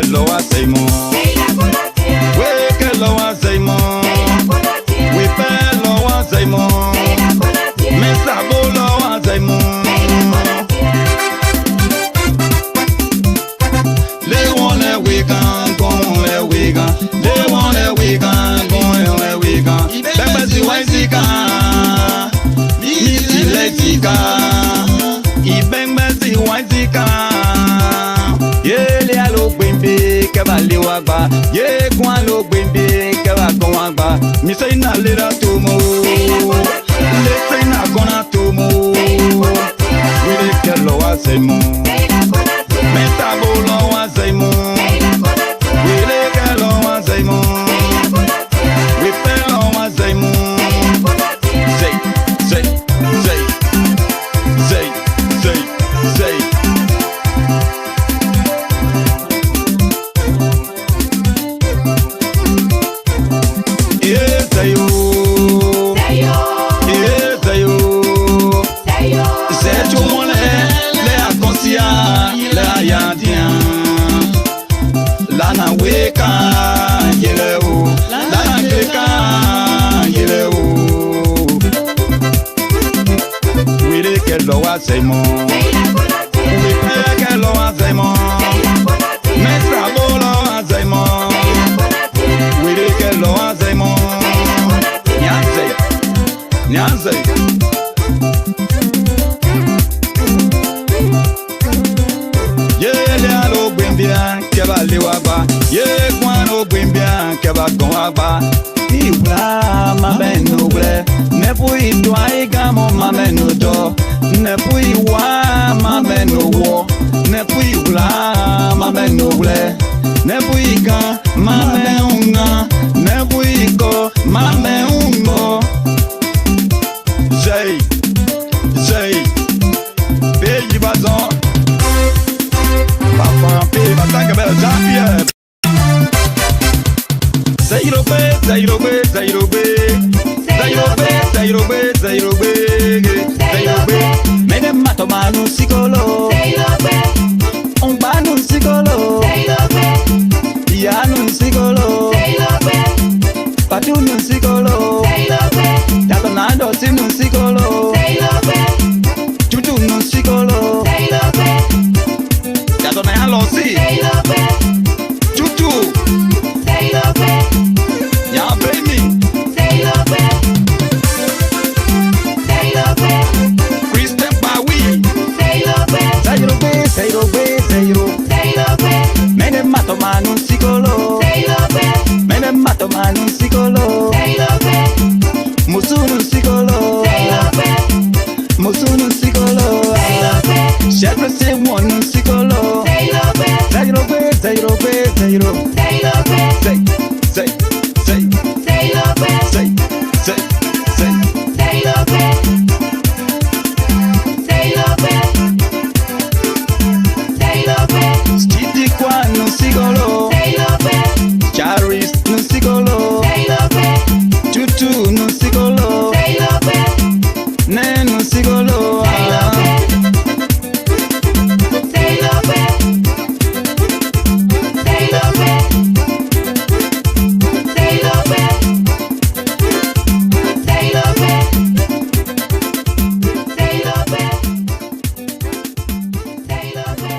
que lo hacemos. We que lo hacemos. We pe lo hacemos. Me sabo lo hacemos. They want a weekend, go a weekend. They want a weekend, go a weekend. Bembezi waizika, misi letika. Ibembezi waizika. Ye le alo gbembe keba le wagba. Ye kwa lo gbembe keba kon wagba. Mi say na lera tomo. Le say na gonna tomo. We le ke lo wa say mo. Meta bolo wa say mo. We le ke lo wa say mo. We pe lo wa say mo. Say, say, say, say, say, say. Yeah, say yo. Yeah, say yo. C'est tout mon le conscient le yadien. La na weka yele o. La na weka yele o. We le que lo hacemos. We le que lo hacemos. Me trabo lo hacemos. We le que lo hacemos. Nyanze, nyanze. Ye le alo gbimbia keba le wagba. Ye kwan lo gbimbia keba kon wagba. Iwa ma beno ble. Ne pui doa igamo ma beno do. Ne pui wa ma beno wo. Ne pui wla ma beno ble. Ne pui kan ma benunga. Ne pui ko ma benungo. Say, say, baby bazon. Papa pe batanga bela Jean-Pierre. Say lo be, say lo be, say lo be. Say lo be, say lo be, say lo be. Say lo be. Me dem mato manu sikolo. Say lo be. On banu sikolo. Say lo be. Piano sikolo. Say lo be. Patu nu sikolo. Say lo be. Tatonado sinu sikolo. Say lo be. Chuchu nu sikolo. Say lo be. Tatonai halo si. Say lo be. Chuchu. Say lo be. Ya baby. Say lo be. Say lo be. Christian Bawi. Say lo be. Say lo be. Say lo be. Say lo. Say lo be. Me dem mato manu sikolo. Say lo be. Me dem mato manu sikolo. Say lo be. Musunu sikolo. Say lo be. Musunu sikolo. Say lo be. Shepherd say one sikolo. Say lo be. Say lo be. Say lo be. Say lo. Say lo be. Say, say, say. Say lo be. Say, say, say. Say lo be. Say lo be. Say lo be. Stiti kwa no sikolo. Say lo be. Charis no sikolo. Say lo be. Chuchu no sikolo. Say lo be. Ne no sikolo. Say lo be. Say lo be. Say lo be. Say lo be. Say lo be. Say lo be. Say lo be.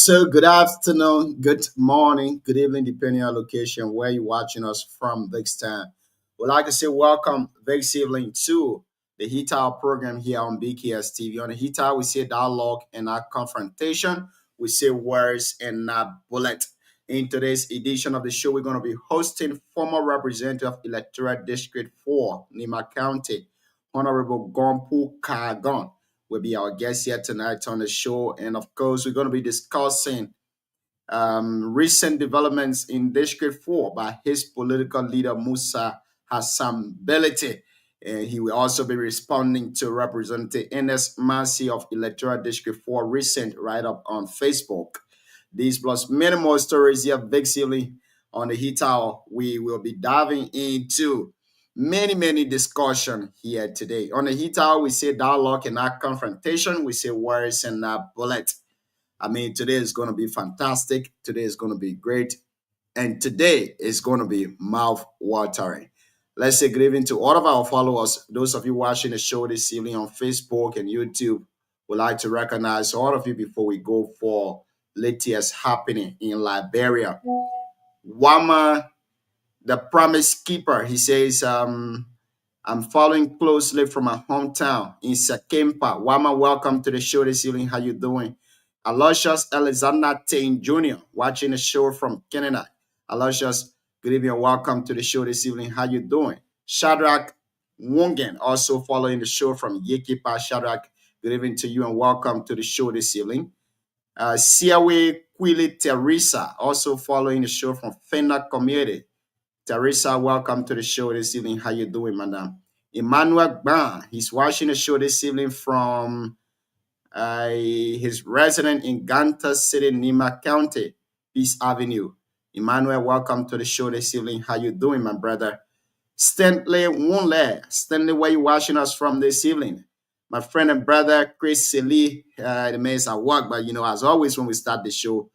So, good afternoon, good morning, good evening, depending on location where you're watching us from this time. We'd like to say welcome this evening to the HITAL program here on BKS TV. On the HITAL, we say dialogue and not confrontation. We say words and not bullet. In today's edition of the show, we're going to be hosting former representative of Electoral District 4, Nima County, Honorable Gompu Kagon will be our guest here tonight on the show. And of course, we're going to be discussing recent developments in District 4 by his political leader, Musa Hassan Belete. And he will also be responding to Representative Enes Mercy of Electoral District 4 recent write-up on Facebook. These plus many more stories here vigorously on the Heat Hour. We will be diving into many discussion here today. On the Heat Hour, we say dialogue and not confrontation. We say words and not bullet. I mean, today is going to be fantastic. Today is going to be great. And today is going to be mouth watering. Let's say good evening to all of our followers. Those of you watching the show this evening on Facebook and YouTube, would like to recognize all of you before we go for latest happening in Liberia. Wama, the promise keeper, he says, I'm following closely from my hometown in Sakempa. Wama, welcome to the show this evening. How you doing? Aloysius Alexander Tain Jr., watching the show from Canada. Aloysius, good evening and welcome to the show this evening. How you doing? Shadrach Wongen, also following the show from Yekipa. Shadrach, good evening to you and welcome to the show this evening. Siawe Quili Teresa, also following the show from Fenda Community. Teresa, welcome to the show this evening. How you doing, madam? Emmanuel Ban, he's watching the show this evening from his resident in Ganta City, Nima County, Peace Avenue. Emmanuel, welcome to the show this evening. How you doing, my brother? Stanley Wonle. Stanley, where you watching us from this evening? My friend and brother, Chris Lee, the man's at work, but as always, when we start the show,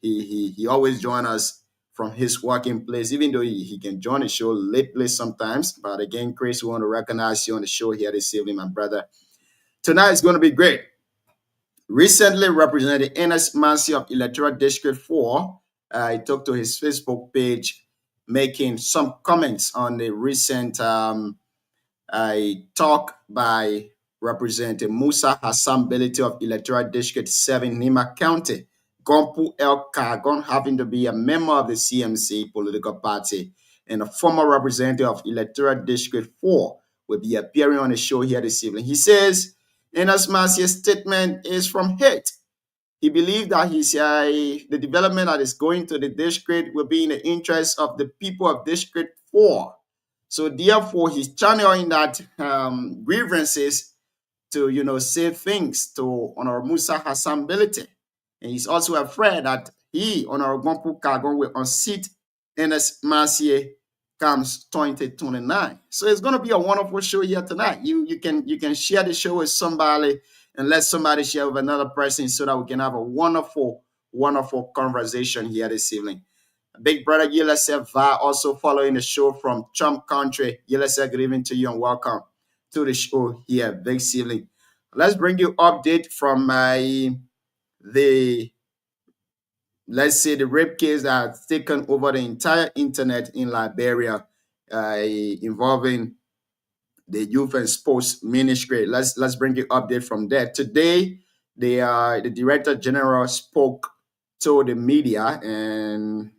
he always join us from his working place, even though he can join the show lately sometimes. But again, Chris, we want to recognize you on the show here this evening, my brother. Tonight is going to be great. Recently, Representative Enes Mercy of Electoral District 4, he talked to his Facebook page, making some comments on the recent talk by Representative Musa Hassan Belete of Electoral District 7, Nima County. Gompu El Kagon, having to be a member of the CMC political party and a former representative of Electoral District 4, will be appearing on the show here this evening. He says Enes Mercy's statement is from hate. He believes that the development that is going to the district will be in the interest of the people of District 4. So therefore, he's channeling that grievances to, say things to Honorable Musa Hassan Belete. And he's also afraid that he, Honorable Gompu Kagon, will unseat Enes Mercy comes 2029. So it's going to be a wonderful show here tonight. You can share the show with somebody and let somebody share with another person so that we can have a wonderful conversation here this evening. Big brother Yelese Va also following the show from Trump Country. Yelese, good evening to you and welcome to the show here this evening. Let's bring you update from the rape case that has taken over the entire internet in Liberia, involving the Youth and Sports Ministry. Let's bring you update from there. Today, the Director General spoke to the media, and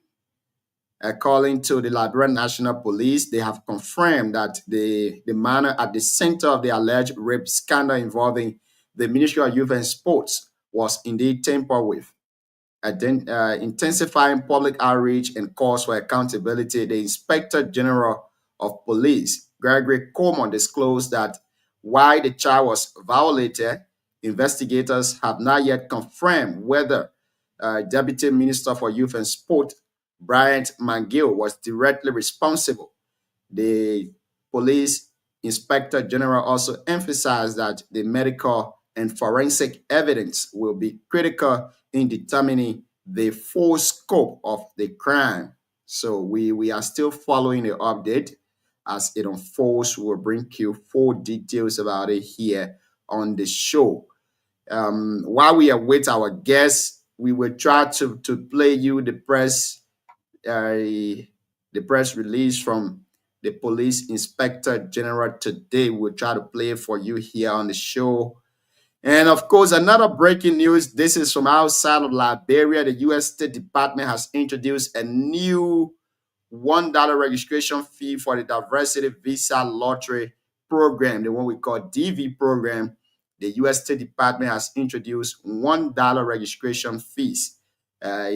according to the Liberian National Police, they have confirmed that the manner at the center of the alleged rape scandal involving the Ministry of Youth and Sports was indeed tampered with. Intensifying public outreach and calls for accountability, the Inspector General of Police, Gregory Coleman, disclosed that while the child was violated, investigators have not yet confirmed whether Deputy Minister for Youth and Sport, Bryant Mangill, was directly responsible. The police inspector general also emphasized that the medical and forensic evidence will be critical in determining the full scope of the crime. So we are still following the update as it unfolds. We'll bring you full details about it here on the show. While we await our guests, we will try to play you the press release from the police inspector general today. We'll try to play it for you here on the show. And of course, another breaking news. This is from outside of Liberia. The U.S. State Department has introduced a new $1 registration fee for the diversity visa lottery program, the one we call DV program. The U.S. State Department has introduced $1 registration fees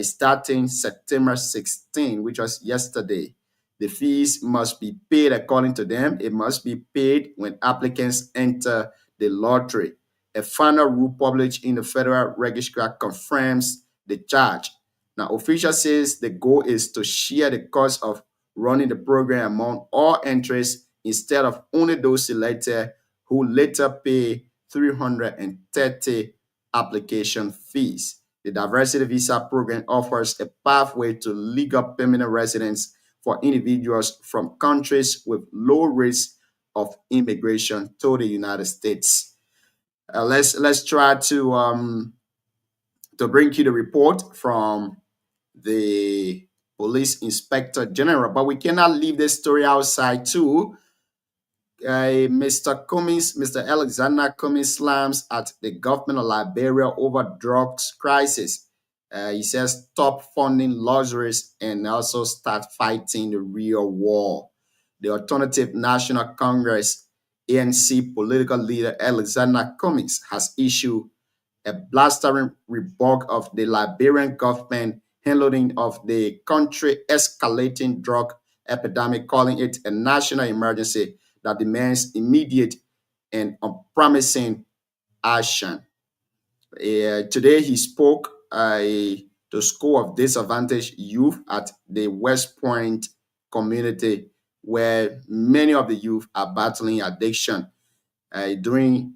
starting September 16, which was yesterday. The fees must be paid according to them. It must be paid when applicants enter the lottery. A final rule published in the Federal Register confirms the charge. Now, officials says the goal is to share the cost of running the program among all entries instead of only those selected who later pay 330 application fees. The diversity visa program offers a pathway to legal permanent residence for individuals from countries with low risk of immigration to the United States. Let's try to bring you the report from the police inspector general, but we cannot leave this story outside too. Mr. Alexander Cummings slams at the government of Liberia over drugs crisis. He says stop funding luxuries and also start fighting the real war. The Alternative National Congress ANC political leader Alexander Cummings has issued a blustering rebuke of the Liberian government handling of the country escalating drug epidemic, calling it a national emergency that demands immediate and unpromising action. Today he spoke to school of disadvantaged youth at the West Point community, where many of the youth are battling addiction. During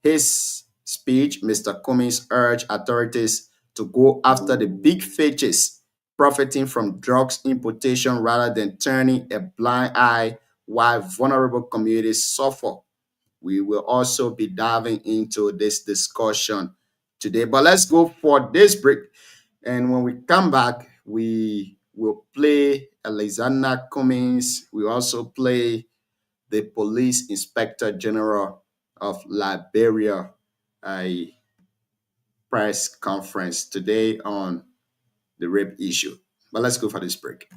his speech, Mr. Cummings urged authorities to go after the big fishes profiting from drugs importation rather than turning a blind eye while vulnerable communities suffer. We will also be diving into this discussion today. But let's go for this break. And when we come back, we will play Alexander Cummings. We also play the police inspector general of Liberia, a press conference today on the rape issue. But let's go for this break.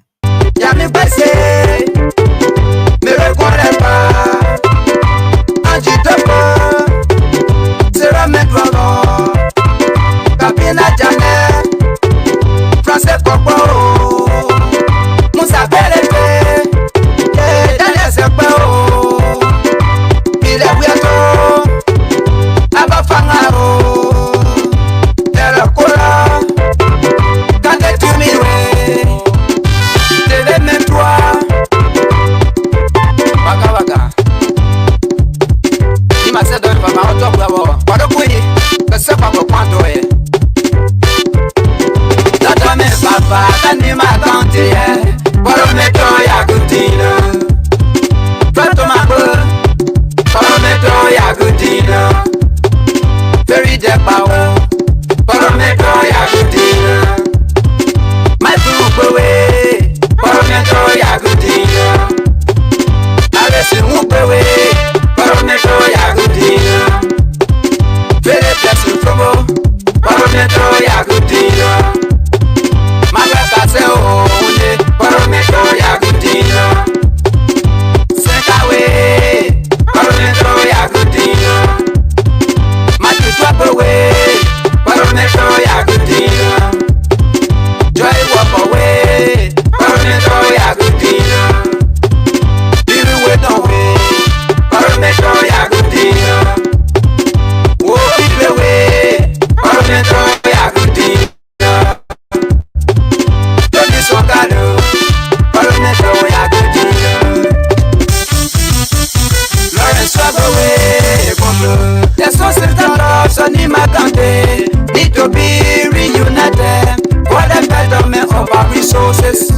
Need to be reunited for the betterment of our resources.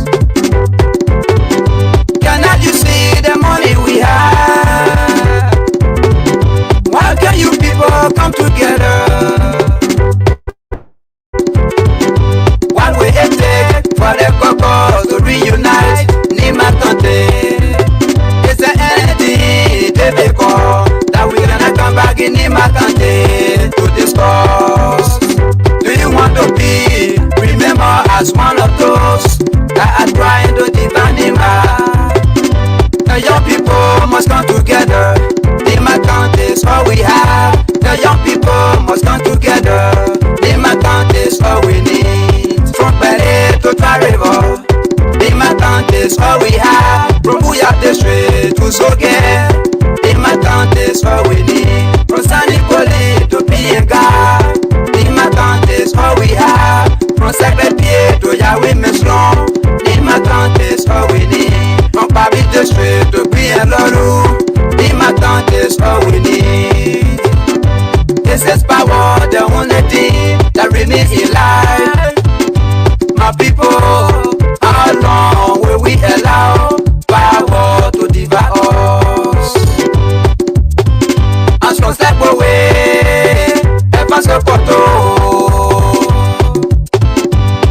Cannot you see the money we have? Why can you people come together? must come together. The account is all we have. The young people must come together. The account is all we need. From Pelé to Trois River. The account is all we have. From Bouya District to Soge. The account is all we need. From San Hippolyte to Pienga. The account is all we have. From Secret-Pied to Yahweh Meslon. The account is all we need. From Paris District to Bien-Lorou. The account is all we need. This is power, the only thing that remains alive. My people, how long will we allow power to devour us? As long step away, ever so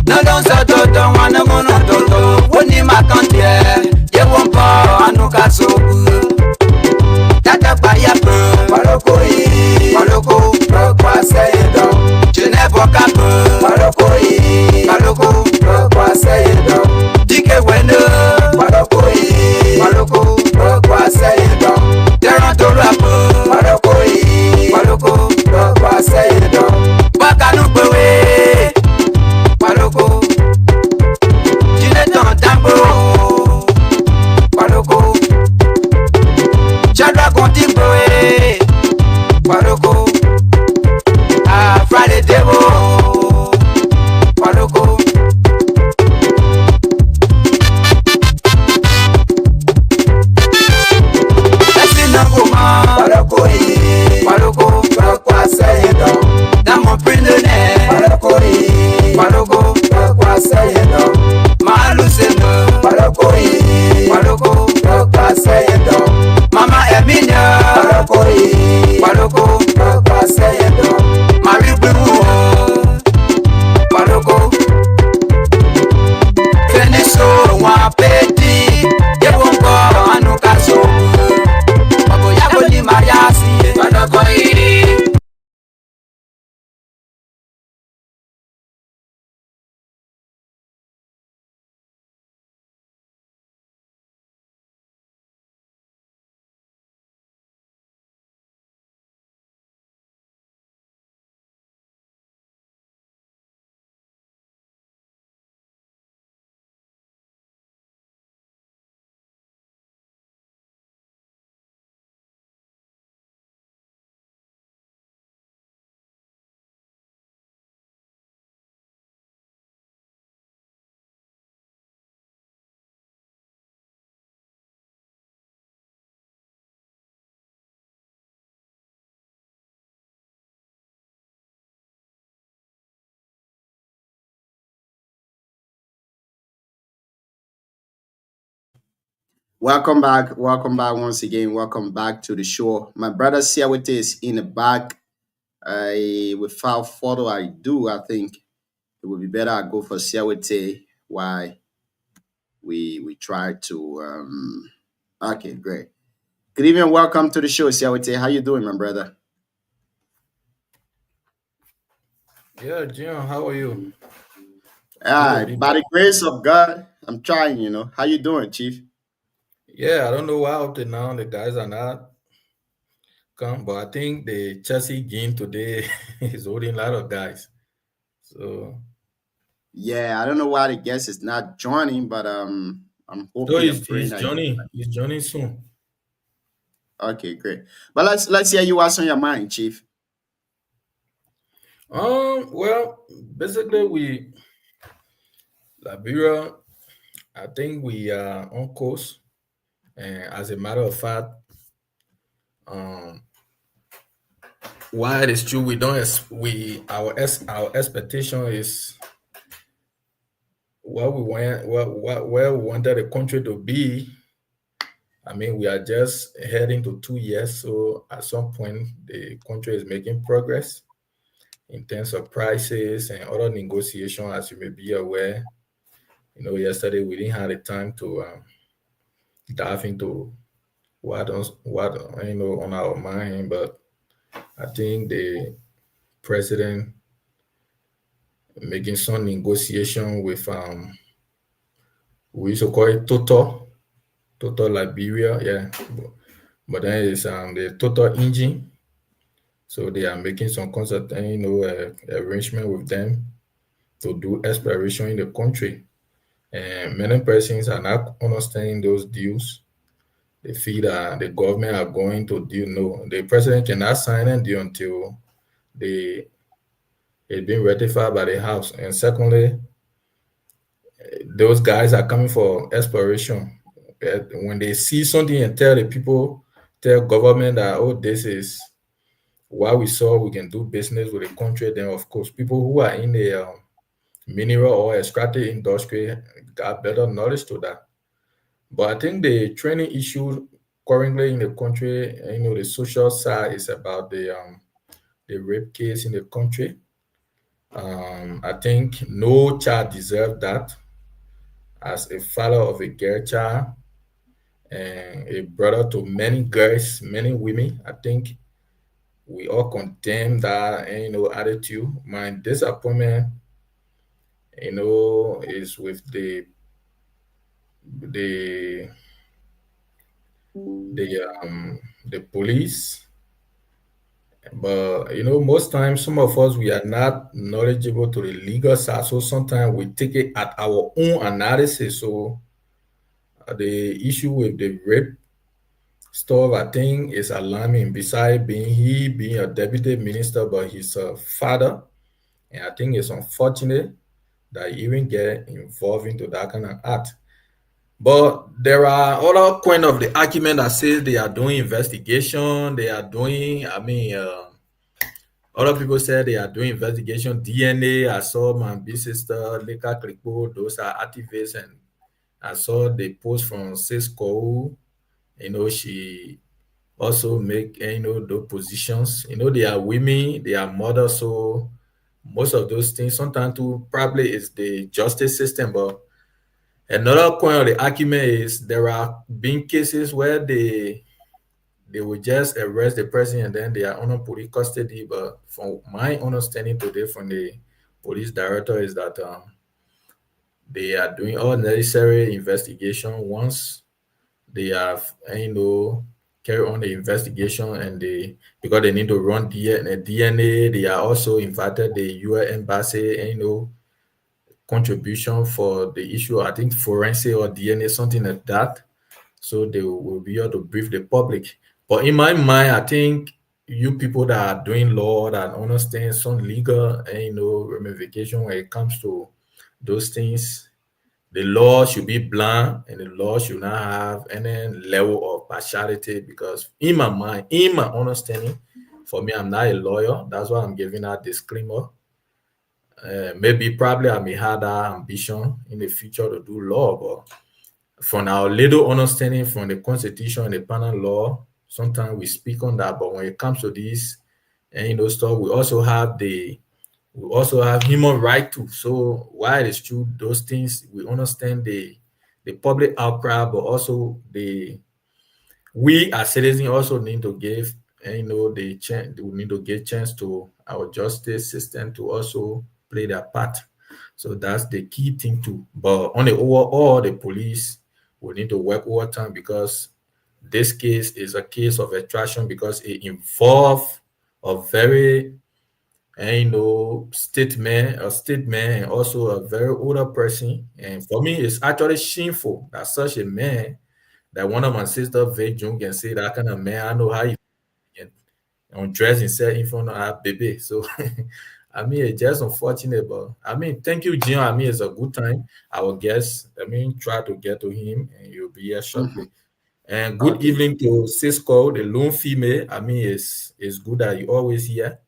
no don't say don't wanna go no don't. When you my country, you won't go and no caso. Tata paya pe, paloko, quoi say don't. Je n'ai pas qu'à peu, paloko, quoi say don't. Dike wene, paloko, quoi say don't. Teranto rap, paloko, quoi say don't. Bakanu pewe, paloko, tu n'es ton tambo, paloko. Chadra konti boe, paloko. Ah, Friday demo, paloko. Let's number one, paloko, quoi say no. Dans mon prisonnier, paloko, quoi say no. Malu se no, paloko, quoi say no. Mama Emilia, paloko, quoi say no. Marie Blue, paloko. Feniso, wa peti, ye wonko anu kaso. Babo yabo ni mariasi, paloko iri. Welcome back once again. Welcome back to the show. My brother Siawete is in the back. Without further ado, I think it would be better I go for Siawete while we try to okay, great. Good evening, welcome to the show, Siawete. How you doing, my brother? Yeah, Jim, how are you? Ah, Good by evening. the grace of God, I'm trying, you know. How you doing, Chief? Yeah, I don't know why up to now the guys are not come, but I think the Chelsea game today is holding a lot of guys. So, Yeah, I don't know why the guest is not joining, but I'm so hoping and he's praying he's that he. joining. He's joining soon. Okay, great. But let's hear you what's on your mind, Chief. Well, basically we Liberia, I think we are on course. And as a matter of fact, um, while it is true we don't our expectation is what we want, where we wanted the country to be. I mean, we are just heading to 2 years, so at some point the country is making progress in terms of prices and other negotiation. As you may be aware, yesterday we didn't have the time to dive into what on our mind, but I think the president making some negotiation with we used to call it Total Liberia, yeah. but then it's the total engine. So they are making some consult, arrangement with them to do exploration in the country. And many persons are not understanding those deals. They feel that the government are going to do no. The president cannot sign a deal until they it's been ratified by the House. And secondly, those guys are coming for exploration. When they see something and tell the people, tell government that oh, this is what we saw, we can do business with the country. Then of course, people who are in the mineral or extractive industry got better knowledge to that. But I think the training issue currently in the country, the social side is about the rape case in the country. I think no child deserves that. As a father of a girl child and a brother to many girls, many women, I think we all condemn that attitude. My disappointment, is with the the police. But most times, some of us we are not knowledgeable to the legal side, so sometimes we take it at our own analysis. So the issue with the rape stuff, I think, is alarming. Besides being a deputy minister, but he's a father, and I think it's unfortunate that he even get involved into that kind of act. But there are other point of the argument that says they are doing investigation. They are doing. I mean, other people say they are doing investigation. DNA. I saw my big sister Leka Kripo. Those are activists, and I saw the post from Cisco. She also make those positions. They are women, they are mothers, so most of those things sometimes too probably is the justice system. But another point of the argument is there are been cases where they will just arrest the person and then they are under police custody. But from my understanding today from the police director is that they are doing all necessary investigation. Once they have carry on the investigation, and they because they need to run DNA. They are also invited the US embassy contribution for the issue. I think forensic or DNA, something like that. So they will be able to brief the public. But in my mind, I think you people that are doing law that understand some legal ramification when it comes to those things, the law should be blunt and the law should not have any level of partiality, because in my mind, in my understanding, for me, I'm not a lawyer. That's why I'm giving that disclaimer. Maybe probably I may have that ambition in the future to do law, but from our little understanding from the constitution and the panel law, sometimes we speak on that. But when it comes to this and stuff, we also have human right too. So while it's true, those things we understand the public outcry, but also we as citizens also need to give the chance. We need to give chance to our justice system to also play their part. So that's the key thing too. But on the overall, the police will need to work overtime, because this case is a case of extraction, because it involves a very statement, and also a very older person. And for me, it's actually shameful that such a man, that one of my sister Vei Jung can say that kind of man. I know how he can undress himself in front of her baby. So I mean, it's just unfortunate, but I mean, thank you, Jim. I mean, it's a good time. Our guest, I mean, try to get to him, and you'll be here Mhm. shortly. And good Okay. evening to Cisco, the lone female. I mean, it's good that you always here.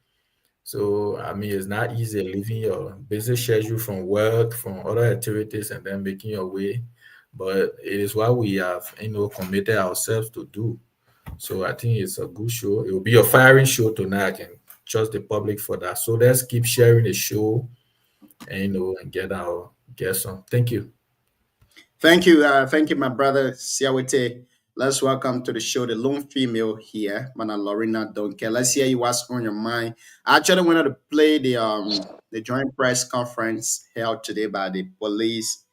So I mean, it's not easy leaving your busy schedule from work, from other activities, and then making your way. But it is what we have, committed ourselves to do. So I think it's a good show. It will be a firing show tonight. I can trust the public for that. So let's keep sharing the show, and and get our guests on. Thank you. Thank you, my brother Siawete. Let's welcome to the show the lone female here, Mana Lorena Donke. Let's hear you what's on your mind. I actually wanted to play the joint press conference held today by the police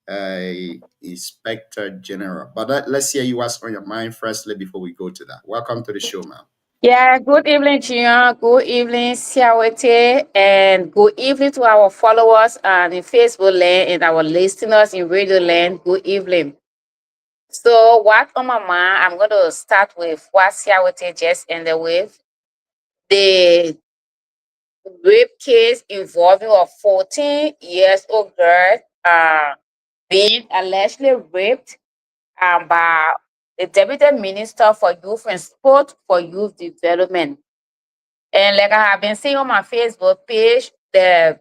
Inspector General. But let's hear you what's on your mind firstly before we go to that. Welcome to the show, ma'am. Yeah, good evening, Gian. Good evening, Siawete, and good evening to our followers on in Facebook land and our listeners in Radio Land. Good evening. So, what on my mind? I'm going to start with what Siawete just ended with the rape case involving a 14 years old girl being allegedly raped by the Deputy Minister for Youth and Sport for Youth Development. And like I have been seeing on my Facebook page, the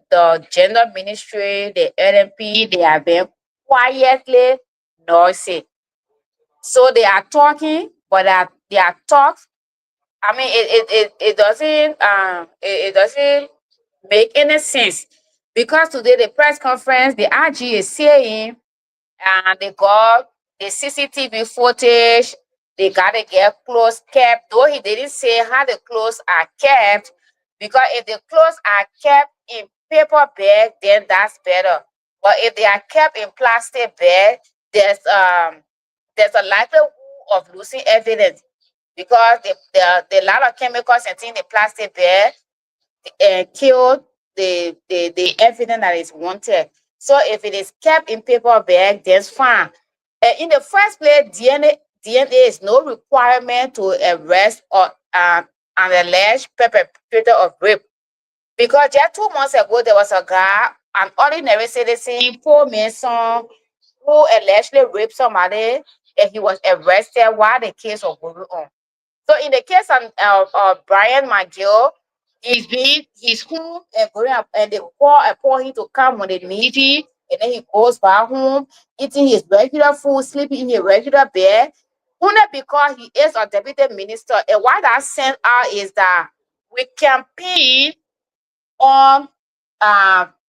gender ministry, the LMP, they have been quietly noisy. So they are talking, but their talks, I mean, it doesn't make any sense. Because today the press conference, the RG is saying and they got the CCTV footage. They gotta get clothes kept, though he didn't say how the clothes are kept. Because if the clothes are kept in paper bag, then that's better. But if they are kept in plastic bag, there's a likelihood of losing evidence because the lot of chemicals in the plastic bag killed the evidence that is wanted. So if it is kept in paper bag, that's fine. In the first place, DNA is no requirement to arrest or an alleged perpetrator of rape. Because just 2 months ago, there was a guy, an ordinary citizen, Paul Mason, who allegedly raped somebody, and he was arrested while the case was going on. So in the case of Brian McGill, he's home and going up and they call him to come when they need him, and then he goes back home, eating his regular food, sleeping in his regular bed. Only because he is a deputy minister. And why that sent out is that we campaign on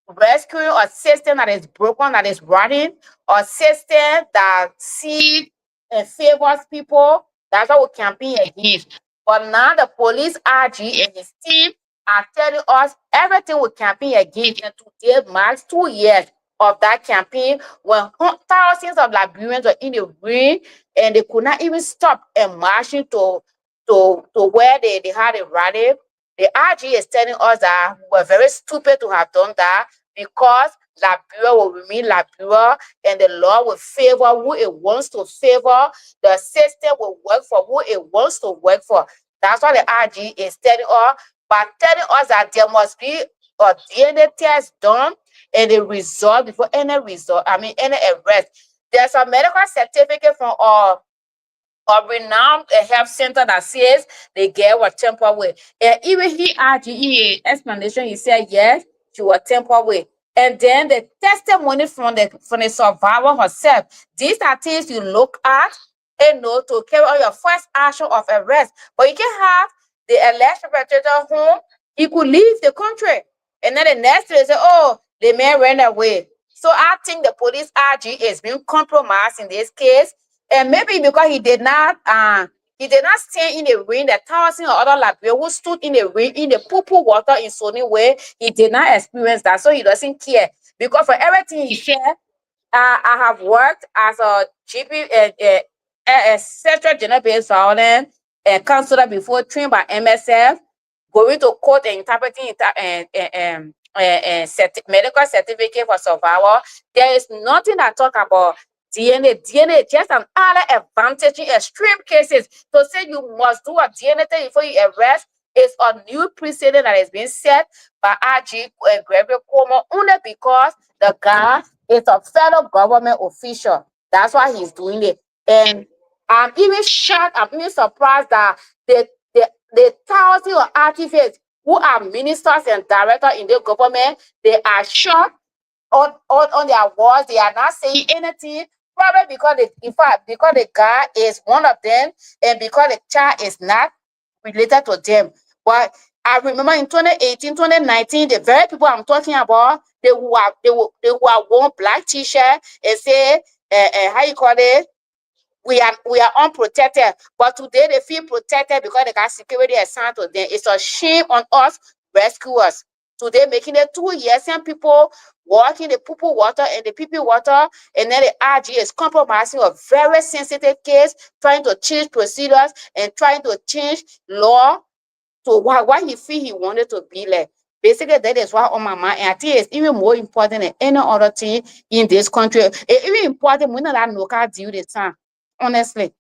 rescuing a system that is broken, that is running, a system that sees and favors people. That's what we campaign against. But now the police RG and his team are telling us everything we campaign against. And today marks 2 years of that campaign when thousands of Liberians were in the ring and they could not even stop and marching to where they had a rally. The RG is telling us that we were very stupid to have done that because Liberia will remain Liberia and the law will favor who it wants to favor. The system will work for who it wants to work for. That's what the RG is telling us, but telling us that there must be a DNA test done and a result before any arrest. There's a medical certificate from a renowned health center that says the girl was tampered with. And even he had explanation, he said, yes, she was tampered with. And then the testimony from the survivor herself. These are things you look at and know to carry on your first action of arrest. But you can have the alleged perpetrator home, he could leave the country. And then the next day they say, oh, the man ran away. So I think the police RG is being compromised in this case. And maybe because he did not stand in the rain, the thousands of other Liberians who stood in the rain, in the poo water in Sony way, he did not experience that, so he doesn't care. Because for everything he said, I have worked as a GP, sexual gender-based violence counselor before, trained by MSF, going to court and interpreting medical certificate for survival. There is nothing that talk about DNA. DNA is just an added advantage in extreme cases. To say you must do a DNA test before you arrest is a new precedent that is being set by RG Gregory Cuomo only because the guy is a federal government official. That's why he's doing it. And I'm even shocked, I'm even surprised that the thousands of activists who are ministers and directors in the government, they are shocked on their walls. They are not saying anything. Probably because the guy is one of them and because the child is not related to them. But I remember in 2018, 2019, the very people I'm talking about, they were wearing black t-shirt and say, how you call it? We are unprotected. But today they feel protected because they got security assigned to them. It's a shame on us rescuers. Today, making it 2 years, and people walking the poo water and the pee water, and then the RG is compromising a very sensitive case, trying to change procedures and trying to change law to what he feel he wanted to be like. Basically, that is what on my mind. And I think it's even more important than any other thing in this country. It's even important when that local deal the time, honestly.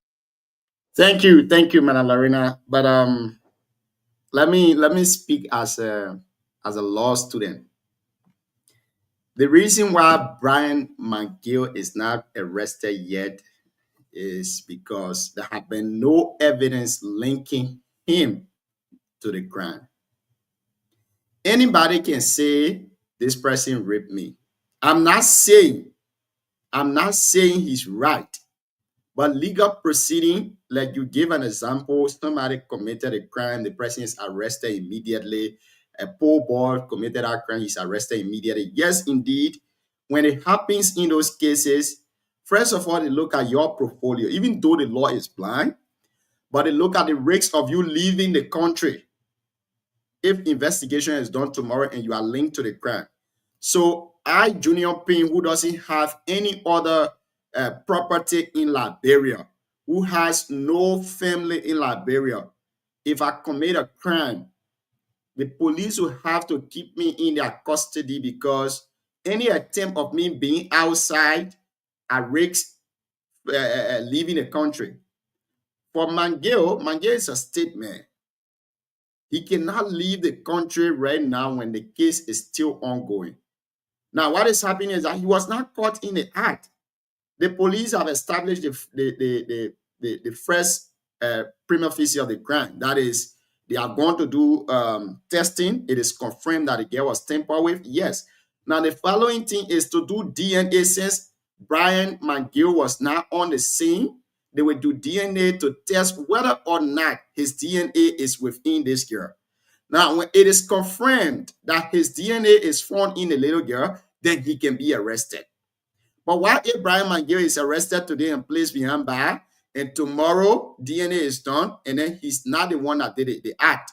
Thank you, Madam Lorena. But let me speak as a law student. The reason why Brian McGill is not arrested yet is because there have been no evidence linking him to the crime. Anybody can say this person raped me. I'm not saying he's right. But legal proceeding, like you give an example, somebody committed a crime, the person is arrested immediately. A poor boy committed a crime, he's arrested immediately. Yes, indeed. When it happens in those cases, first of all, they look at your portfolio, even though the law is blind, but they look at the risks of you leaving the country if investigation is done tomorrow and you are linked to the crime. So I, Junior Payne, who doesn't have any other property in Liberia, who has no family in Liberia, if I commit a crime, the police will have to keep me in their custody because any attempt of me being outside, I risk leaving the country. For Mangill is a state man. He cannot leave the country right now when the case is still ongoing. Now, what is happening is that he was not caught in the act. The police have established the first prima facie of the crime. That is, they are going to do testing. It is confirmed that the girl was tampered with. Yes. Now, the following thing is to do DNA. Since Brian McGill was not on the scene, they will do DNA to test whether or not his DNA is within this girl. Now, when it is confirmed that his DNA is found in the little girl, then he can be arrested. But what if Brian McGill is arrested today and placed behind bars, and tomorrow DNA is done, and then he's not the one that did it, the act?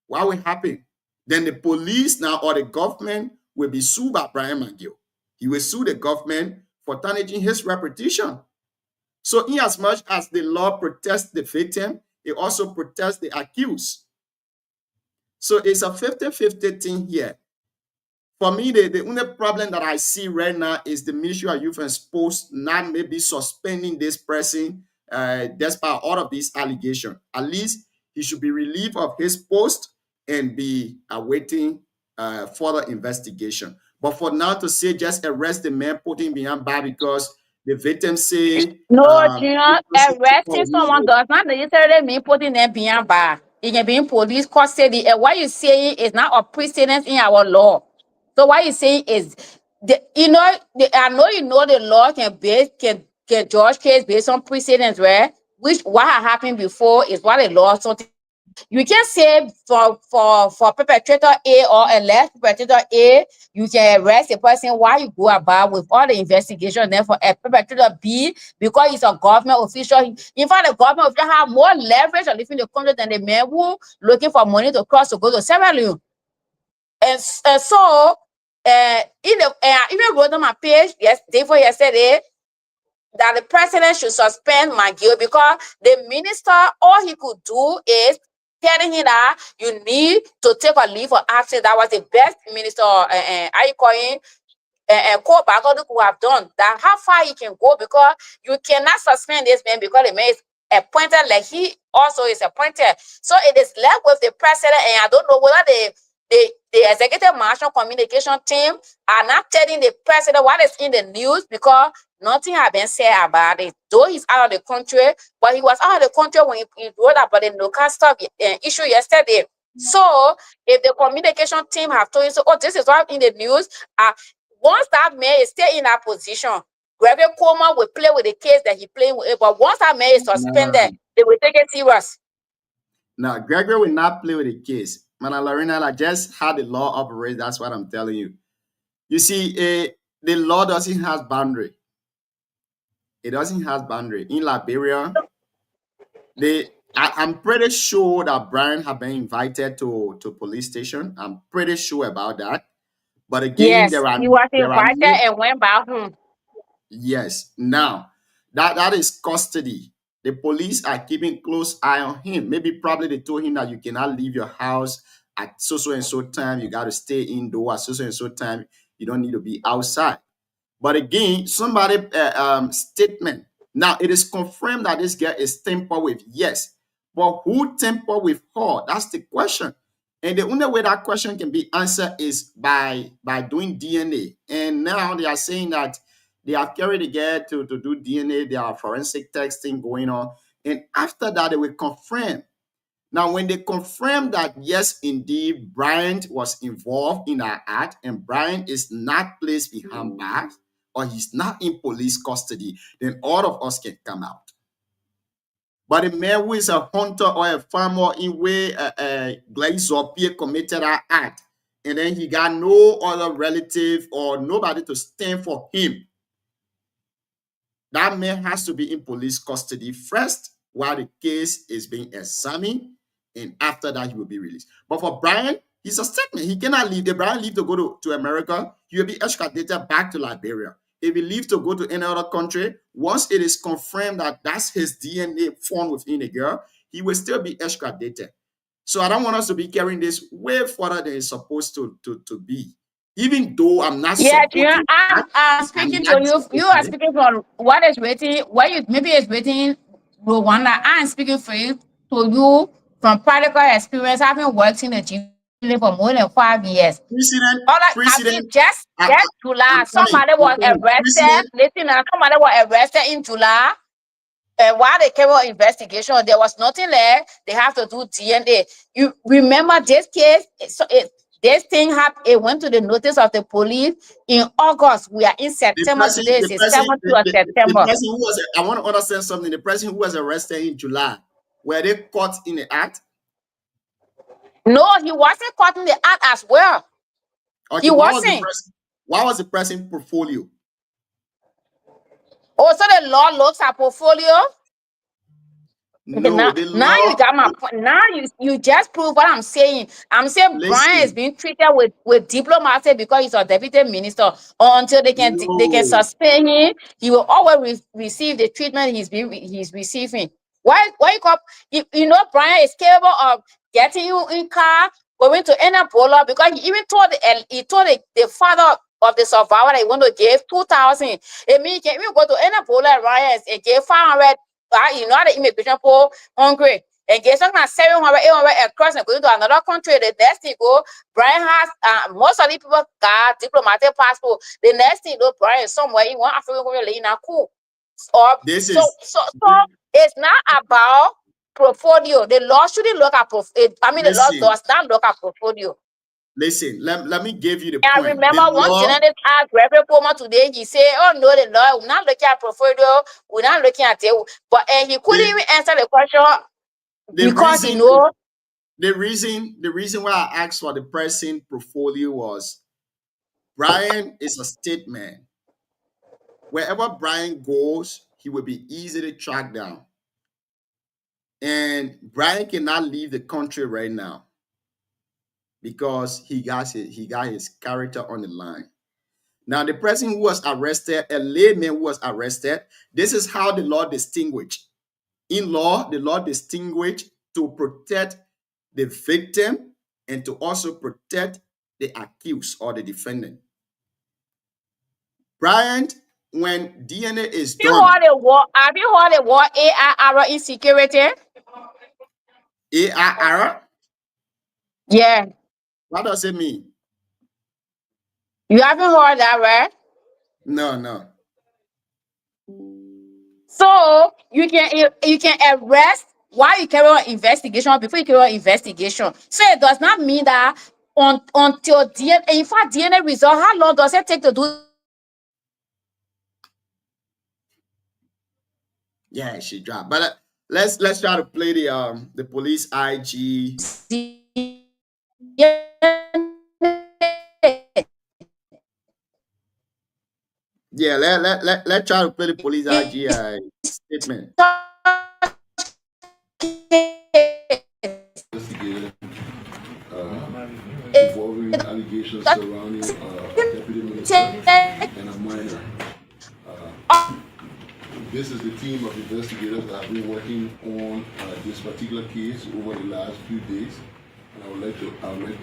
What will happen? Then the police now or the government will be sued by Brian McGill. He will sue the government for tarnishing his reputation. So in as much as the law protects the victim, it also protects the accused. So it's a 50-50 thing here. For me, the only problem that I see right now is the Ministry of Youth and Sports not maybe suspending this person despite all of these allegations. At least he should be relieved of his post and be awaiting further investigation. But for now to say just arrest the man, put him behind bars because the victim say No, Junior, arresting someone does not necessarily mean putting them behind bars. It can be in police custody. And what you're saying is not a precedent in our law. So what you're saying is, I know you know the law can judge case based on precedents, right? Which what had happened before is what the law something. You can say for perpetrator A or alleged perpetrator A, you can arrest a person while you go about with all the investigation. Then for a perpetrator B, because he's a government official, in fact, the government official have more leverage on living the country than the man who looking for money to cross to go to Sierra Leone. And so, I even wrote on my page yesterday that the president should suspend McGill because the minister, all he could do is telling him that you need to take a leave of absence. That was the best minister, Ko could have done. That how far he can go, because you cannot suspend this man because the man is appointed like he also is appointed. So it is left with the president, and I don't know whether the executive marshal communication team are not telling the president what is in the news because nothing has been said about it. Though he's out of the country, but he was out of the country when he wrote about the local stuff issue yesterday. So if the communication team have told you, so, oh, this is what in the news, once that man is still in that position, Gregory Coleman will play with the case that he playing with it. But once that man is suspended, they will take it serious. Now, Gregory will not play with the case. Mana Lorena, I just how the law operates. That's what I'm telling you. You see, the law doesn't have boundary. It doesn't have boundary. In Liberia, I'm pretty sure that Brian had been invited to police station. I'm pretty sure about that. But again, Yes, he was there are invited no. and went back home. Yes. Now, that is custody. The police are keeping close eye on him. Maybe probably they told him that you cannot leave your house at so and so time. You got to stay indoor at so and so time. You don't need to be outside. But again, somebody statement. Now it is confirmed that this girl is tampered with. Yes, but who tampered with her? That's the question. And the only way that question can be answered is by doing DNA. And now they are saying that they have carried the girl to do DNA. There are forensic testing going on. And after that, they will confirm. Now, when they confirm that, yes, indeed, Brian was involved in that act and Brian is not placed behind bars or he's not in police custody, then all of us can come out. But a man who is a hunter or a farmer in way Glazer committed that act, and then he got no other relative or nobody to stand for him, that man has to be in police custody first while the case is being examined, and after that, he will be released. But for Brian, he's a statement. He cannot leave. If Brian leave to go to America, he will be extradited back to Liberia. If he leaves to go to any other country, once it is confirmed that that's his DNA found within the girl, he will still be extradited. So I don't want us to be carrying this way further than it's supposed to be. Even though I'm not Yeah, Junior, supporting that, I'm I'm speaking not to you. You are supporting it. speaking for what is waiting, what you maybe is waiting Rwanda. I'm speaking for you to you from practical experience, having worked in the gym for more than 5 years. President, All right, I mean, President, just July, I'm coming. somebody I'm was coming. arrested. President, Listen, somebody was arrested in July. And while they came on investigation, there was nothing there. They have to do DNA. You remember this case? This thing happened. It went to the notice of the police in August. We are in the September person, today. It's the the person, 7th of the September. person who was, I want to understand something. The person who was arrested in July, were they caught in the act? No, he wasn't caught in the act as well. Okay, He wasn't. what was the person portfolio? Also, the law looks at portfolio. No, Now, the now you law, got my point. Now you just prove what I'm saying. I'm saying Brian is listen, being treated with diplomacy because he's a deputy minister. Until they can no, suspend him, he will always receive the treatment he's receiving. Why you call you know Brian is capable of getting you in car, going to Ebola because he even told the father of the survivor that he want to give 2,000. It means he can even go to Ebola Ryan and give 500. You know how the immigration pool hungry and get something like 700, 800 across and going to another country. The next thing go, Brian has most of the people got diplomatic passport. The next thing go, Brian is somewhere in one African country in a cool. Or this so is, so so it's not about portfolio. The law shouldn't look at the law listen, does not look at portfolio. listen, let me give you the I point. remember The one law, journalist asked Reverend Coleman today, he said, oh no, the law, we're not looking at portfolio, we're not looking at it. But he couldn't the, even answer the question the because reason, the reason why I asked for the person portfolio was Brian is a statement. Wherever Brian goes, he will be easy to track down. And Brian cannot leave the country right now because he got his character on the line. Now, the person who was arrested, a layman who was arrested, this is how the law distinguish. In law, the law distinguish to protect the victim and to also protect the accused or the defendant. Brian, when DNA is done, have you heard the word AIR insecurity? AIR, Yeah. what does it mean? You haven't heard that, right? No, no. So you can arrest while you carry on investigation before you carry on investigation. So it does not mean that until DNA, in fact, DNA result, how long does it take to do Yeah, she dropped. But let's try to play the police IG. Yeah, let's try to play the police IG statement. Investigated involving allegations surrounding a deputy minister and a minor. This is the team of investigators that have been working on this particular case over the last few days. And I would like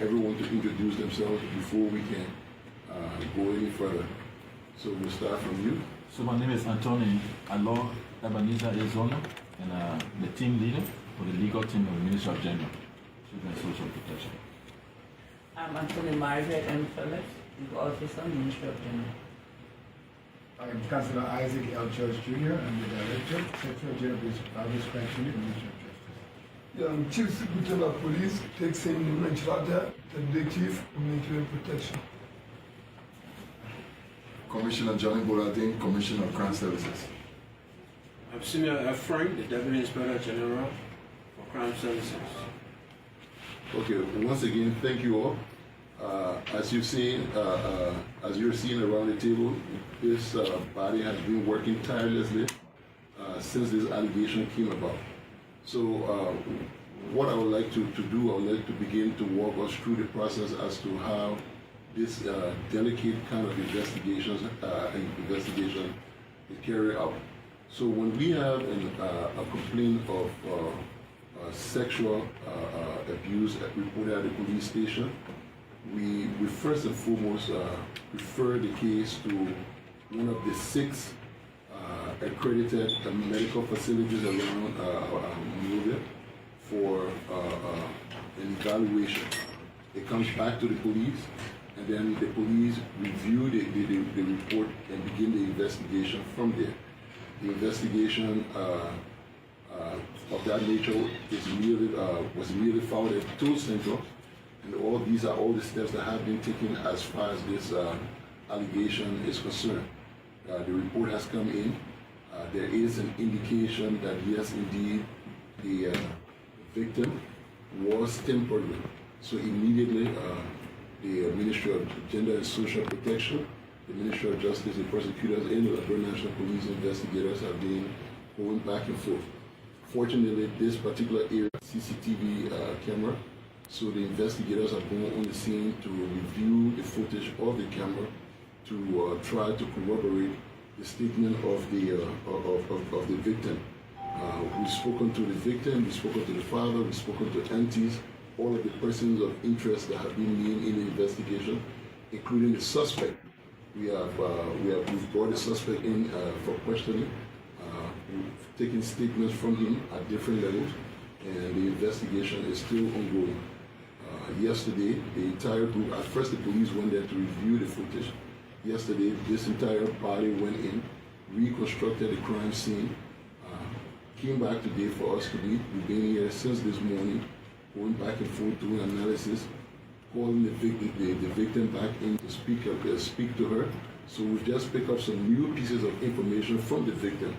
everyone to introduce themselves before we can go any further. So we'll start from you. So my name is Anthony Alo Ebenezer Azono, and the team leader for the legal team of the Ministry of Gender, Children and Social Protection. I'm Anthony Margaret M. Phillips, Legal Officer, Ministry of Gender. I am Councillor Isaac L. Church Jr. I'm the Director, Sexual Gender-Based Violence Prevention in the Ministry of Justice. Yeah, I'm Chief Secretary of Police, Texas Menchilada, the Chief of Military Protection. Commissioner Johnny Boladin, Commissioner of Crime Services. I'm Senior F. Frank, the Deputy Inspector General for Crime Services. Okay, once again, thank you all. As you've seen, as you're seeing around the table, this body has been working tirelessly since this allegation came about. So what I would like to do, I would like to begin to walk us through the process as to how this delicate kind of investigation is carried out. So when we have a complaint of sexual abuse reported at the police station, we first and foremost refer the case to one of the 6 accredited medical facilities around Monrovia for an evaluation. It comes back to the police, and then the police review the report and begin the investigation from there. The investigation of that nature was immediately followed at Tool Central, and these are all the steps that have been taken as far as this allegation is concerned. The report has come in. There is an indication that yes, indeed, the victim was temporarily. So immediately, the Ministry of Gender and Social Protection, the Ministry of Justice, the prosecutors, and the Alberta National Police investigators have been going back and forth. Fortunately, this particular area, CCTV camera, so the investigators are going on the scene to review the footage of the camera to try to corroborate the statement of the victim. We've spoken to the victim, we've spoken to the father, we've spoken to aunties, all of the persons of interest that have been named in the investigation, including the suspect. We've brought the suspect in for questioning. We've taken statements from him at different levels, and the investigation is still ongoing. Yesterday, the entire group, at first the police went there to review the footage. Yesterday, this entire body went in, reconstructed the crime scene, came back today for us to meet. We've been here since this morning, going back and forth doing analysis, calling the victim back in to speak to her. So we've just picked up some new pieces of information from the victim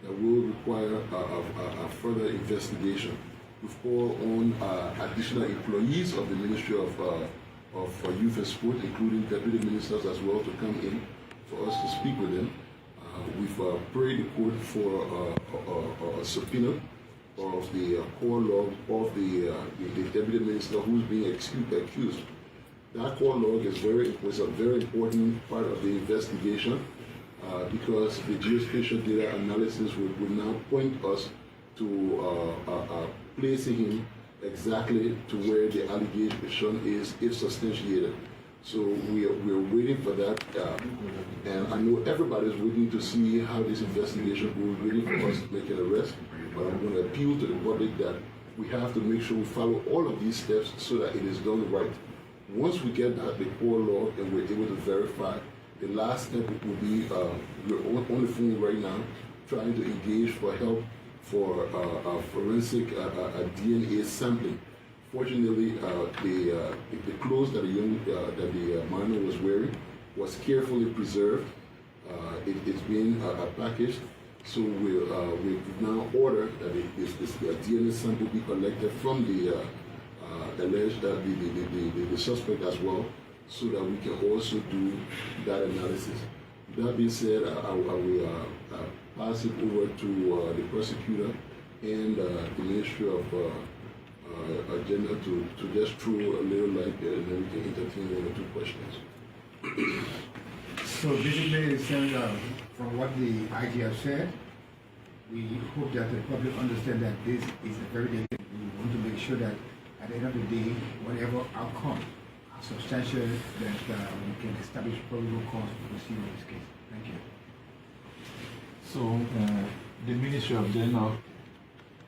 that will require a further investigation. We've called on additional employees of the Ministry of Youth and Sport, including deputy ministers as well, to come in for us to speak with them. We've prayed the court for a subpoena of the call log of the deputy minister who's being accused. That call log is a very important part of the investigation because the geospatial data analysis would now point us to placing him exactly to where the allegation is, if substantiated. So we're waiting for that, and I know everybody's waiting to see how this investigation goes, waiting for us to make an arrest. But I'm going to appeal to the public that we have to make sure we follow all of these steps so that it is done right. Once we get that, the core log, and we're able to verify, the last step will be we're on the phone right now, trying to engage for help for forensic DNA sampling. Fortunately, the clothes that the minor was wearing was carefully preserved. It's been packaged, so we've now ordered that this DNA sample be collected from the alleged the suspect as well, so that we can also do that analysis. That being said, I will pass it over to the prosecutor and the Ministry of Agenda to just throw a little light there and then we can entertain one or two questions. So basically, Senator, from what the IG has said, we hope that the public understand that this is a very delicate. We want to make sure that at the end of the day, whatever outcome substantial, that we can establish probable cause to proceed on this case. Thank you. So the Ministry of Gender,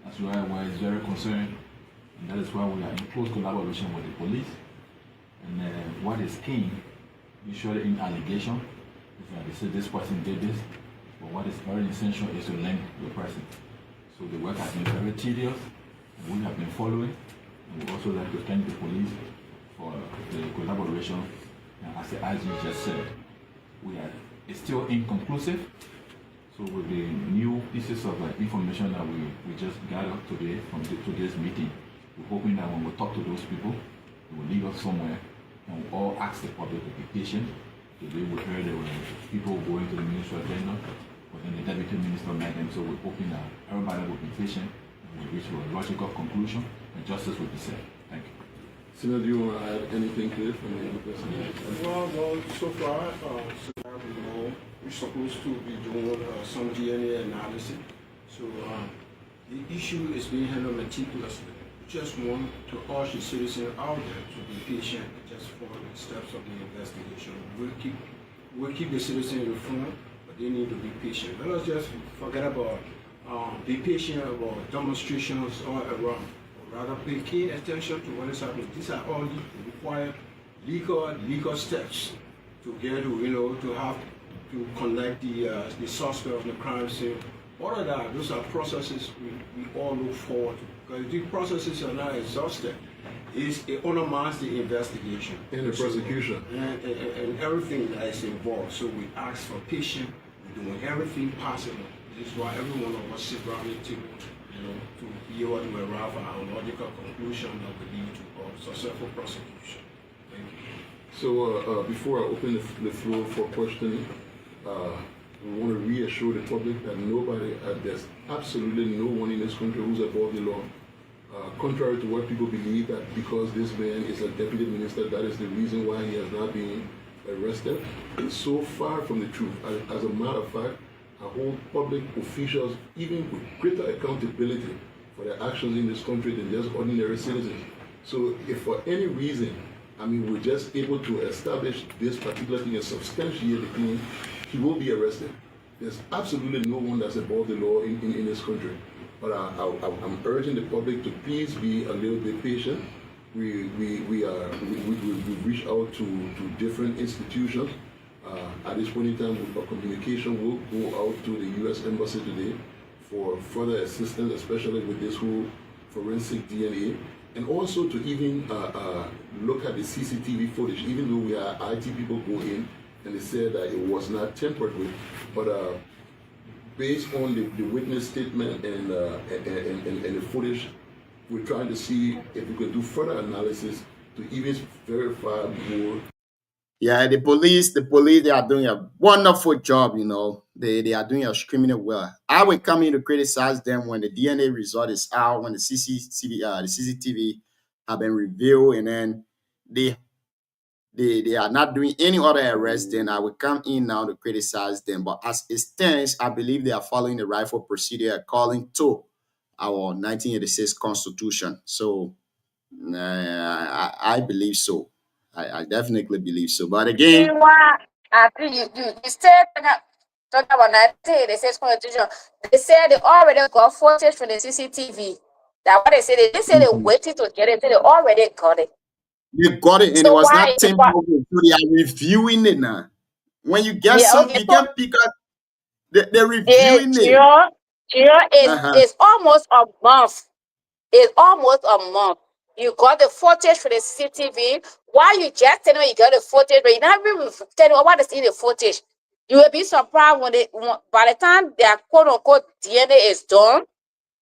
as you are aware, is very concerned, and that is why we are in close collaboration with the police. And what is key, usually in allegation, is that they say this person did this, but what is very essential is to link the person. So the work has been very tedious, and we have been following, and we also like to thank the police for the collaboration. And as the IG just said, it's still inconclusive. So with the new pieces of information that we just gathered today from today's meeting, we're hoping that when we talk to those people, they will lead us somewhere, and we all ask the public to be patient. Today we heard there were people going to the Ministry of Gender, but then the Deputy Minister met them, so we're hoping that everybody will be patient and we'll reach a logical conclusion and justice will be served. Thank you. Senator, do you want to add anything to it from the other person? Well, so far, we know we're supposed to be doing some DNA analysis. So the issue is being handled meticulously. We just want to urge the citizens out there to be patient and just follow the steps of the investigation. We'll keep the citizens informed, but they need to be patient. Let us just forget about be patient about demonstrations all around. Rather pay keen attention to what is happening. These are all required legal steps to get to connect the suspect of the crime scene. All of that, those are processes we all look forward to. Because these processes are not exhausted. It undermines the investigation. And the prosecution. And everything that is involved. So we ask for patience. We're doing everything possible. This is why every one of us sit around the table, to be able to arrive at a logical conclusion that will lead to a successful prosecution. Thank you. So before I open the floor for questioning, we want to reassure the public that there's absolutely no one in this country who's above the law. Contrary to what people believe, that because this man is a deputy minister, that is the reason why he has not been arrested. It's so far from the truth. As a matter of fact, I hold public officials even with greater accountability for their actions in this country than just ordinary citizens. So if for any reason, we're just able to establish this particular thing and substantiate the claim, he will be arrested. There's absolutely no one that's above the law in this country. But I'm urging the public to please be a little bit patient. We reach out to different institutions. At this point in time, our communication will go out to the U.S. Embassy today for further assistance, especially with this whole forensic DNA, and also to even look at the CCTV footage, even though we had IT people go in and they said that it was not tampered with, but based on the witness statement and the footage, we're trying to see if we could do further analysis to even verify more. Yeah, the police, they are doing a wonderful job, They are doing extremely well. I will come in to criticize them when the DNA result is out, when the CCTV have been revealed, and then they are not doing any other arrests, then I will come in now to criticize them. But as it stands, I believe they are following the rightful procedure according to our 1986 Constitution. So I believe so. I definitely believe so. But again, you said talking about 1986 Constitution. They said they already got footage from the CCTV. That what they said. They didn't say they waited to get it. They already got it. They got it, and So it was why not is temporary. So they are reviewing it now. When you get you can pick up. They're reviewing it. It's almost a month. It's almost a month. You got the footage for the CCTV. Why you just telling me you got the footage, but you're not even telling me what is in the footage? You will be surprised by the time their quote unquote DNA is done,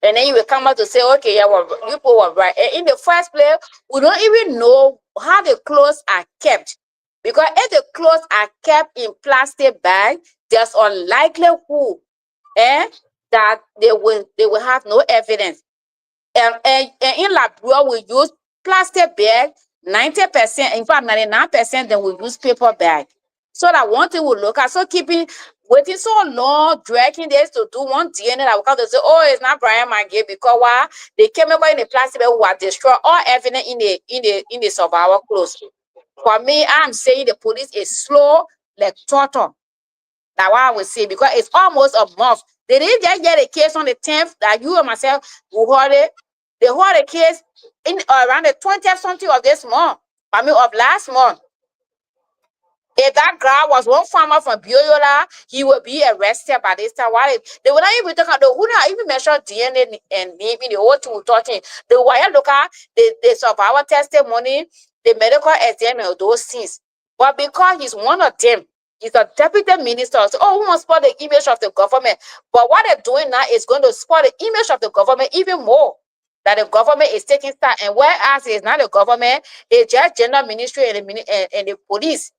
and then you will come out to say, okay, yeah, well, you people were right. And in the first place, we don't even know how the clothes are kept. Because if the clothes are kept in plastic bag, there's unlikely that they will have no evidence. And in Liberia, we use plastic bag, 90%, in fact, 99%, then we use paper bag. So that one thing we look at. So waiting so long, dragging this to do one DNA that we come to say, oh, it's not Brian Mange, because why? They came over in the plastic bag who have destroyed all evidence in the survival clothes. For me, I'm saying the police is slow like turtle. That's what I would say, because it's almost a month. They didn't just get a case on the 10th that you and myself will hold it. They hold a case in around the 20th something of this month. Of last month. If that guy was one farmer from Bioyola, he would be arrested by this time. Why they will not even talk about the who not even mention DNA and name in the whole thing we're talking. The wire look at the survivor testimony, the medical exam and those things. But because he's one of them, he's a deputy minister. So, oh, we must spoil the image of the government. But what they're doing now is going to spoil the image of the government even more. That the government is taking start, and whereas it's not the government, it's just gender ministry and the police.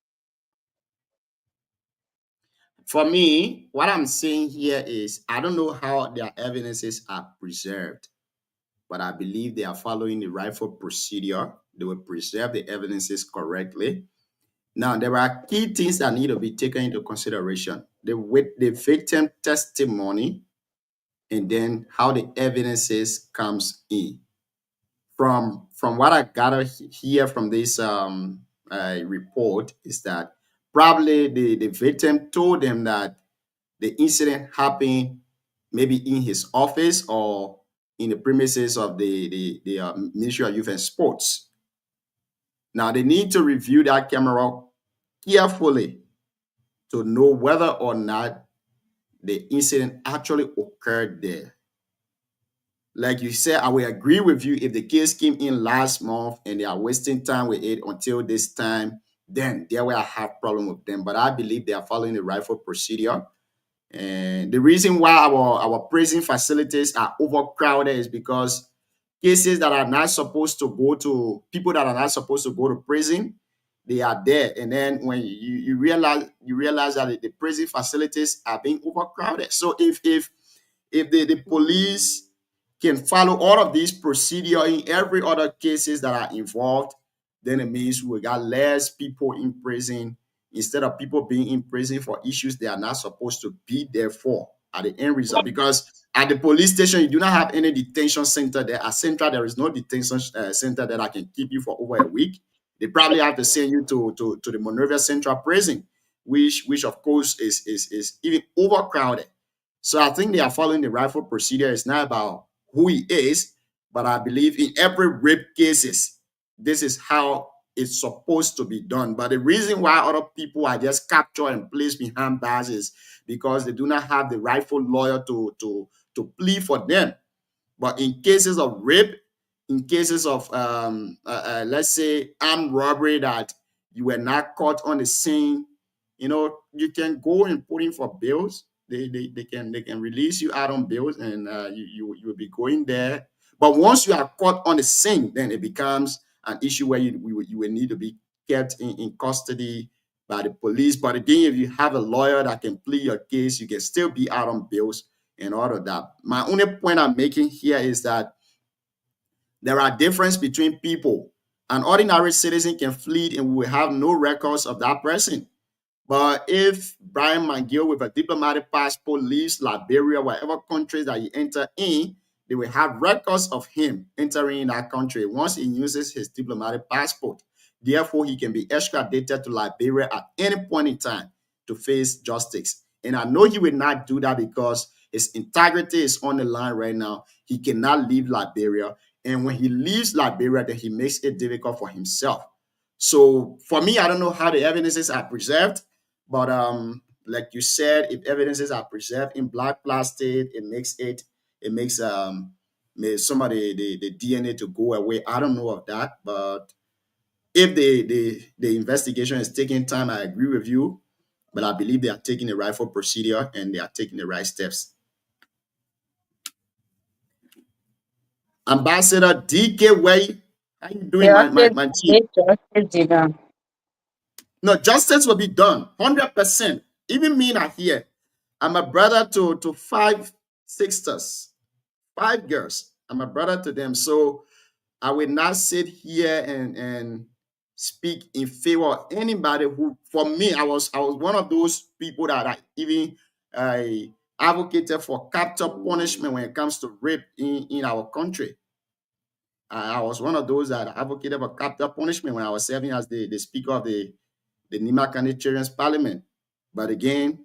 For me, what I'm saying here is I don't know how their evidences are preserved, but I believe they are following the rightful procedure. They will preserve the evidences correctly. Now, there are key things that need to be taken into consideration. The victim testimony, and then how the evidences comes in. From what I gather here from this report is that probably the victim told them that the incident happened maybe in his office or in the premises of the Ministry of Youth and Sports. Now, they need to review that camera carefully to know whether or not the incident actually occurred there. Like you said, I will agree with you. If the case came in last month and they are wasting time with it until this time, then there will have problem with them. But I believe they are following the rightful procedure. And the reason why our prison facilities are overcrowded is because cases that are not supposed to go to people that are not supposed to go to prison, they are there. And then when you realize that the prison facilities are being overcrowded. So if the police can follow all of these procedure in every other cases that are involved, then it means we got less people in prison instead of people being in prison for issues they are not supposed to be there for at the end result. Because at the police station, you do not have any detention center there. At Central, there is no detention center that I can keep you for over a week. They probably have to send you to the Monrovia Central Prison, which of course is even overcrowded. So I think they are following the rightful procedure. It's not about who he is, but I believe in every rape cases, this is how it's supposed to be done. But the reason why other people are just captured and placed behind bars is because they do not have the rightful lawyer to plead for them. But in cases of rape, in cases of let's say armed robbery that you were not caught on the scene, you can go and put in for bills. They can release you out on bills, and you will be going there. But once you are caught on the scene, then it becomes an issue where you will need to be kept in custody by the police. But again, if you have a lawyer that can plead your case, you can still be out on bills and all of that. My only point I'm making here is that there are differences between people. An ordinary citizen can flee and we will have no records of that person. But if Brian McGill with a diplomatic passport leaves Liberia, whatever country that he enter in, they will have records of him entering that country once he uses his diplomatic passport. Therefore, he can be extradited to Liberia at any point in time to face justice. And I know he will not do that because his integrity is on the line right now. He cannot leave Liberia. And when he leaves Liberia, then he makes it difficult for himself. So for me, I don't know how the evidences are preserved. But like you said, if evidences are preserved in black plastic, it makes some of the DNA to go away. I don't know of that, but if the investigation is taking time, I agree with you. But I believe they are taking the rightful procedure and they are taking the right steps. Ambassador DK Way, how you doing, my chief? No, justice will be done, 100%. Even me not here. I'm a brother to 5 sisters, 5 girls. I'm a brother to them. So I will not sit here and speak in favor of anybody who, for me, I was one of those people that I even advocated for capital punishment when it comes to rape in our country. I was one of those that advocated for capital punishment when I was serving as the speaker of the Nima County Children's Parliament. But again,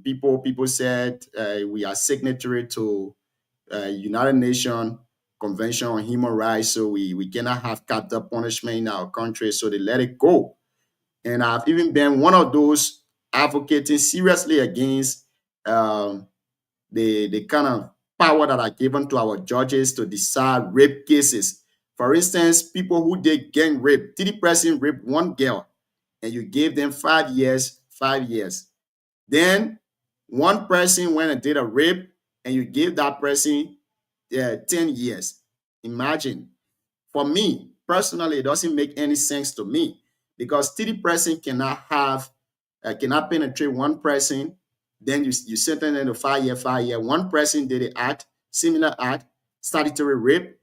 people said we are signatory to United Nations Convention on Human Rights, so we cannot have capital punishment in our country, so they let it go. And I've even been one of those advocating seriously against the kind of power that are given to our judges to decide rape cases. For instance, people who did gang rape, 3 person raped 1 girl, and you gave them 5 years, 5 years. Then 1 person went and did a rape, and you gave that person 10 years. Imagine. For me, personally, it doesn't make any sense to me, because 3 person cannot penetrate 1 person. Then you sentence them to 5 years, 5 years. 1 person did an act, similar act, statutory rape,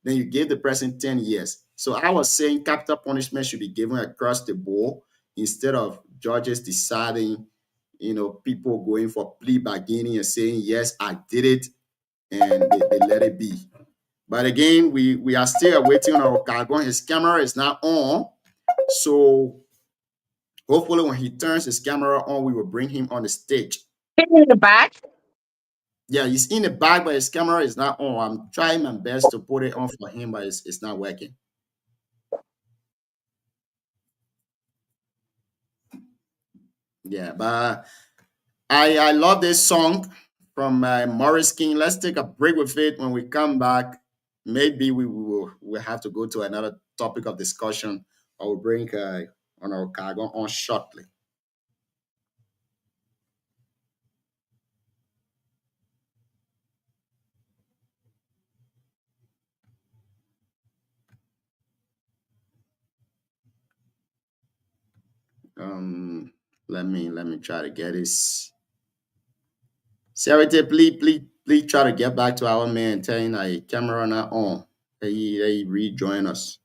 then you gave the person 10 years. So I was saying capital punishment should be given across the board instead of judges deciding, people going for plea bargaining and saying, yes, I did it, and they let it be. But again, we are still waiting on our cargo. His camera is not on. So hopefully when he turns his camera on, we will bring him on the stage. In the back? Yeah, he's in the back, but his camera is not on. I'm trying my best to put it on for him, but it's not working. Yeah, but I love this song from Morris King. Let's take a break with it. When we come back, maybe we'll have to go to another topic of discussion. I will bring on our cargo on shortly. Let me try to get this. Sarah, please try to get back to our man telling a camera not on. He rejoin us.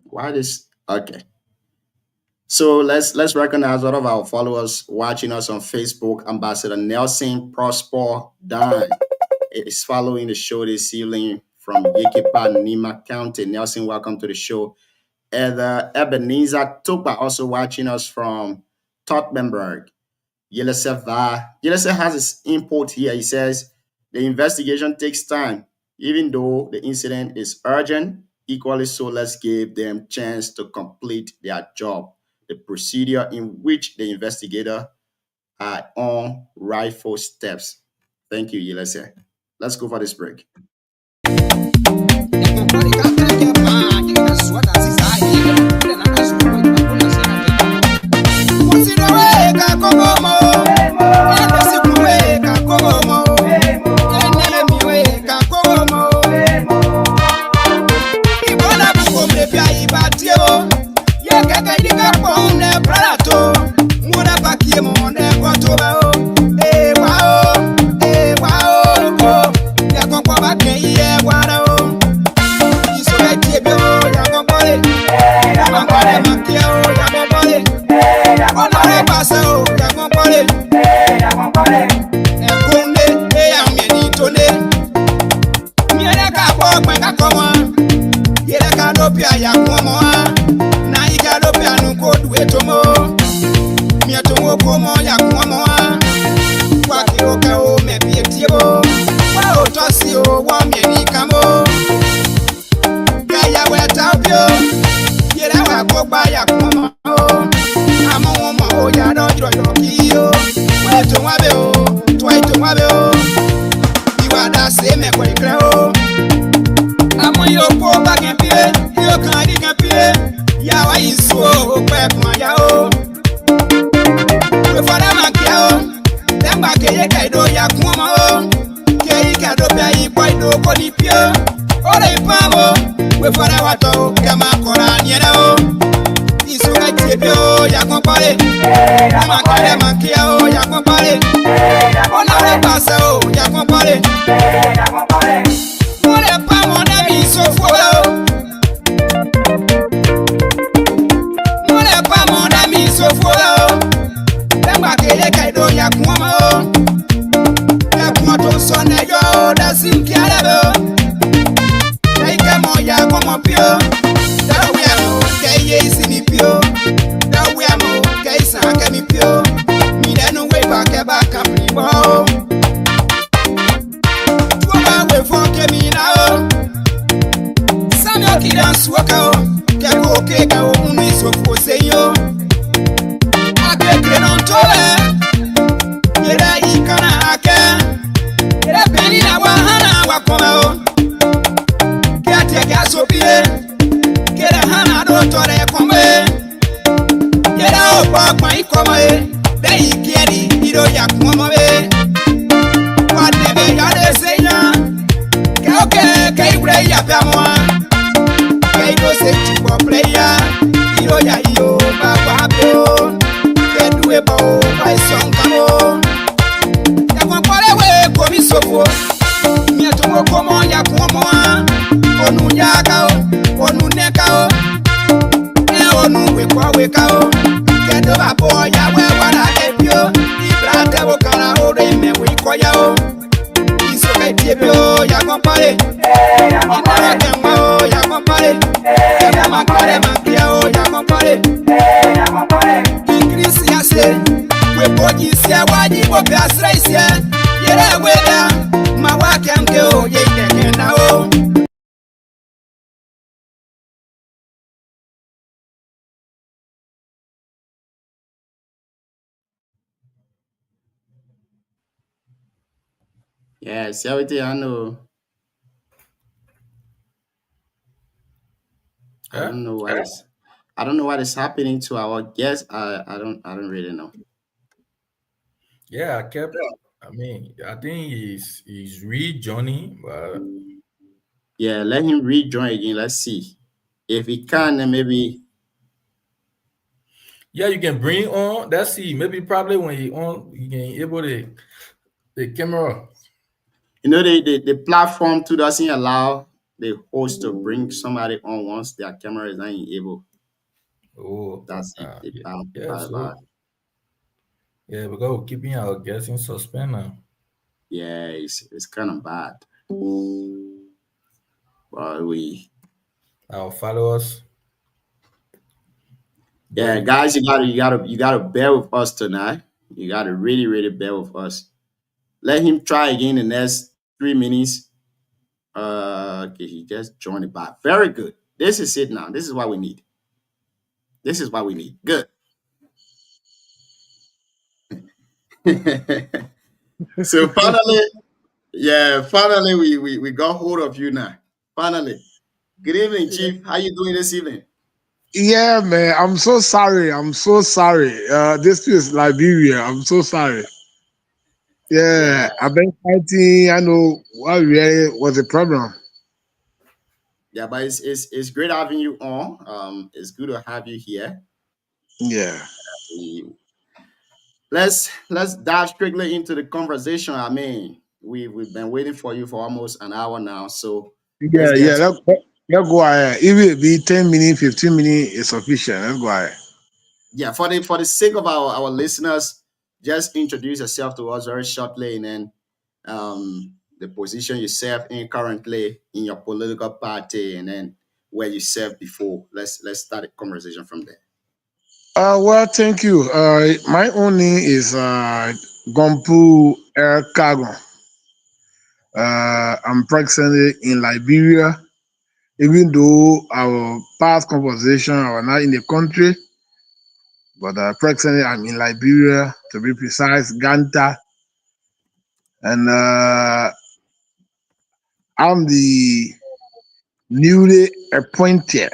Why this? Okay. So let's recognize one of our followers watching us on Facebook. Ambassador Nelson Prosper Dine is following the show this evening from Yekepa, Nima County. Nelson, welcome to the show. Ebenezer Topa also watching us from Tottenberg. Yelese has his input here. He says the investigation takes time, even though the incident is urgent. Equally so, let's give them chance to complete their job. The procedure in which the investigator are on rightful steps. Thank you, Yelese. Let's go for this break. do koni pio. Ore pamo, we fara wato, kama kora nyereo. Isuka tibio, ya kompare. Kama kare makia o, ya kompare. Ona ore pasa o, ya kompare. Ore pamo na mi sofo o. Ore pamo na mi sofo o. Kama kele kaido ya kuma o. Ya kuma to sone yo, da simkiara o. Ya como pio, da wiamo que yesi mi pio, da wiamo que isa que mi pio, mira no we ba que ba capri bo. Tu ba we fo que mi na o, samio ki dan suoka o, que go que ga o mi so fo seyo. Ake que non tole, era ikana ake, era beni na wa hana wa koma o. Sopie, kera hana do tore kombe, kera opa kwa ikome, dei kieri iro ya kumobe, wadebe ya desenya, ke oke ke ibre ya pamwa, ke iro se chupo player, iro ya iyo baba bo, ke duwe bo by song kamo, ya kwampore we komi sofo, mi atomo komo ya kumoa. Onu yaka o, onu neka o, onu weka o. Kedo babo ya we wala ebio, ibra te wo kara o re me we koya o. Iso ke tibio ya kompare, ina kemba o ya kompare, kema makare makia o ya kompare. Ingrisi ya se, we poji se waji bo pe asraisia, yere weda, mawake amke o ye dekenda o. Yes, everything I know. I Yeah. don't know what is. I don't know what is happening to our guest. I don't really know. Yeah, I kept. I mean, I think he's rejoining, but Yeah, let him rejoin again. Let's see if he can. Then maybe yeah, you can bring on. Let's see. Maybe probably when he on, you can able to the camera. the platform too doesn't allow the host to bring somebody on once their camera is not enabled. Oh, That's the yeah, bad yeah. part about So it. yeah, because we're keeping our guests in suspense now. Yeah, it's kind of bad. But Our followers, yeah, they guys, you gotta bear with us tonight. You gotta really bear with us. Let him try again the next 3 minutes. Okay, he just joined it back. Very good. This is it now. This is what we need. This is what we need. Good. So finally, yeah, finally we got hold of you now. Finally. Good evening, Chief. How you doing this evening? Yeah, man, I'm so sorry. I'm so sorry. This is Liberia. I'm so sorry. Yeah, Yeah, I've been fighting. I know what really was the problem. yeah, but it's great having you on. It's good to have you here. Yeah. We- let's dive strictly into the conversation. I mean, we've been waiting for you for almost an hour now, so let's Yeah, get yeah. to Let's go ahead. Even if it be 10 minutes, 15 minutes is sufficient. Let's go ahead. yeah, for the sake of our listeners, just introduce yourself to us very shortly, and then the position you serve in currently in your political party, and then where you served before. Let's start the conversation from there. Well, thank you. My own name is Gompu Air Cargo. I'm presently in Liberia. Even though our past conversation are not in the country, but presently I'm in Liberia, to be precise, Ganta, and I'm the newly appointed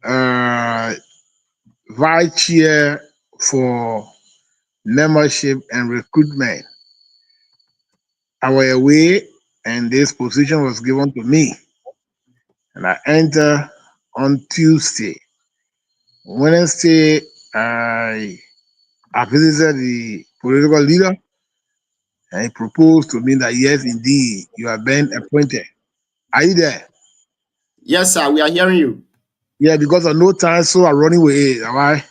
uh, vice chair for membership and recruitment. Our way and this position was given to me. And I entered on Tuesday. Wednesday, I visited the political leader, and he proposed to me that yes, indeed, you are being appointed. Are you there? Yes, sir. We are hearing you. Yeah, because of no time, so I'm running away. All right.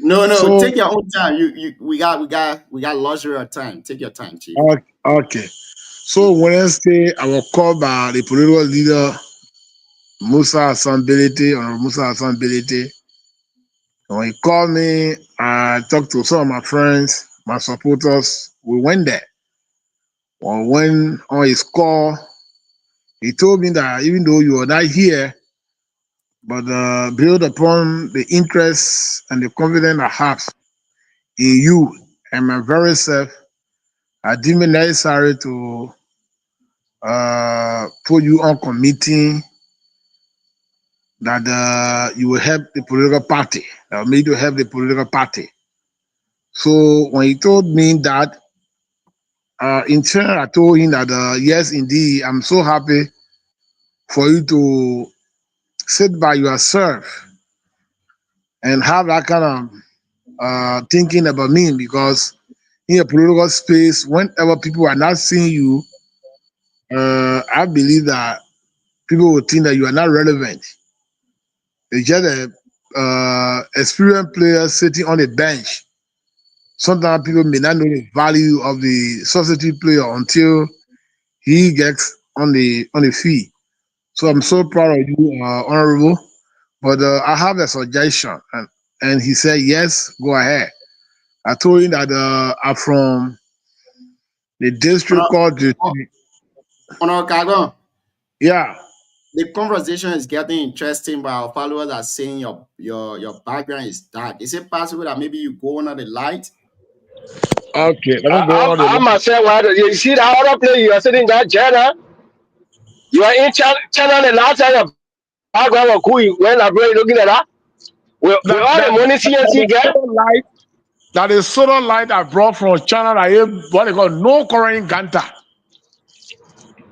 No. So Take your own time. We got luxury of time. Take your time, Chief. okay. So Wednesday, I was called by the political leader, Musa Asambelete, or Musa Asambelete. When he called me, I talked to some of my friends, my supporters. We went there. When on his call, he told me that even though you are not here, but build upon the interest and the confidence I have in you and my very self, I deem it necessary to put you on committee that you will help the political party, me to help the political party. So when he told me that, in turn, I told him that yes, indeed, I'm so happy for you to sit by yourself and have that kind of thinking about me, because in a political space, whenever people are not seeing you, I believe that people will think that you are not relevant. It's just a experienced player sitting on a bench. Sometimes people may not know the value of the substitute player until he gets on the field. So I'm so proud of you, Honorable. But I have a suggestion, and he said yes, go ahead. I told him that I'm from the district Honor, called Honor Kagon, yeah. the conversation is getting interesting, but our followers are saying your background is dark. Is it possible that maybe you go under the light? Okay, let me go on I the. myself, you see that other place you are sitting in that chair now? You are in channel and outside your background of cool when I'm looking at that. With That all the that money that CNC is get, solar light. That is solar light I brought from China. I have what they call no current in Ganta.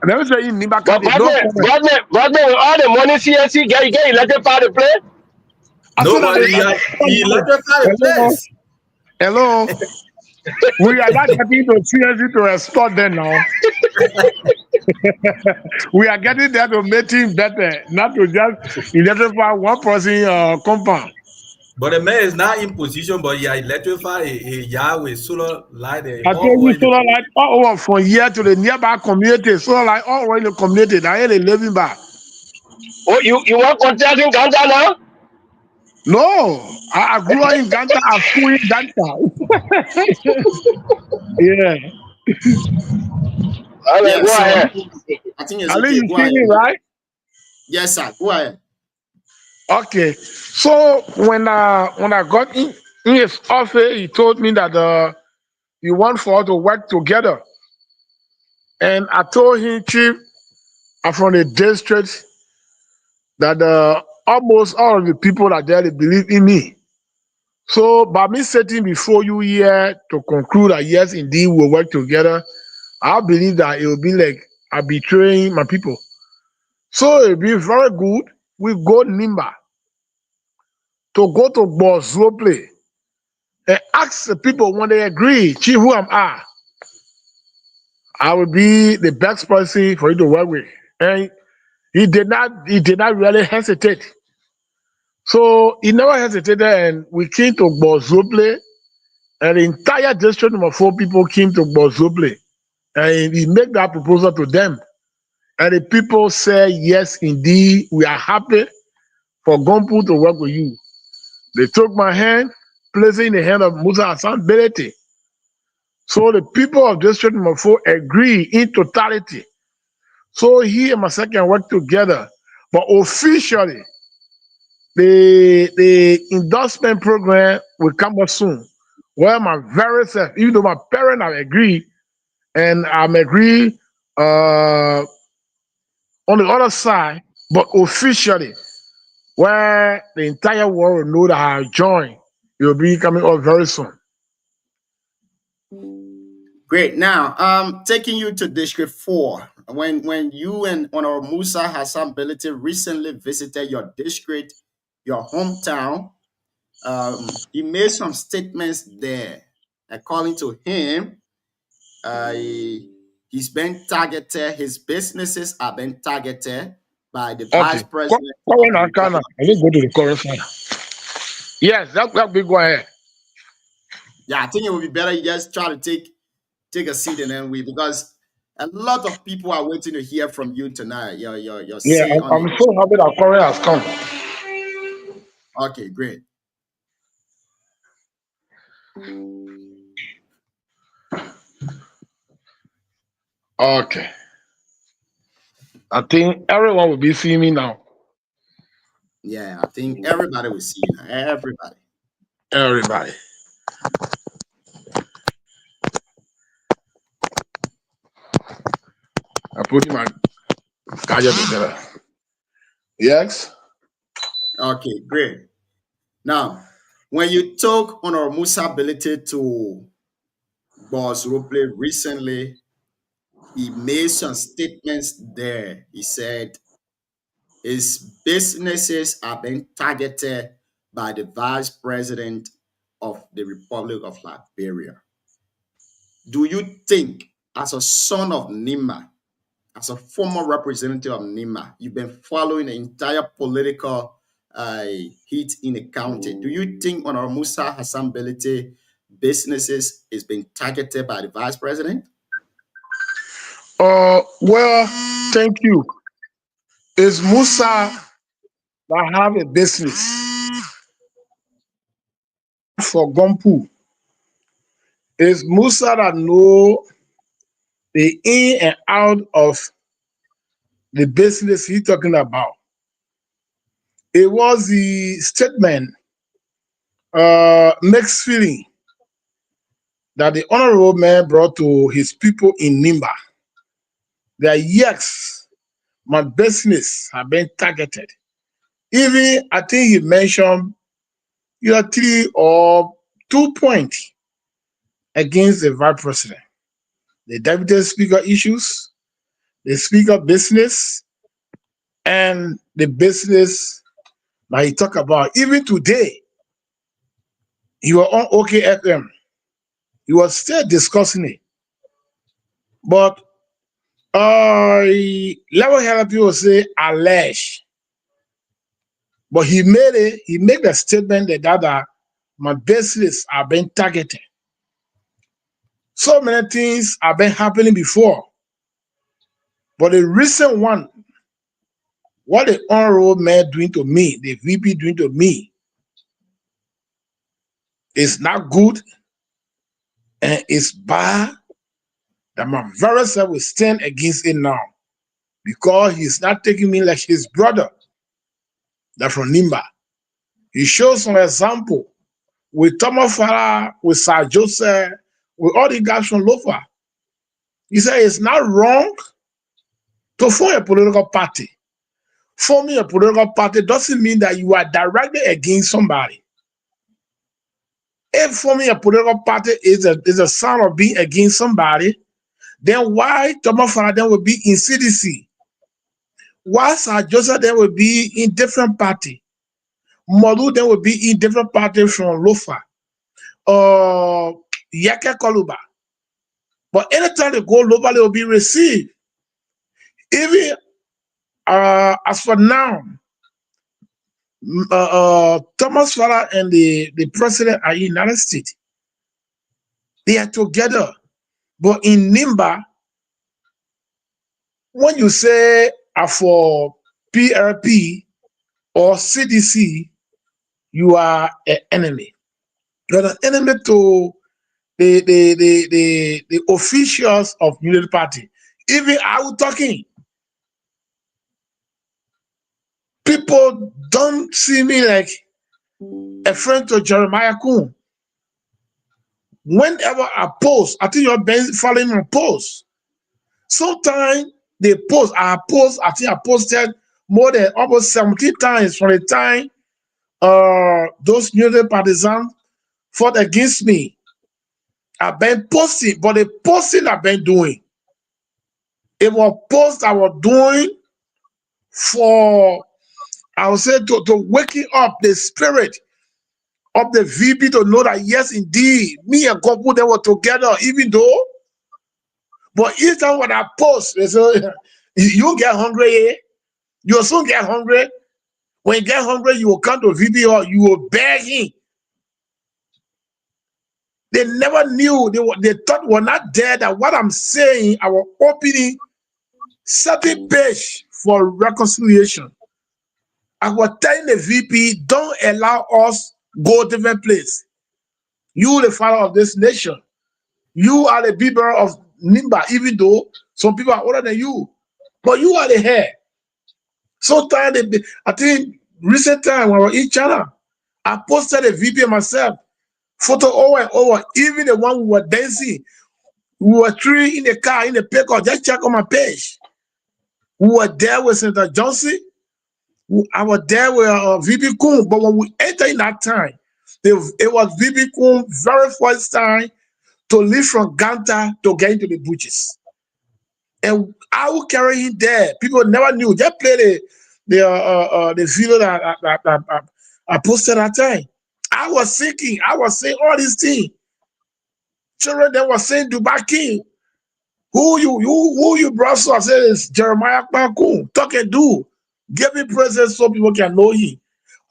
Let me say in but Nibakadi, no current. Batman, with all the money CNC get, you get elected by the play. I said that Nobody he is electrified the hello, place. hello. We are not getting to CSC to restore them now. We are getting there to make things better, not to just electrify one person compound. But the man is not in position, but he electrified a yard with solar light and I all told over you in the solar place. light all over from here to the nearby community. Solar light all over in the community. I ain't living back. Oh, you want contract in Ghana now? No, I grew up in Ganta. I school in Ganta. Yeah. Okay, Yeah, go so ahead. I think it's Ali, okay. you Go see ahead. me, right? Yes, sir. Go ahead. Okay. So when I got in his office, he told me that he want for us to work together. And I told him, Chief, I'm from the district that almost all of the people that there they believe in me. So by me sitting before you here to conclude that yes, indeed we'll work together, I believe that it will be like I betraying my people. So it'll be very good. We go Nimba to go to Bozo play and ask the people when they agree, Chief, who am I will be the best person for you to work with. And he did not really hesitate. So he never hesitated, and we came to Bozople, and the entire district number 4 people came to Bozople, and he made that proposal to them. And the people said, yes, indeed, we are happy for Gompu to work with you. They took my hand, placed it in the hand of Musa Hassan Belete. So the people of district number 4 agree in totality. So he and myself can work together. But officially, the endorsement program will come up soon. Where my very self, even though my parents have agreed, and I'm agree on the other side, but officially, where the entire world will know that I have joined, it will be coming up very soon. Great. Now, taking you to District 4. When you and Honorable Musa Hassan Belete recently visited your district, your hometown, he made some statements there. According to him, he's been targeted, his businesses are being targeted by the vice Okay. president of Current the and Ghana. Republic. I just go to the current one. Yes, that big one here. Yeah, I think it would be better you just try to take a seat and then because a lot of people are waiting to hear from you tonight. Your Yeah, say on I'm the so happy that current has come. Okay, great. Okay. I think everyone will be seeing me now. Yeah, I think everybody will see you now. Everybody. Everybody. I put my gadget together. Yes? Okay, great. Now, when you took Honorable Musa ability to Boss Ropley recently, he made some statements there. He said his businesses are being targeted by the vice president of the Republic of Liberia. Do you think, as a son of Nima, as a former representative of Nima, you've been following the entire political heat in the county? Do you think Honorable Musa Hassan Belete businesses is being targeted by the vice president? Well, thank you. It's Musa that have a business for Gompu. It's Musa that know the in and out of the business he's talking about. It was the statement, mixed feeling that the honorable man brought to his people in Nimba. That yes, my business have been targeted. Even I think he mentioned 3 or 2 points against the vice president. The deputy speaker issues, the speaker business, and the business that he talked about. Even today, he was on OKFM. He was still discussing it. But level head people say allege. But he made a statement that my business are being targeted. So many things have been happening before. But the recent one, what the honorable man doing to me, the VP doing to me, is not good and it's bad. That my very self will stand against it now. Because he's not taking me like his brother. That from Nimba. He shows some example with Thomas Farah, with Sir Joseph, with all the guys from Lofa. He said it's not wrong to form a political party. Forming a political party doesn't mean that you are directly against somebody. If forming a political party is a sign of being against somebody, then why Thomas Farah then will be in CDC? Why Sir Joseph then will be in different party? Modu then will be in different party from Lofa or Yake Koluba. But anytime they go Lofa, they will be received. Even as for now, Thomas Farah and the president are in the United States. They are together. But in Nimba, when you say for PRP or CDC, you are an enemy. You're an enemy to the officials of Unity Party. Even I was talking, people don't see me like a friend to Jeremiah Kuhn. Whenever I post, I think you're following my post. Sometimes they post, I think I posted more than almost 17 times from the time those Unity partisans fought against me. I've been posting, but the posting I've been doing, it was post I was doing for, I would say, to waking up the spirit of the VP to know that yes, indeed, me and couple they were together, even though. But each time when I post, they say, you get hungry, eh? You'll soon get hungry. When you get hungry, you will come to VP or you will beg him. They never knew, they thought we're not there that what I'm saying, I was opening certain page for reconciliation. I was telling the VP, don't allow us go different place. You, the father of this nation, you are the bearer of Nimba, even though some people are older than you, but you are the head. Sometimes, I think recent time when we were in China, I posted a VP myself, photo over and over, even the one we were dancing. We were three in the car, in the pickup, just check on my page. We were there with Senator Johnson. I was there with VP Kuhn, but when we entered in that time, it was VP Kuhn very first time to leave from Ganta to get into the bushes. And I would carry him there. People never knew. Just play the video that I posted that time. I was thinking, I was saying all these things. Children that were saying Dubai King. Who you brought? So I said it's Jeremiah Kpaku. Talk and do. Give me presents so people can know him.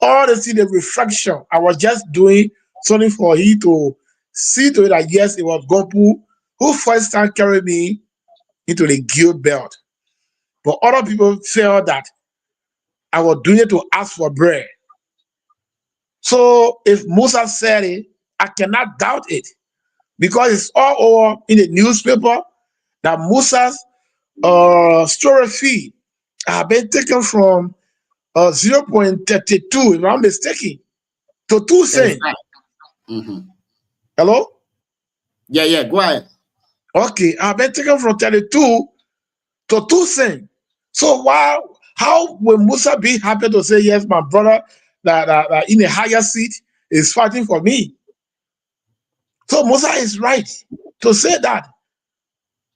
All the see the reflection. I was just doing something for him to see to it that yes, it was Gompu who first time carried me into the guild belt. But other people felt that I was doing it to ask for bread. So if Musa said it, I cannot doubt it. Because it's all over in the newspaper that Musa's storage fee have been taken from 0.32, if I'm mistaken, to 2 cents. Hello? Yeah, go ahead. Okay, I've been taken from 32 to 2 cents. So how will Musa be happy to say, yes, my brother that in a higher seat is fighting for me? So Musa is right to say that.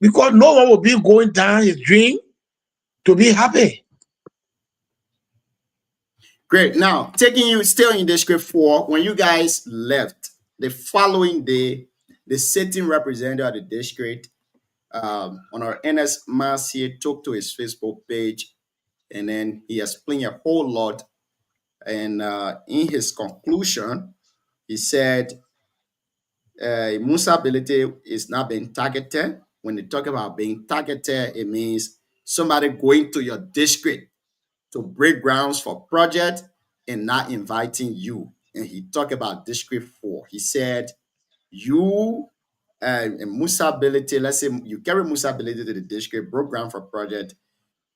Because no one will be going down his dream to be happy. Great. Now, taking you still in District 4, when you guys left, the following day, the sitting representative of the district, on our NS Mass here, took to his Facebook page, and then he explained a whole lot. And in his conclusion, he said, Musa ability is not being targeted. When they talk about being targeted, it means somebody going to your district to break grounds for project and not inviting you. And he talked about District 4. He said, you and Musa ability, let's say you carry Musa ability to the district, broke ground for project,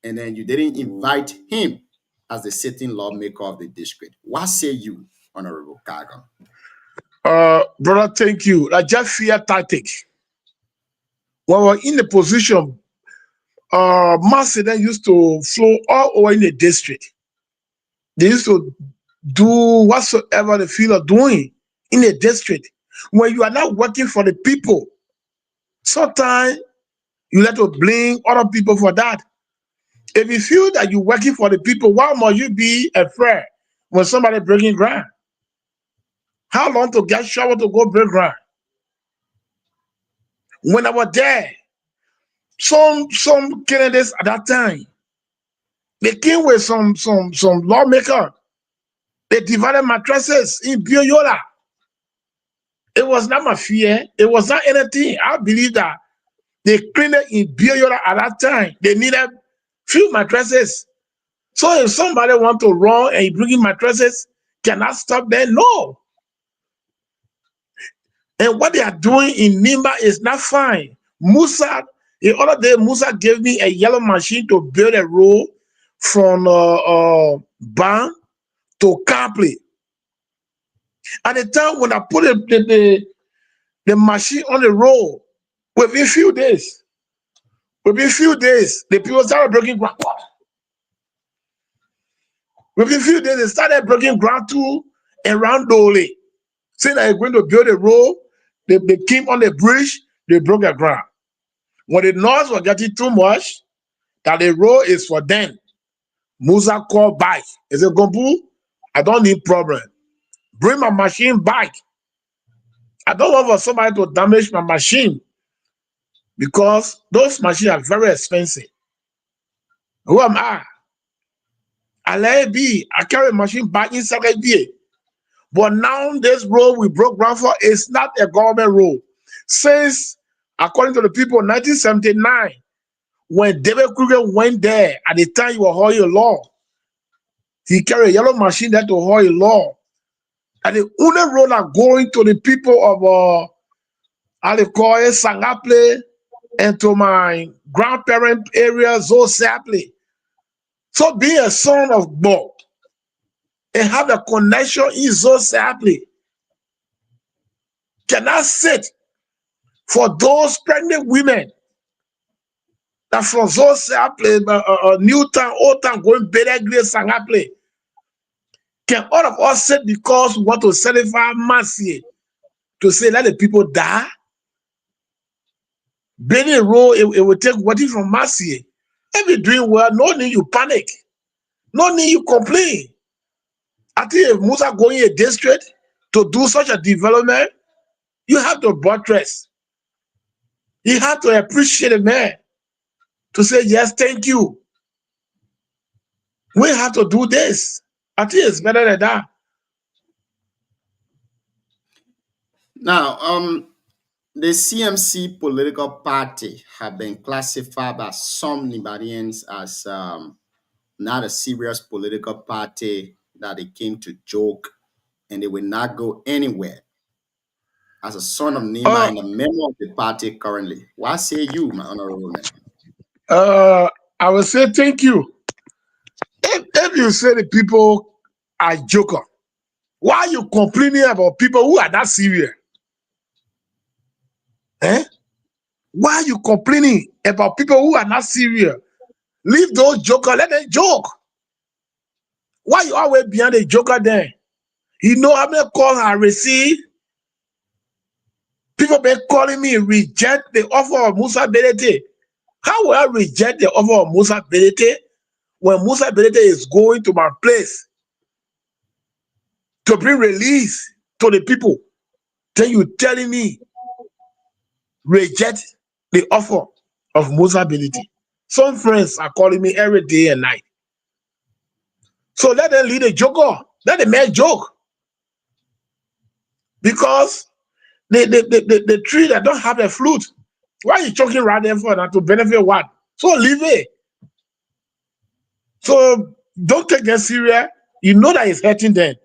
and then you didn't invite him as the sitting lawmaker of the district. What say you, Honorable Kagan? Brother, thank you. I just fear tactic. When we're in the position, mass then used to flow all over in the district. They used to do whatsoever they feel are doing in the district. When you are not working for the people, sometimes you let to blame other people for that. If you feel that you're working for the people, why must you be afraid when somebody breaking ground? How long to get shovel to go break ground? When I was there, some candidates at that time, they came with some lawmaker. They divided mattresses in Bioyola. It was not my fear. It was not anything. I believe that they cleaned it in Bioyola at that time. They needed few mattresses. So if somebody want to run and bring in mattresses, can I stop them? No. And what they are doing in Nimba is not fine. Musa, the other day, Musa gave me a yellow machine to build a road from Ban to Kapley. At the time when I put the machine on the road, within few days, the people started breaking ground. Within few days, they started breaking ground too around Dole, saying that they're going to build a road They came on the bridge, they broke the ground. When the noise was getting too much, that the road is for them. Musa called back. He said, Gombu, I don't need problem. Bring my machine back. I don't want for somebody to damage my machine because those machines are very expensive. Who am I? I let it be. I carry a machine back inside the BA. But now this road we broke ground for is not a government road. Since, according to the people, 1979, when David Kruger went there, at the time he was hauling law, he carried a yellow machine there to haul a law. And the only road are going to the people of how they call it, Sangaple, and to my grandparent area, Zosaple. So being a son of God and have a connection in Zosaple cannot sit for those pregnant women that from Zosaple, Newtown, Old Town, going better grace Sangaple. Can all of us sit because we want to satisfy mercy to say let the people die? Benny Road, it will take what from mercy. If you're doing well, no need you panic. No need you complain. I think if Musa going a district to do such a development, you have to buttress. You have to appreciate the man to say, yes, thank you. We have to do this. I think it's better than that. Now, the CMC political party have been classified by some Nigerians as not a serious political party, that they came to joke and they will not go anywhere. As a son of Nima and a member of the party currently, what say you, my honorable man? I will say thank you. If you say the people are joker, why are you complaining about people who are not serious? Eh? Why are you complaining about people who are not serious? Leave those jokers, let them joke. Why you always behind the joker then? You know how many calls I receive? People been calling me, reject the offer of Musa Belete. How will I reject the offer of Musa Belete when Musa Belete is going to my place to bring release to the people? Then you telling me reject the offer of Musa Belete. Some friends are calling me every day and night. So let them lead a joker. Let the man joke. Because the tree that don't have a fruit, why are you choking right there for that to benefit what? So leave it. So don't take them serious. You know that it's hurting them.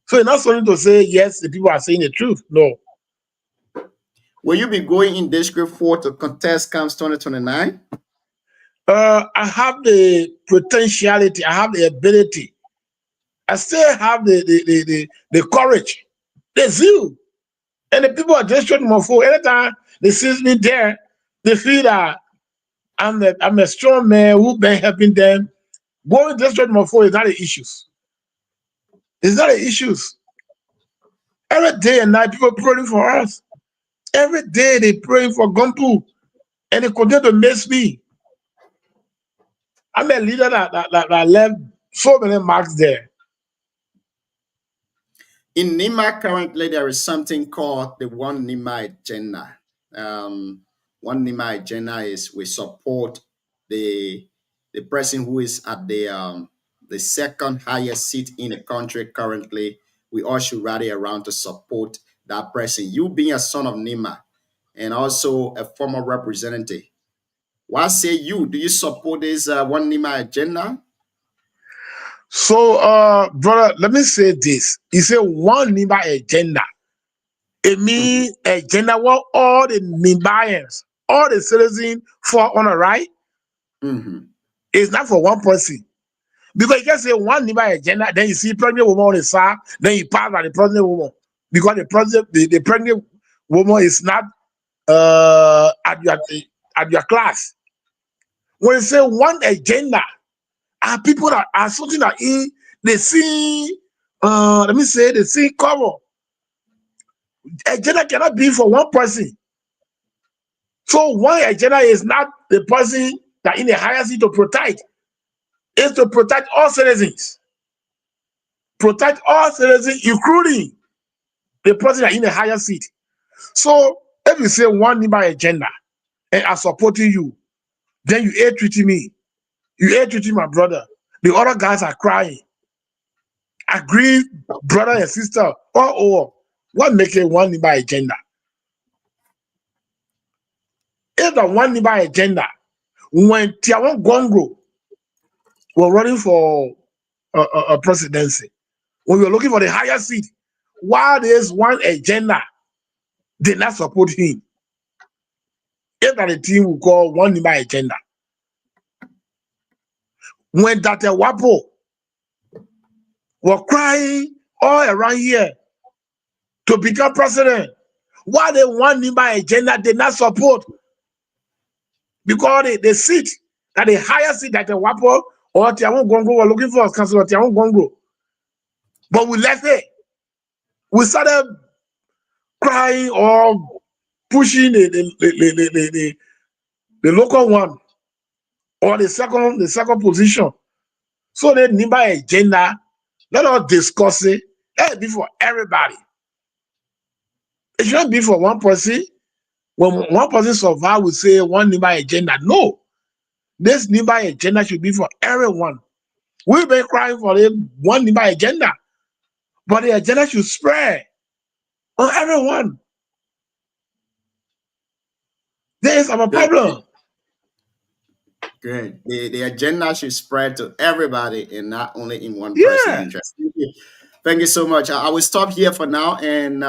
So it's not something to say, yes, the people are saying the truth. No. Will you be going in District 4 to contest comes 2029? I have the potentiality. I have the ability. I still have the courage, the zeal. And the people are just showing my phone. Anytime they see me there, they feel that I'm a strong man who been helping them. Going just showing my phone is not the issues. It's not the issues. Every day and night, people praying for us. Every day they praying for Gumpu, and they continue to miss me. I'm a leader that left so many marks there. In Nima currently, there is something called the One Nima Agenda. One Nima Agenda is we support the person who is at the second highest seat in the country currently. We all should rally around to support that person. You being a son of Nima and also a former representative, what say you? Do you support this One Nima Agenda? So, brother, let me say this. He said one Nima agenda. It means agenda where all the Nimbayans, all the citizens fall on the right. It's not for one person. Because you can say one Nima agenda, then you see pregnant woman on the side, then you pass by the pregnant woman. Because the pregnant woman is not at your class. When you say one agenda, are people that are something that in they see, let me say, they see cover. Agenda cannot be for one person. So one agenda is not the person that in the higher seat to protect. It's to protect all citizens. Protect all citizens, including the person that in the higher seat. So if you say one Niba agenda and I'm supporting you, then you hate treating me. You hate treating my brother. The other guys are crying. Agree, brother and sister. What make it one Niba agenda? If the one Niba agenda, when Tiawan Gongo were running for a presidency, when we were looking for the higher seat, why there's one agenda, they not support him. If that the team will call one Niba agenda. When that Wapo were crying all around here to become president, why they want Niba agenda they not support? Because the seat, that the higher seat that the Wapo or Tiawan Gongo were looking for, Councilor Tiawan Gongo. But we left it. We started crying or pushing the local one or the second position. So the Niba agenda, let us discuss it. Let it be for everybody. It shouldn't be for one person. When one person survive, we say one Niba agenda. No. This Niba agenda should be for everyone. We've been crying for the one Niba agenda. But the agenda should spread on everyone. There is a problem. Good. The agenda should spread to everybody and not only in one person's interest. Thank you so much. I will stop here for now, and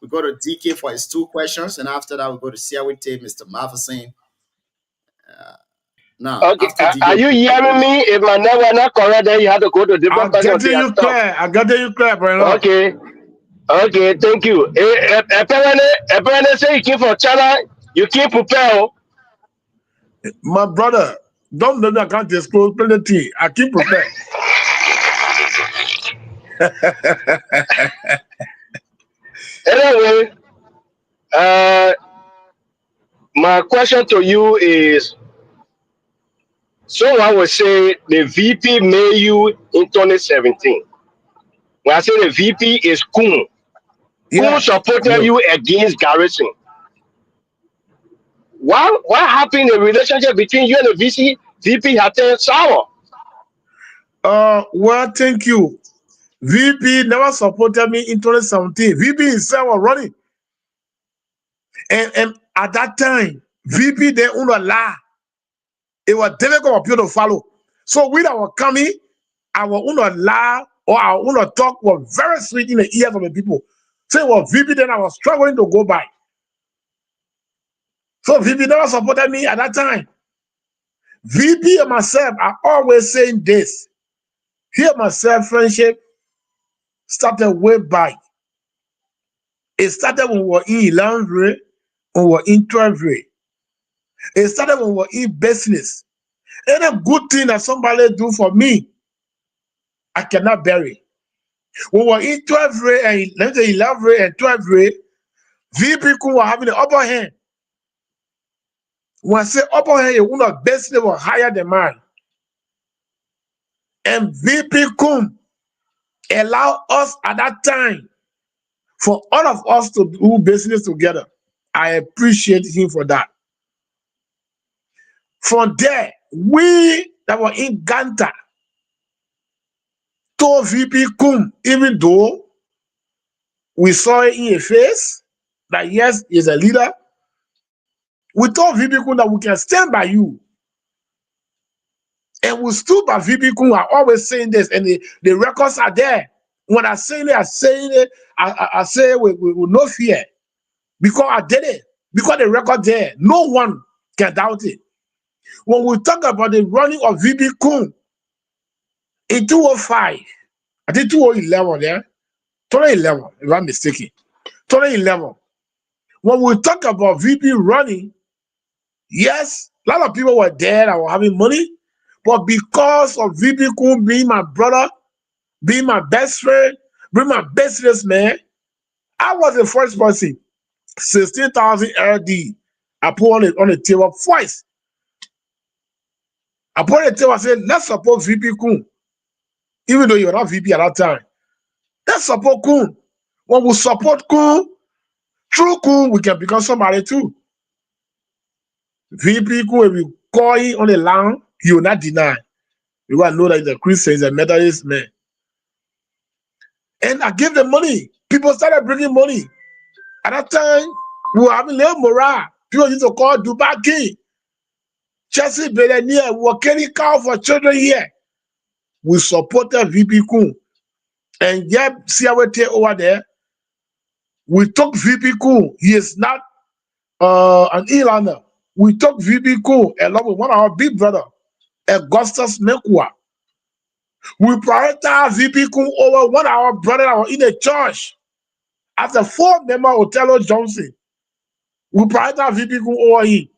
we go to DK for his 2 questions, and after that we go to Siawite, Mr. Matheson. Now, Okay, after DK, are you hearing me? If my network not correct, then you have to go to different person. I'm getting you clear, bro. Okay. Okay, thank you. Apparently, say you came from China, you came prepared. My brother, don't know that I can't disclose plenty. I keep prepared. Anyway, my question to you is, so I would say the VP made you in 2017. When I say the VP is Kun, Kun supported you against Garrison. What happened in the relationship between you and the VP had turned sour? Well, thank you. VP never supported me in 2017. VP himself was running. And at that time, VP they own a law. It was difficult for people to follow. So when I was coming, our own law or our own talk was very sweet in the ears of the people. So it was VP then I was struggling to go by. So VP never supported me at that time. VP and myself are always saying this. Here myself, friendship started way back. It started when we were in 11th grade, when we were in 12th grade. It started when we were in business. Any good thing that somebody do for me, I cannot bury. When we were in 12th grade and let's say 11th grade and 12th grade, VP were having the upper hand. When I say upper hand, you know business was higher than mine. And VP Kum allowed us at that time for all of us to do business together. I appreciate him for that. From there, we that were in Ganta told VP Kum, even though we saw it in his face that yes, he's a leader, we told VP Kum that we can stand by you. And we stood by VP Kum. I'm always saying this, and the records are there. When I say it, I say it with no fear. Because I did it. Because the record there. No one can doubt it. When we talk about the running of VP Kum in 2005, I think 2011 there, 2011, if I'm mistaken, 2011. When we talk about VP running, yes, a lot of people were there that were having money, but because of VP Kum being my brother, being my best friend, being my businessman, I was the first person. 16,000 LD. I put on the table twice. I put on the table. I said, let's support VP Kun, even though you're not VP at that time. Let's support Kun. When we support Kun, through Kun, we can become somebody too. VP Kun, if you call him on the line, he will not deny. You gotta know that he's a Christian, he's a Methodist man. And I gave them money. People started bringing money. At that time, we were having little morale. People used to call Dubai King. Chelsea Billionaire, we were carrying cow for children here. We supported VP Kun. And yet, see our take over there. We took VP Kun. He is not an Elander. We took VP Kun along with one of our big brother, Augustus Mekwa. We prioritized VP Kun over one of our brothers that were in the church. As a 4-member Othello Johnson, we prioritized VP Kun over him.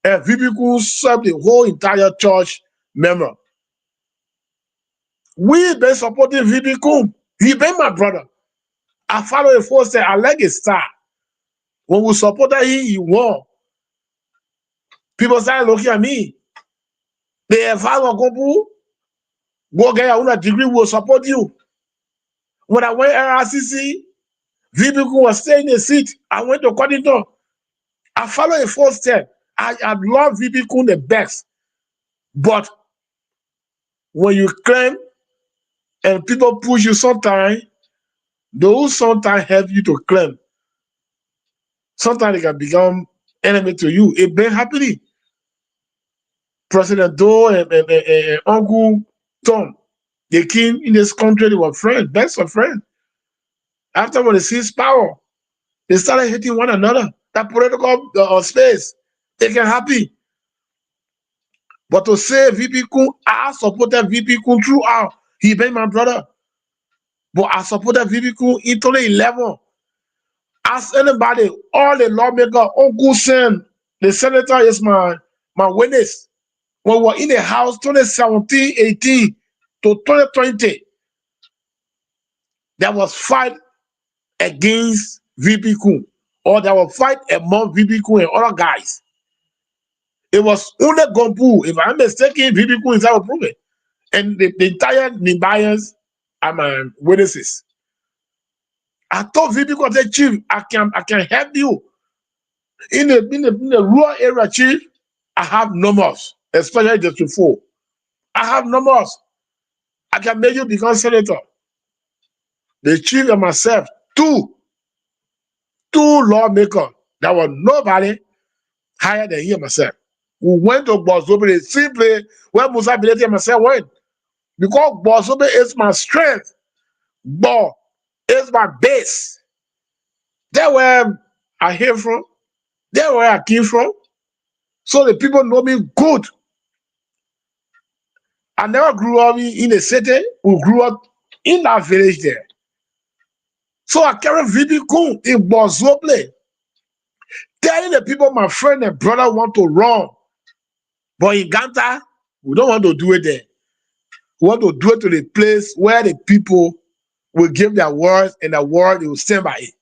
And VP Kun served the whole entire church member. We've been supporting VP Kun. He been my brother. I follow the footsteps. I like his star. When we supported him, he won. People started looking at me. They have found go get a degree, we'll support you. When I went to RCC, VP Kun was staying in the seat. I went to Coddington. I follow the footsteps. I love VP Kun the best. But when you claim and people push you sometimes, those sometimes help you to claim. Sometimes they can become enemy to you. It been happening. President Doe and Uncle Tom, they came in this country, they were friends, best of friends. After when they seized power, they started hitting one another. That political space, they can happy. But to say VP Kun, I supported VP Kun throughout. He been my brother. But I supported VP Kun in 2011. Ask anybody, all the lawmakers, Uncle Sam, the senator is my witness. When we were in the house 2017, 18 to 2020, there was fight against VP Kun, or there was fight among VP Kun and other guys. It was only Gompu. If I'm mistaken, VP Kun is our proven. And the entire Nimbayans are my witnesses. I told VP Kun, I said, Chief, I can help you. In the rural area, Chief, I have numbers, especially District 4. I have numbers. I can make you become senator. The chief and myself, two lawmakers. There was nobody higher than he and myself. We went to Bozobe simply where Musa Bileti and myself went. Because Bozobe is my strength. Bo is my base. That's where I came from. That's where I came from. So the people know me good. I never grew up in a city. We grew up in that village there. So I carry VP Kun in Bozoble, telling the people my friend and brother want to run. But in Ganta, we don't want to do it there. We want to do it to the place where the people will give their words and the word they will stand by it.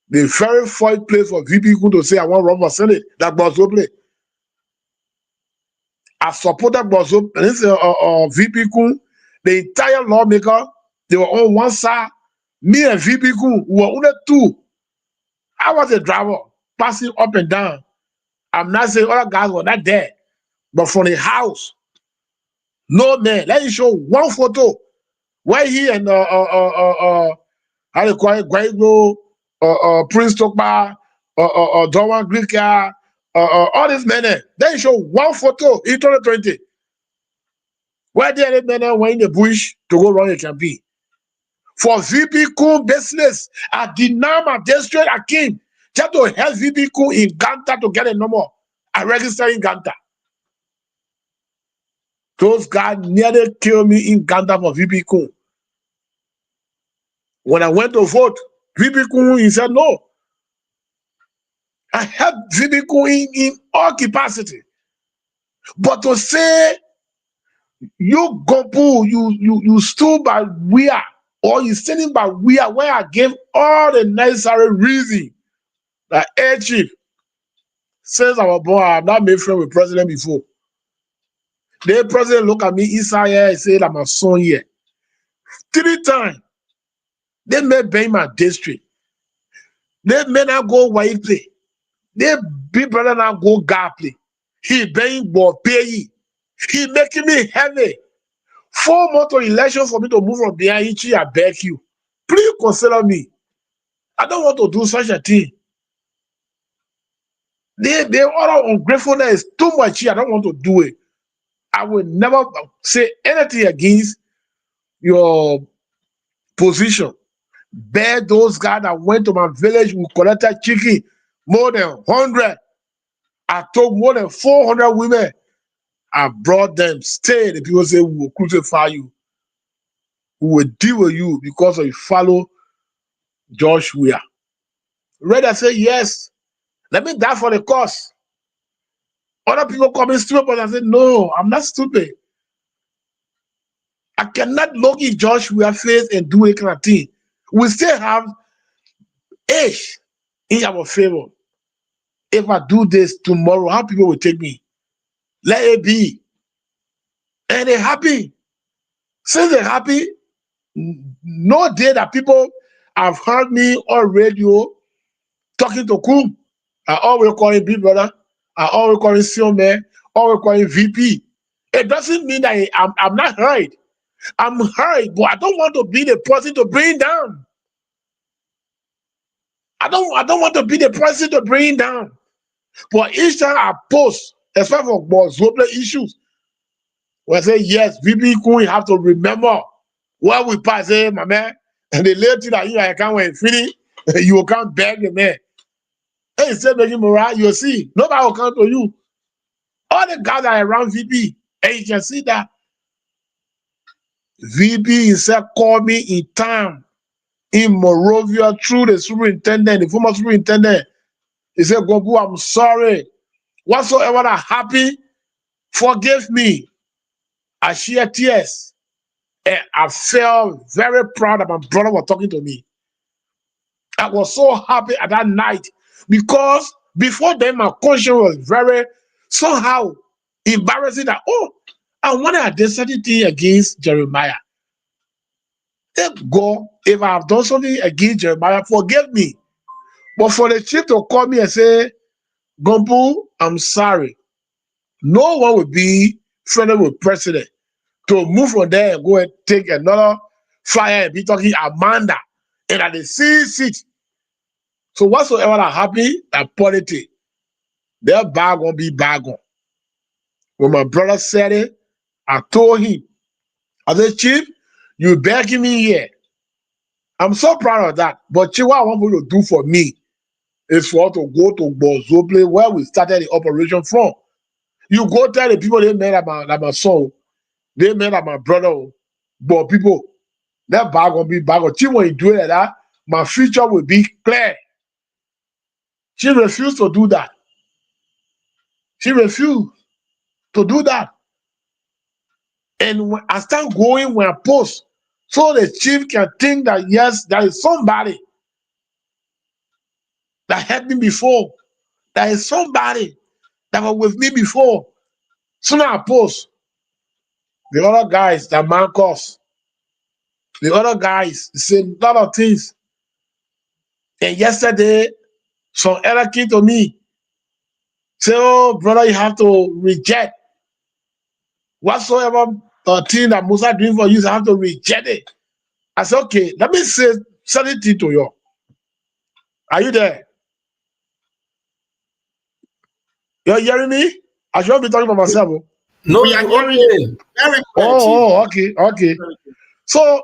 The very first place for VP Kun to say I want to run for Senate, that Bozoble. I supported Bozoble, and this is VP Kun, the entire lawmaker. They were on one side. Me and VP Kun were only two. I was a driver, passing up and down. I'm not saying other guys were not there. But from the house, no man. Let me show one photo where he and how they call it, Guaido, Prince Tokba, Dowan Grika, all these men there. Let me show one photo in 2020. Where the other men were in the bush to go run a campaign. For VP Kun business, I deny my district I came just to help VP Kun in Ganta to get a number. I registered in Ganta. Those guys nearly killed me in Ganta for VP Kun. When I went to vote, VP Kun, he said no. I helped VP Kun in all capacity. But to say, you Gompu, you stood by where or you sending by where I gave all the necessary reason that hey chief, since our boy I have not made friend with president before. The president look at me inside here and say I'm a son here. 3 times they made pay my district. They may not go white play. They big brother not go gap play. He paying for pay. He making me heavy. 4 months of election for me to move from behind each I beg you. Please consider me. I don't want to do such a thing. They all ungratefulness is too much here. I don't want to do it. I will never say anything against your position. Bear those guys that went to my village who collected chicken, more than 100. I told more than 400 women. I brought them. Stay. The people say we will crucify you. We will deal with you because of you follow George Weah. Ready? I say yes. Let me die for the cause. Other people call me stupid, but I said, no, I'm not stupid. I cannot look at George Weah's face and do a kind of thing. We still have age in our favor. If I do this tomorrow, how people will take me? Let it be. And they're happy. Since they're happy, no day that people have heard me on radio talking to Kum. I always call him big brother. I always call him senior man. Always call him VP. It doesn't mean that I'm not heard. I'm heard, but I don't want to be the person to bring down. I don't want to be the person to bring down. But each time I post, especially for Zoble issues, when I say yes, VP Kun have to remember where we pass, hey, my man, and the little thing that you can't wait finish, you can't beg the man. Hey, instead of making morale, you'll see. Nobody will come to you. All the guys are around VP, and you can see that VP himself called me in time in Moravia through the superintendent, the former superintendent. He said, Gobu, I'm sorry. Whatsoever that happened, forgive me. I shed tears. And I felt very proud that my brother was talking to me. I was so happy at that night because before then my conscience was very somehow embarrassing that, oh, I wanted to do something against Jeremiah. If I have done something against Jeremiah, forgive me. But for the chief to call me and say, Gompu, I'm sorry. No one will be friendly with president to move from there and go and take another flyer and be talking Amanda and at the same seat. So whatsoever that happen, that politics, their bag won't be bag on. When my brother said it, I told him, I said, Chief, you begging me here. I'm so proud of that. But Chief, what I want you to do for me is for us to go to Bozople where we started the operation from. You go tell the people they made at my son, they made at my brother, but people, that bag won't be bag on. Chief, when you do it like that, my future will be clear. She refused to do that. She refused to do that. And when I start going, when I post, so the chief can think that, yes, there is somebody that helped me before. There is somebody that was with me before. Soon I post. The other guys, that Marcos, the other guys say a lot of things. And yesterday, some other kid to me say, oh, brother, you have to reject whatsoever thing that Musa doing for you, you have to reject it. I said, okay, let me say something to you. Are you there? You're hearing me? I should be talking about myself. No, We are you hearing you. okay. Very good, Chief. Okay. So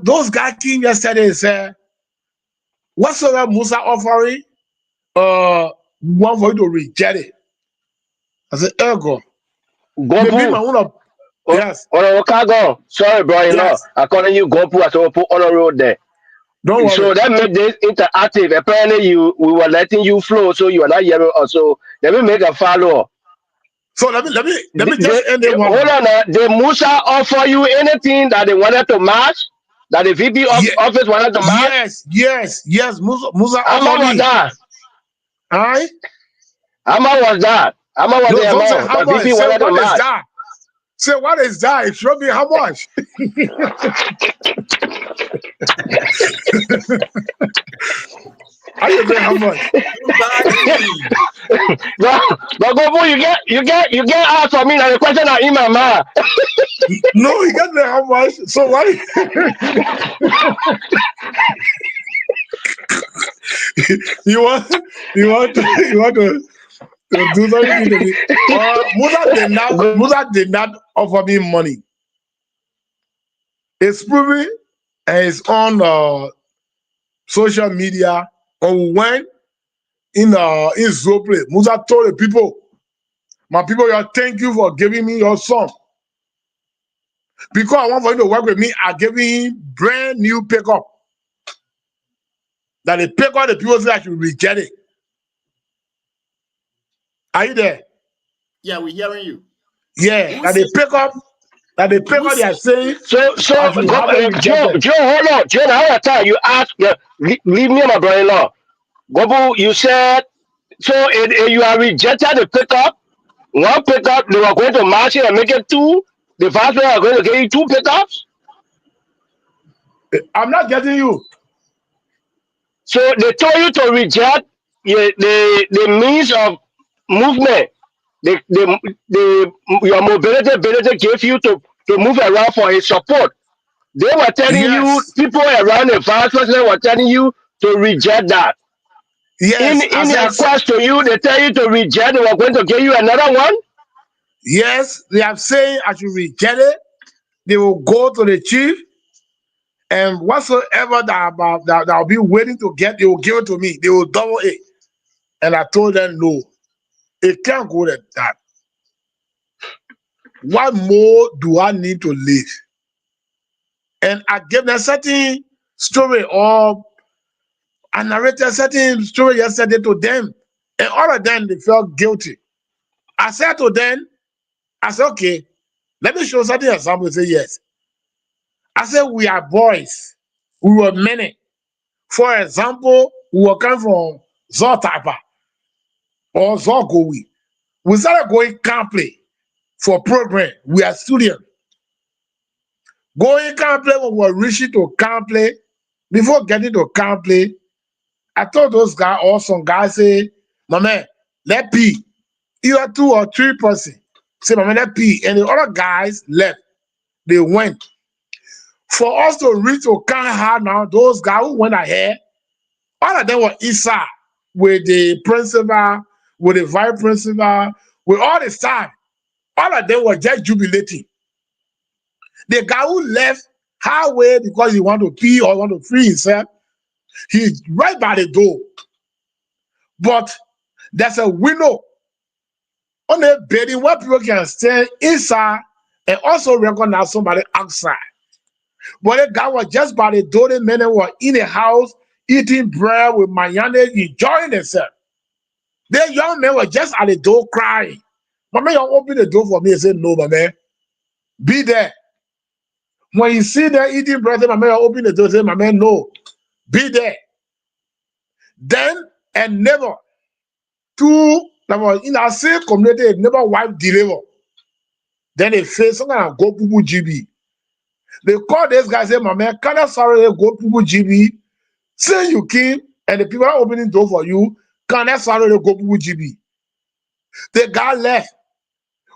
those guys came yesterday and said, whatsoever Musa offering, want for you to reject it. I said, God. Maybe my Gompu, own. Yes. Okago. Sorry, bro, you know, Yes. according to you, Gompu has to put on the road there. Don't worry. So that made this interactive. Apparently, we were letting you flow, so you are not hearing us. So let me make a follow. So let me just end it one. Hold on now. Did Musa offer you anything that they wanted to match? That the VP office wanted to match? Yes. Musa How much offered was me. that? Aye? How much was that? How much was No, the don't say amount how that much. VP Say wanted to what is match? that? Say what is that? Show me how much. I can say how much. But Gobu, you get out for me. Now the question are in my mind. No, you can't say how much. So what? you want to do something to me? Musa did not offer me money. It's proven and it's on social media. On when in Zople, Musa told the people, my people, thank you for giving me your son. Because I want for him to work with me, I gave him brand new pickup. That the pickup the people say I should reject it. Are you there? Yeah, we're hearing you. Yeah, that the pickup they are saying. So I should have it rejected. Joe, hold on. Joe, now time you ask, leave me and my brother-in-law. Gobu, you said, so you are rejected the pickup. One pickup, they were going to match it and make it two. The vice president are going to give you two pickups. I'm not getting you. So they told you to reject the means of movement. Your mobility ability gave you to move around for his support. They were telling you, people around the vice president were telling you to reject that. Yes. In their quest to you, they tell you to reject, they were going to give you another one. Yes, they have saying I should reject it. They will go to the chief, and whatsoever that I'll be waiting to get, they will give it to me. They will double it. And I told them no. It can't go like that. What more do I need to live? And I gave them a certain story or I narrated a certain story yesterday to them. And all of them, they felt guilty. I said to them, I said, okay, let me show certain example. They say yes. I said, we are boys. We were many. For example, we were coming from Zotapa or Zogowi. We started going camping for program. We are students. Going camping when we were reaching to camping, before getting to camping, I told those guys or some guys say, my man, let pee. You are 2 or 3 person. Say, my man, let pee. And the other guys left. They went. For us to reach to Kanha now, those guys who went ahead, all of them were inside with the principal, with the vice principal, with all the staff. All of them were just jubilating. The guy who left halfway because he want to pee or want to free himself, he's right by the door. But there's a window on the building where people can stand inside and also recognize somebody outside. But the guy was just by the door. The men were in the house eating bread with mayonnaise, enjoying themselves. The young men were just at the door crying. My man, you open the door for me and say, no, my man, be there. When you see them eating bread, my man, you open the door and say, my man, no, be there. Then a neighbor, two, in our same community, a neighbor wife deliver. Then they face some kind of go poo GB. They call this guy, say, my man, can I sorry go poo GB? Say you came and the people are opening door for you, can I sorry go poo GB? The guy left.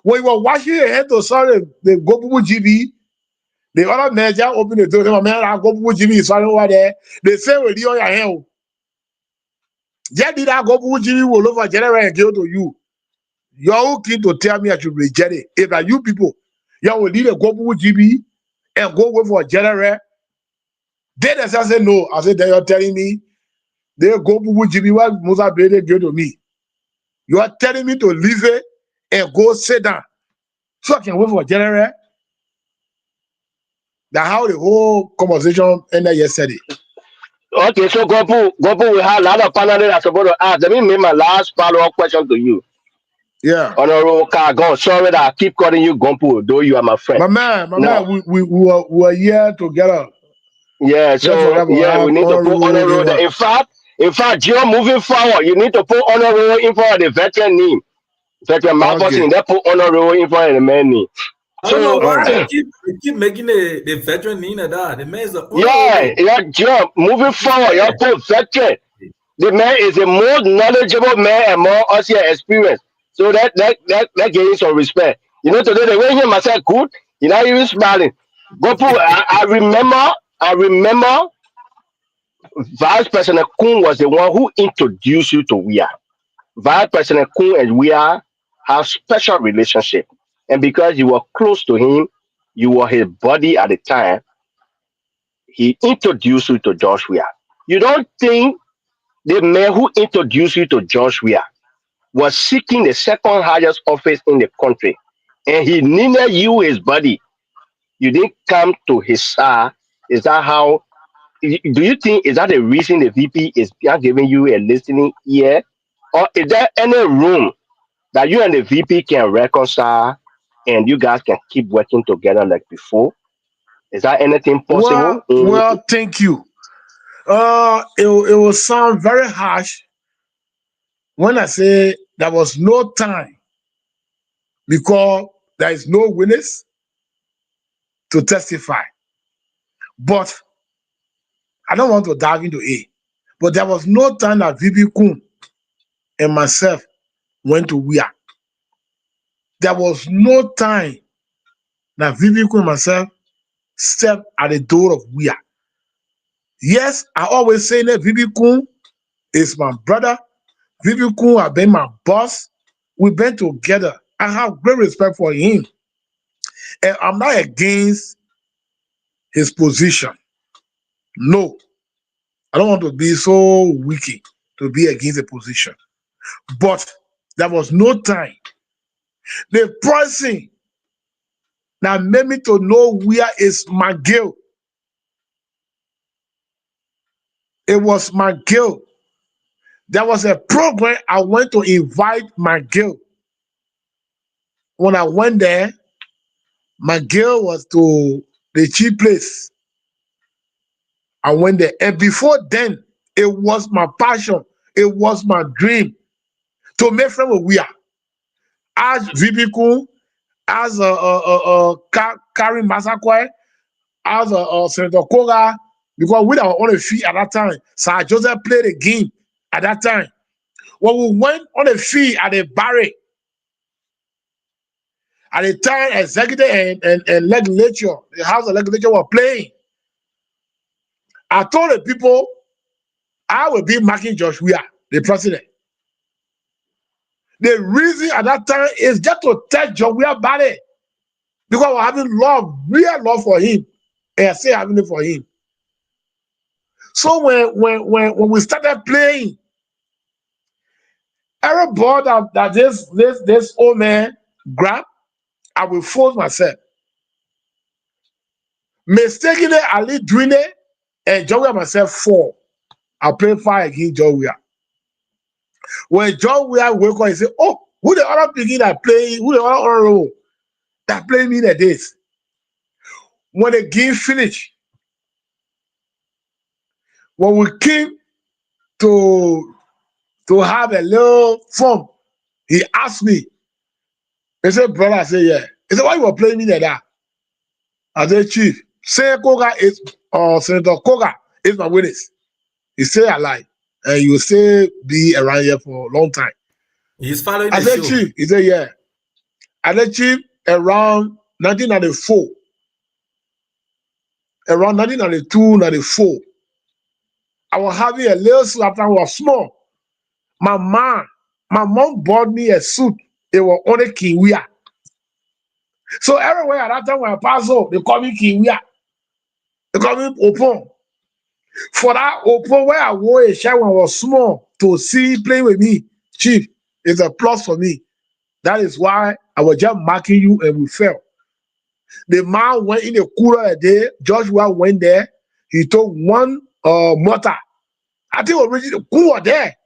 When you were washing your head to sorry the go poo GB, the other man just opened the door, say, my man, I go poo GB, sorry over there. They say, with you on your hand. Just did I go poo GB will over general and give to you. You're okay to tell me I should reject it. If like you people, you will leave a go poo GB and go wait for a general. Then I say no. I said, then you're telling me they go poo GB what Musa Bede give to me. You are telling me to leave it and go sit down so I can wait for a general. That's how the whole conversation ended yesterday. Okay, so Gopu, we have a lot of panelists are supposed to ask. Let me make my last follow-up question to you. Yeah. Honorable Cargon, sorry that I keep calling you Gompo, though you are my friend. My Now, man, we were here together. yeah, Let's so forget we yeah, have we need to put honorable honorable there. In fact, Joe, moving forward, you need to put honorable in front of the veteran name. Veteran Marcus, Okay. in there, put honorable in front of the man name. I don't know So why Okay. they keep making the veteran name like that. The man is the yeah, honorable. yeah, Joe, moving It's forward, you fair. put veteran. The man is a more knowledgeable man and more also experienced. So that gains some respect. You know, today the way him myself good, you know, even smiling. Go put I remember Vice President Kun was the one who introduced you to WIA. Vice President Kun and WIA have special relationship. And because you were close to him, you were his buddy at the time, he introduced you to Josh WIA. You don't think the man who introduced you to Josh WIA was seeking the second highest office in the country, and he needed you, his buddy. You didn't come to his side. Is that how? Do you think is that the reason the VP is not giving you a listening ear, or is there any room that you and the VP can reconcile, and you guys can keep working together like before? Is that anything possible? Well, thank you. It will sound very harsh when I say there was no time because there is no witness to testify. But I don't want to dive into it. But there was no time that VP Kun and myself went to WIA. There was no time that VP Kun and myself stepped at the door of WIA. Yes, I always say that VP Kun is my brother. VP Kun has been my boss. We've been together. I have great respect for him. And I'm not against his position. No. I don't want to be so wicked to be against the position. But there was no time. The person that made me to know where is McGill. It was McGill. There was a program I went to invite McGill. When I went there, McGill was to the cheap place. I went there. And before then, it was my passion. It was my dream to make friends with Wia. As VP Kun, as Karim Masakwe, as Senator Koga, because we were on a fee at that time. Sir Joseph played a game at that time. When we went on a fee at the barrack, at the time, executive and legislature, the House of Legislature were playing. I told the people I will be marking Josh Weah, the president. The reason at that time is just to tell Josh Weah body because we're having love, real love for him, and I say having it for him. So when we started playing, every ball that this old man grabbed, I will force myself. Mistakenly, I leave doing it, and Joe myself fall. I play fire against Joe Weah. When Joe Weah wake up, he say, "Oh, who the other picking that play? Who the other role that play me like this?" When the game finish, when we came to have a little fun, he asked me. He said, "Brother," I said, "Yeah." He said, "Why you were playing me like that?" I said, "Chief, say Koga is Senator Koga is my witness. He say I lie, and you say be around here for a long time." He's following I the said, show. "Chief," he said, "Yeah." I said, "Chief, around 1994, around 1992, 94, I was having a little suit after I was small. My mom bought me a suit. It was only Kiwia. So everywhere at that time when I pass up, they call me Kiwia. They call me Opon. For that Opon where I wore a shirt when I was small to see playing with me, Chief, it's a plus for me. That is why I was just marking you and we fell. The man went in the cooler a day. Joshua went there. He took one mortar. I think originally who were there.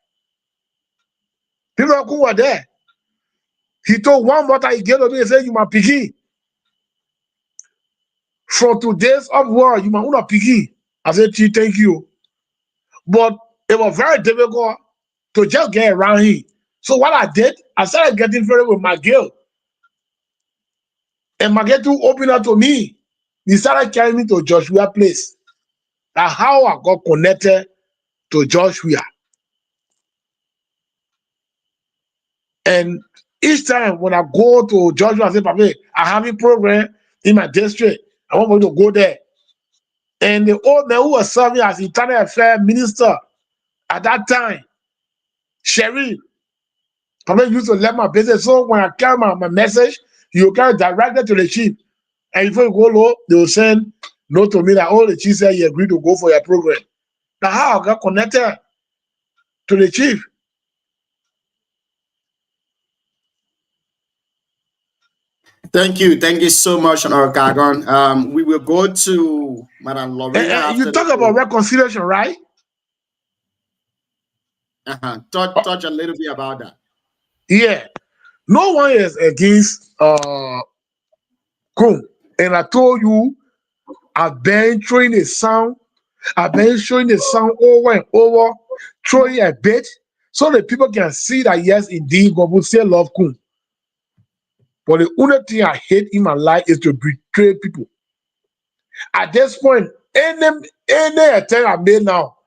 People who were there. He told one mother he gave to me, he said, you my piggy. From today's upward, you my own piggy. I said, Chief, thank you. But it was very difficult to just get around him. So what I did, I started getting friendly with my girl. And my girl too opened up to me. He started carrying me to Joshua place. That's how I got connected to Joshua. And each time when I go to Joshua, I say, Papa, I have a program in my district. I want me to go there. And the old man who was serving as internal affairs minister at that time, Sherry, Papa used to let my business. So when I carry my message, you carry directly to the chief. And before you go low, they will send note to me that all the chief said he agreed to go for your program. That's how I got connected to the chief. Thank you so much, Kagon. We will go to Madam Lorena. You talk about reconciliation, right? Touch a little bit about that. Yeah. No one is against Krum. And I told you, I've been throwing the sound. I've been showing the sound over and over, throwing a bit, so that people can see that yes, indeed, God will still love Krum. But the only thing I hate in my life is to betray people. At this point, any attempt I made now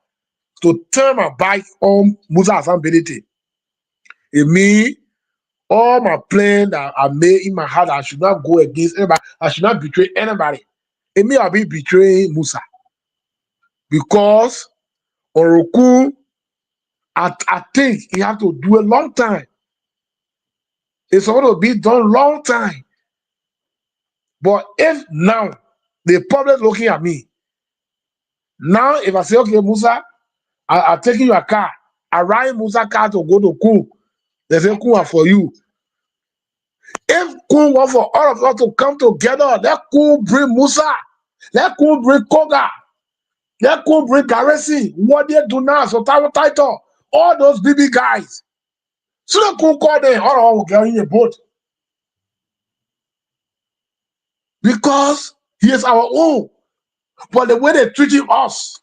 to turn my back on Musa accountability, it means all my plan that I made in my heart, I should not go against anybody. I should not betray anybody. It means I'll be betraying Musa. Because Oroku, I think he have to do a long time. It's going to be done long time. But if now the public looking at me, now if I say, okay, Musa, I'm taking your car, I ride Musa car to go to Krum, they say, Krum for you. If Krum want for all of us to come together, let Krum bring Musa, let Krum bring Koga, let Krum bring Garesi, what they do now, so title, all those BB guys. So let Krum call them, all will get in a boat. Because he is our own. But the way they treating us,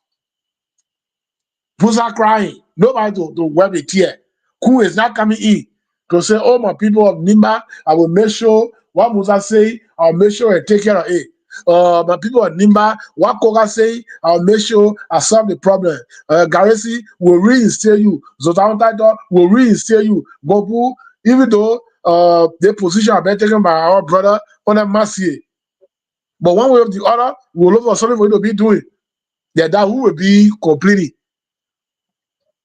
Musa crying, nobody to wipe a tear. Krum is not coming in to say, oh, my people of Nimba, I will make sure what Musa say, I'll make sure I take care of it. My people of Nimba, what Koga say, I'll make sure I solve the problem. Garesi will reinstate you. Zotan Title will reinstate you. Gobu, even though the position have been taken by our brother on a Mercier. But one way or the other, we will look for something for you to be doing. That who will be completing.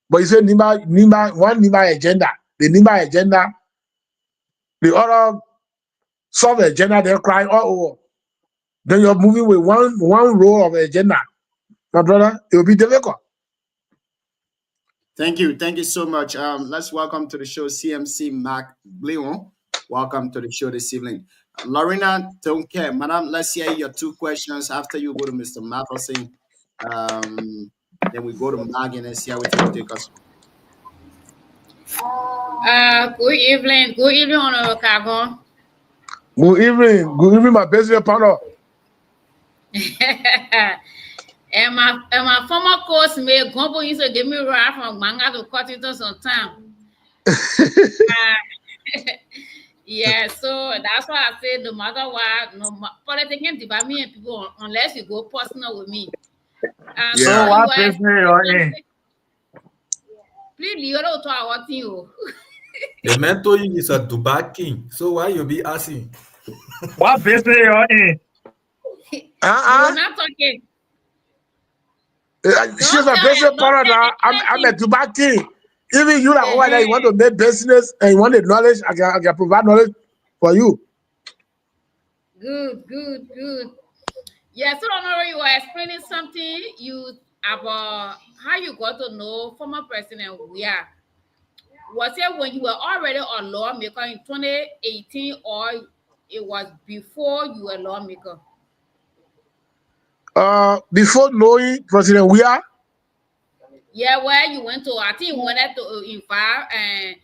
But you say Nimba, one Nimba agenda. The Nimba agenda, the other solve agenda, they're crying all over. Then you're moving with one row of agenda. My brother, it will be difficult. Thank you so much. Let's welcome to the show CMC Mac Bleon. Welcome to the show this evening. Lorena, don't care. Madam, let's hear your two questions after you go to Mr. Matheson. Then we go to Megan and see how it will take us. Good evening, Honorable Kagon. Good evening, my business partner. and my former course mate Gombo used to give me a ride from Manga to cut it some time. Yeah, so that's why I say no matter what, politics can divide me and people unless you go personal with me. So what business you're in? Please leave it to our team. The mentor is a Dubai king, so why you be asking? What business you're in? You're not talking. She's a business partner. I'm a Dubai king. Even you like over there, you want to make business and you want the knowledge, I can provide knowledge for you. Good. Yeah, so Honorable, you were explaining something about how you got to know former President Weah. Was it when you were already a lawmaker in 2018 or it was before you were a lawmaker? Before knowing President Weah? Yeah, where you went to, I think you wanted to invite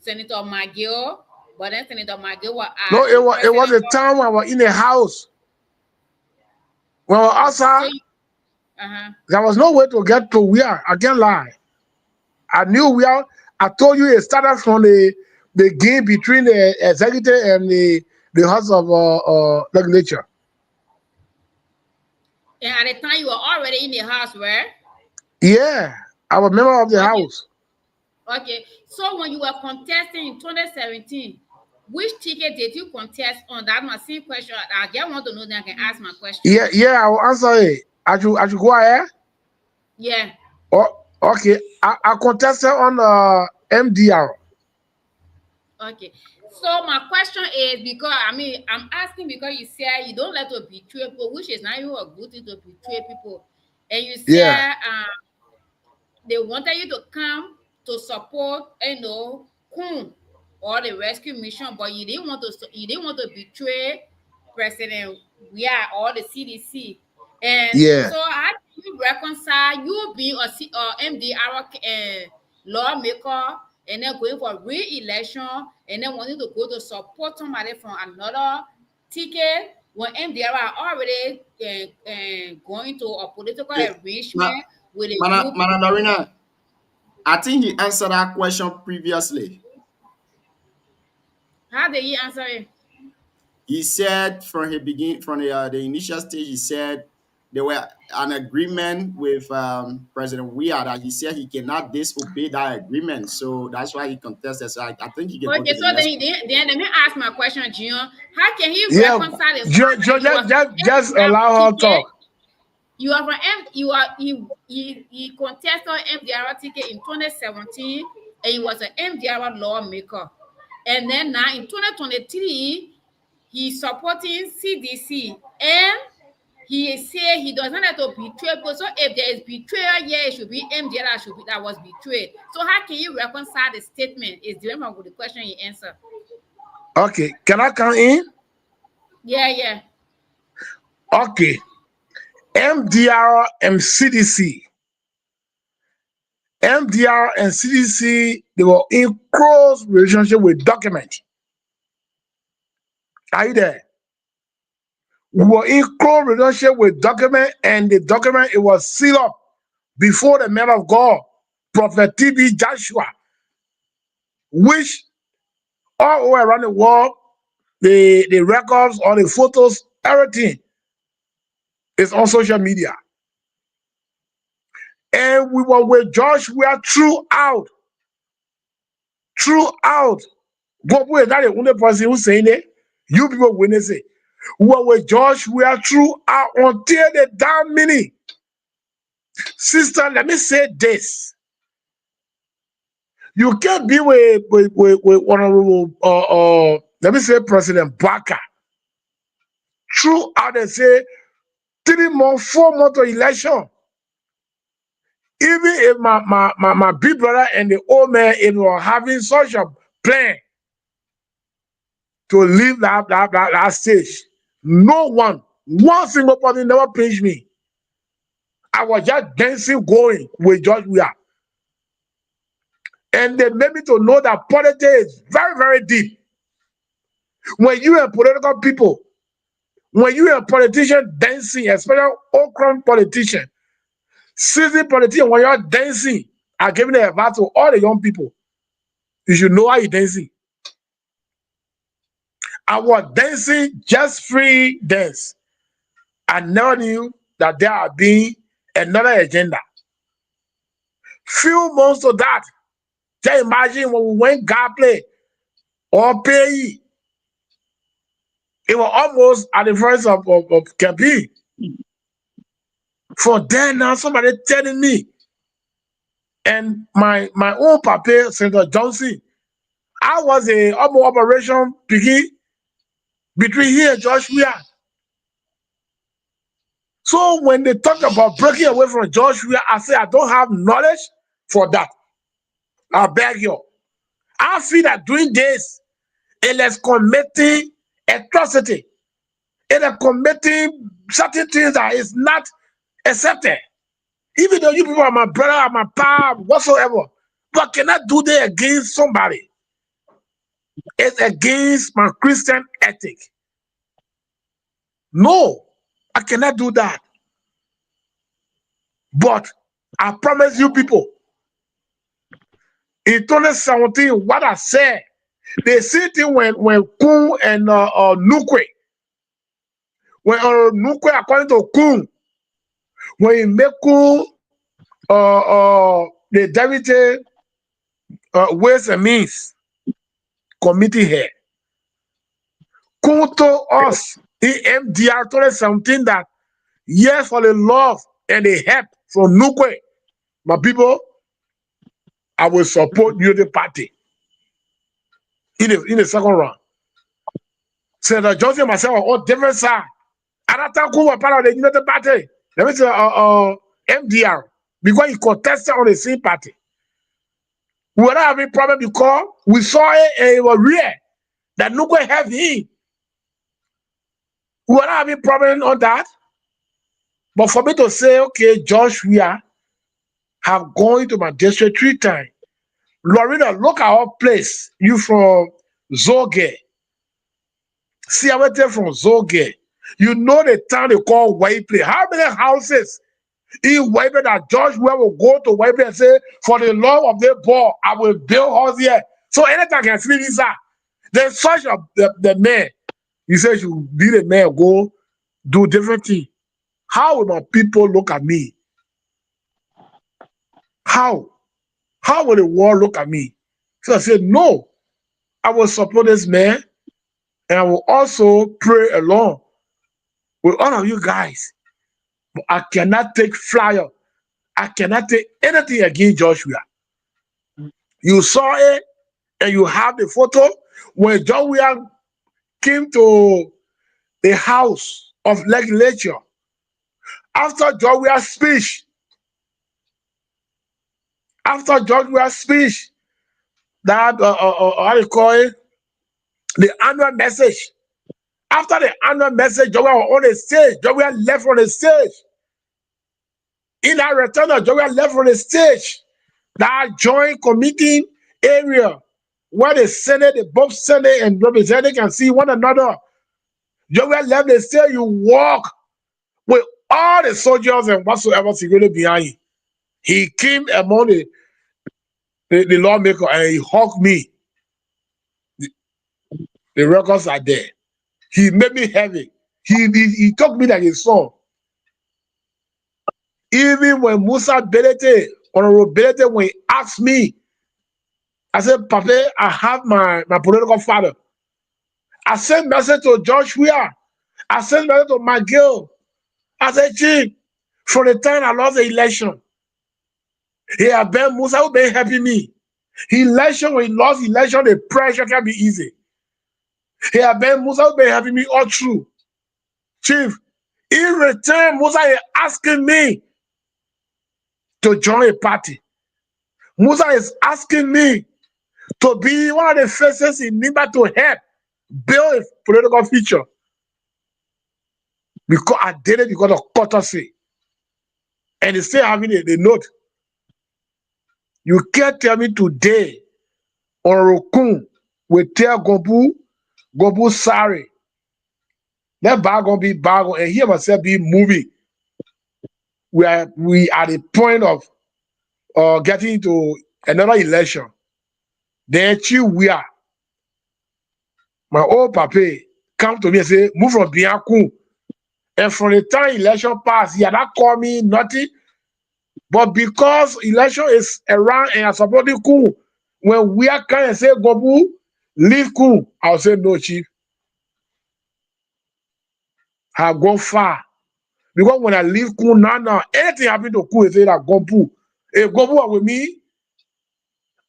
Senator McGill But then Senator Maggie was No, asked. it was a time when I was in the house. When I was outside, there was no way to get to where. I can't lie. I knew where. I told you it started from the game between the executive and the House of Legislature. And at the time, you were already in the house, right? Yeah, I was a member of the house. Okay, so when you were contesting in 2017, which ticket did you contest on? That's my same question. I just want to know that I can ask my question. Yeah, I will answer it. I should go ahead? Yeah. Oh, okay. I contested on MDR. Okay. So my question is, because I'm asking because you said you don't like to betray people, which is not even a good thing to betray people. And you said they wanted you to come to support, Kun or the rescue mission, but you didn't want to betray President Weah or the CDC. And so how do you reconcile you being a MDR lawmaker and then going for re-election and then wanting to go to support somebody from another ticket when MDR are already going to a political arrangement with a group? Manandarina, I think he answered that question previously. How did he answer it? He said from the initial stage, he said there were an agreement with President Weah that he said he cannot disobey that agreement. So that's why he contested. So I think he can go to the next then let me ask my question, Jion. How can he reconcile the just allow her to talk. You are from he contested MDR ticket in 2017 and he was an MDR lawmaker. And then now in 2023, he's supporting CDC and he said he does not have to betray people. So if there is betrayal, it should be MDR that was betrayed. So how can you reconcile the statement? Is different with the question you answered. Okay, can I come in? Yeah. Okay. MDR and CDC. MDR and CDC, they were in close relationship with document. Are you there? We were in close relationship with document, and the document, it was sealed up before the man of God, Prophet TB Joshua, which all over around the world, the records or the photos, everything is on social media. And we were with Joshua throughout. God, we're not the only person who's saying it. You people witness it. We were with Joshua throughout until the damn minute. Sister, let me say this. You can't be with honorable, let me say President Baka. Throughout, they say 3 months, 4 months of election. Even if my big brother and the old man were having such a plan to leave that stage, no one single person never pinched me. I was just dancing, going with George Weah. And they made me to know that politics is very, very deep. When you are political people, when you are a politician dancing, especially Okran politician, seasoned politician, when you're dancing, I'm giving the advice to all the young people. You should know how you're dancing. I was dancing just free dance. I never knew that there had been another agenda. Few months of that, just imagine when we went Gapley or Pay, it was almost at the first of campaign. For then now, somebody telling me, and my own papa, Senator Johnson, I was a operation begin between here and George Weah. So when they talk about breaking away from George Weah, I say I don't have knowledge for that. I beg you. I feel that doing this, it is committing atrocity. It is committing certain things that is not accepted. Even though you people are my brother, my pa, whatsoever, but cannot do that against somebody. It's against my Christian ethic. No, I cannot do that. But I promise you people, in 2017, what I said, the same thing when Kun and Nukwe, when Nukwe, according to Kun, when he make Kun the deputy ways and means committee here, Kun told us in MDR 2017 that yes, for the love and the help from Nukwe, my people, I will support Unity Party in the second round. Senator Johnson and myself are all different sides. At that time, who were part of the Unity Party? Let me say MDR, because he contested on the same party. We were not having problem because we saw it was real that Nukwe have him. We were not having problem on that. But for me to say, okay, Josh, we have gone to my district 3 times. Lorena, look at our place. You from Zoge. See, I went there from Zoge. You know the town they call Waipley. How many houses in Waipley that George will go to Waipley and say, for the love of the ball, I will build house here. So anytime I can see this, there's such the man. He says you be the man, go do different things. How will my people look at me? How? How will the world look at me? So I said, no, I will support this man and I will also pray along with all of you guys. But I cannot take flyer. I cannot take anything against Joshua. You saw it and you have the photo when Joshua came to the House of Legislature. After Joshua's speech, that how do you call it? The annual message. After the annual message, Joshua was on the stage. Joshua left on the stage. In that return, Joshua left on the stage. That joint committee area where the Senate, the both Senate and Representative can see one another. Joshua left the stage. You walk with all the soldiers and whatsoever security behind him. He came among the lawmaker and he hugged me. The records are there. He made me heavy. He took me like his son. Even when Musa Belete, Honorable Belete, when he asked me, I said, Papa, I have my political father. I sent message to George Weah. I sent message to McGill. I said, Chief, from the time I lost the election, he had been Musa who been helping me. Election, when he lost election, the pressure can be easy. He had been Musa who been helping me all through. Chief, in return, Musa is asking me to join a party. Musa is asking me to be one of the faces in Nimba to help build a political future. Because I did it because of courtesy. And he's still having the note. You can't tell me today, or Rokun will tell Gobu sorry. That bag gonna be bag, and here myself be moving. We are at the point of getting into another election. Then we are. My old papa come to me and say, move from Biancu. And from the time election passed, he had not called me nothing. But because election is around and I support the coup, when we are kind of say, Gobu, leave coup, I'll say, no, Chief. I've gone far. Because when I leave coup, now, anything happen to coup, they say that Gobu. If Gobu are with me,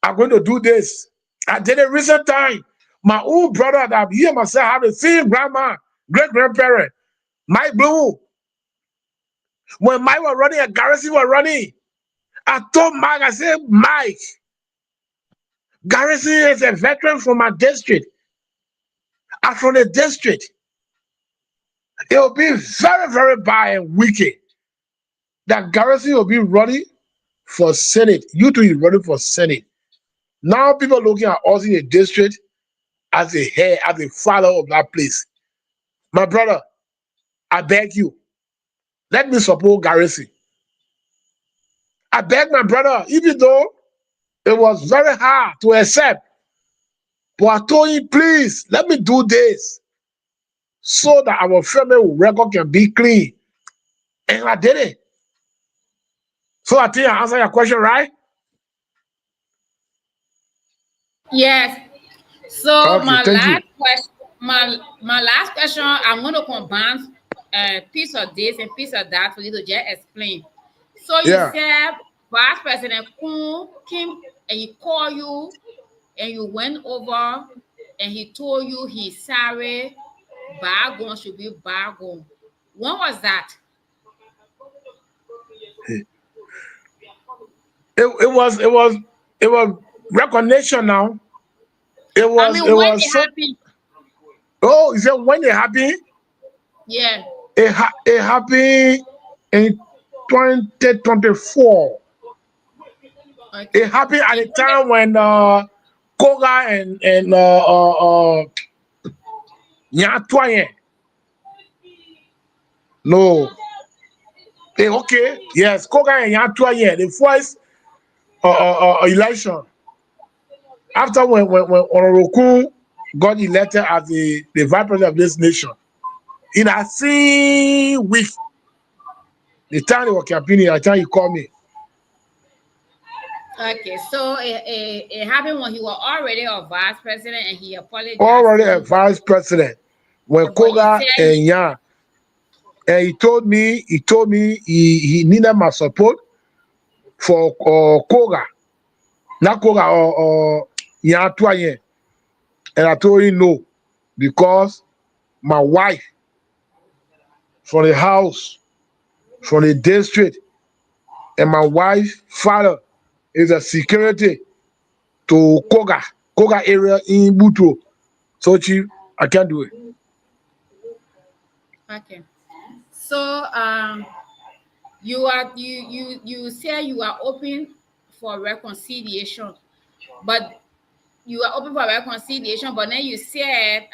I'm going to do this. I did it recent time. My own brother that he and myself have the same grandma, great-grandparent, Mike Blue. When Mike was running and Garrison was running, I told Mike, I said, Mike, Garrison is a veteran from my district. I'm from the district. It will be very, very bad and wicked that Garrison will be running for Senate. You two is running for Senate. Now people looking at us in the district as a head, as a father of that place. My brother, I beg you, let me support Garrison. I beg my brother, even though it was very hard to accept, but I told him, please, let me do this so that our family record can be clean. And I did it. So I think I answered your question, right? Yes. So Okay, my thank you. last question, my last question, I'm going to combine a piece of this and piece of that for you to just explain. So you Yeah. said Vice President Kun came and he called you and you went over and he told you he's sorry, bygone should be bygone. When was that? It was recognition now. It I was mean, when it so. happened? Oh, is it when it happened? Yeah. It happened in 2024. Okay. It happened at And a time when Koga and Nyatwaye. No. Okay. Yes, Koga and Nyatwaye. The first election after when Onoroku got elected as the vice president of this nation. In a same week, the time they were campaigning, the time he called me. Okay, so it happened when he was already a vice president and he apologized Already to a you. vice president when But you Koga said and Yan, and he told me he needed my support for Koga, not Koga or Yan Twayen. And I told him no, because my wife from the house, from the district, and my wife's father is a security to Koga area in Buto. So chief, I can't do it. okay. So you say you are open for reconciliation, but you are open for reconciliation, but then you said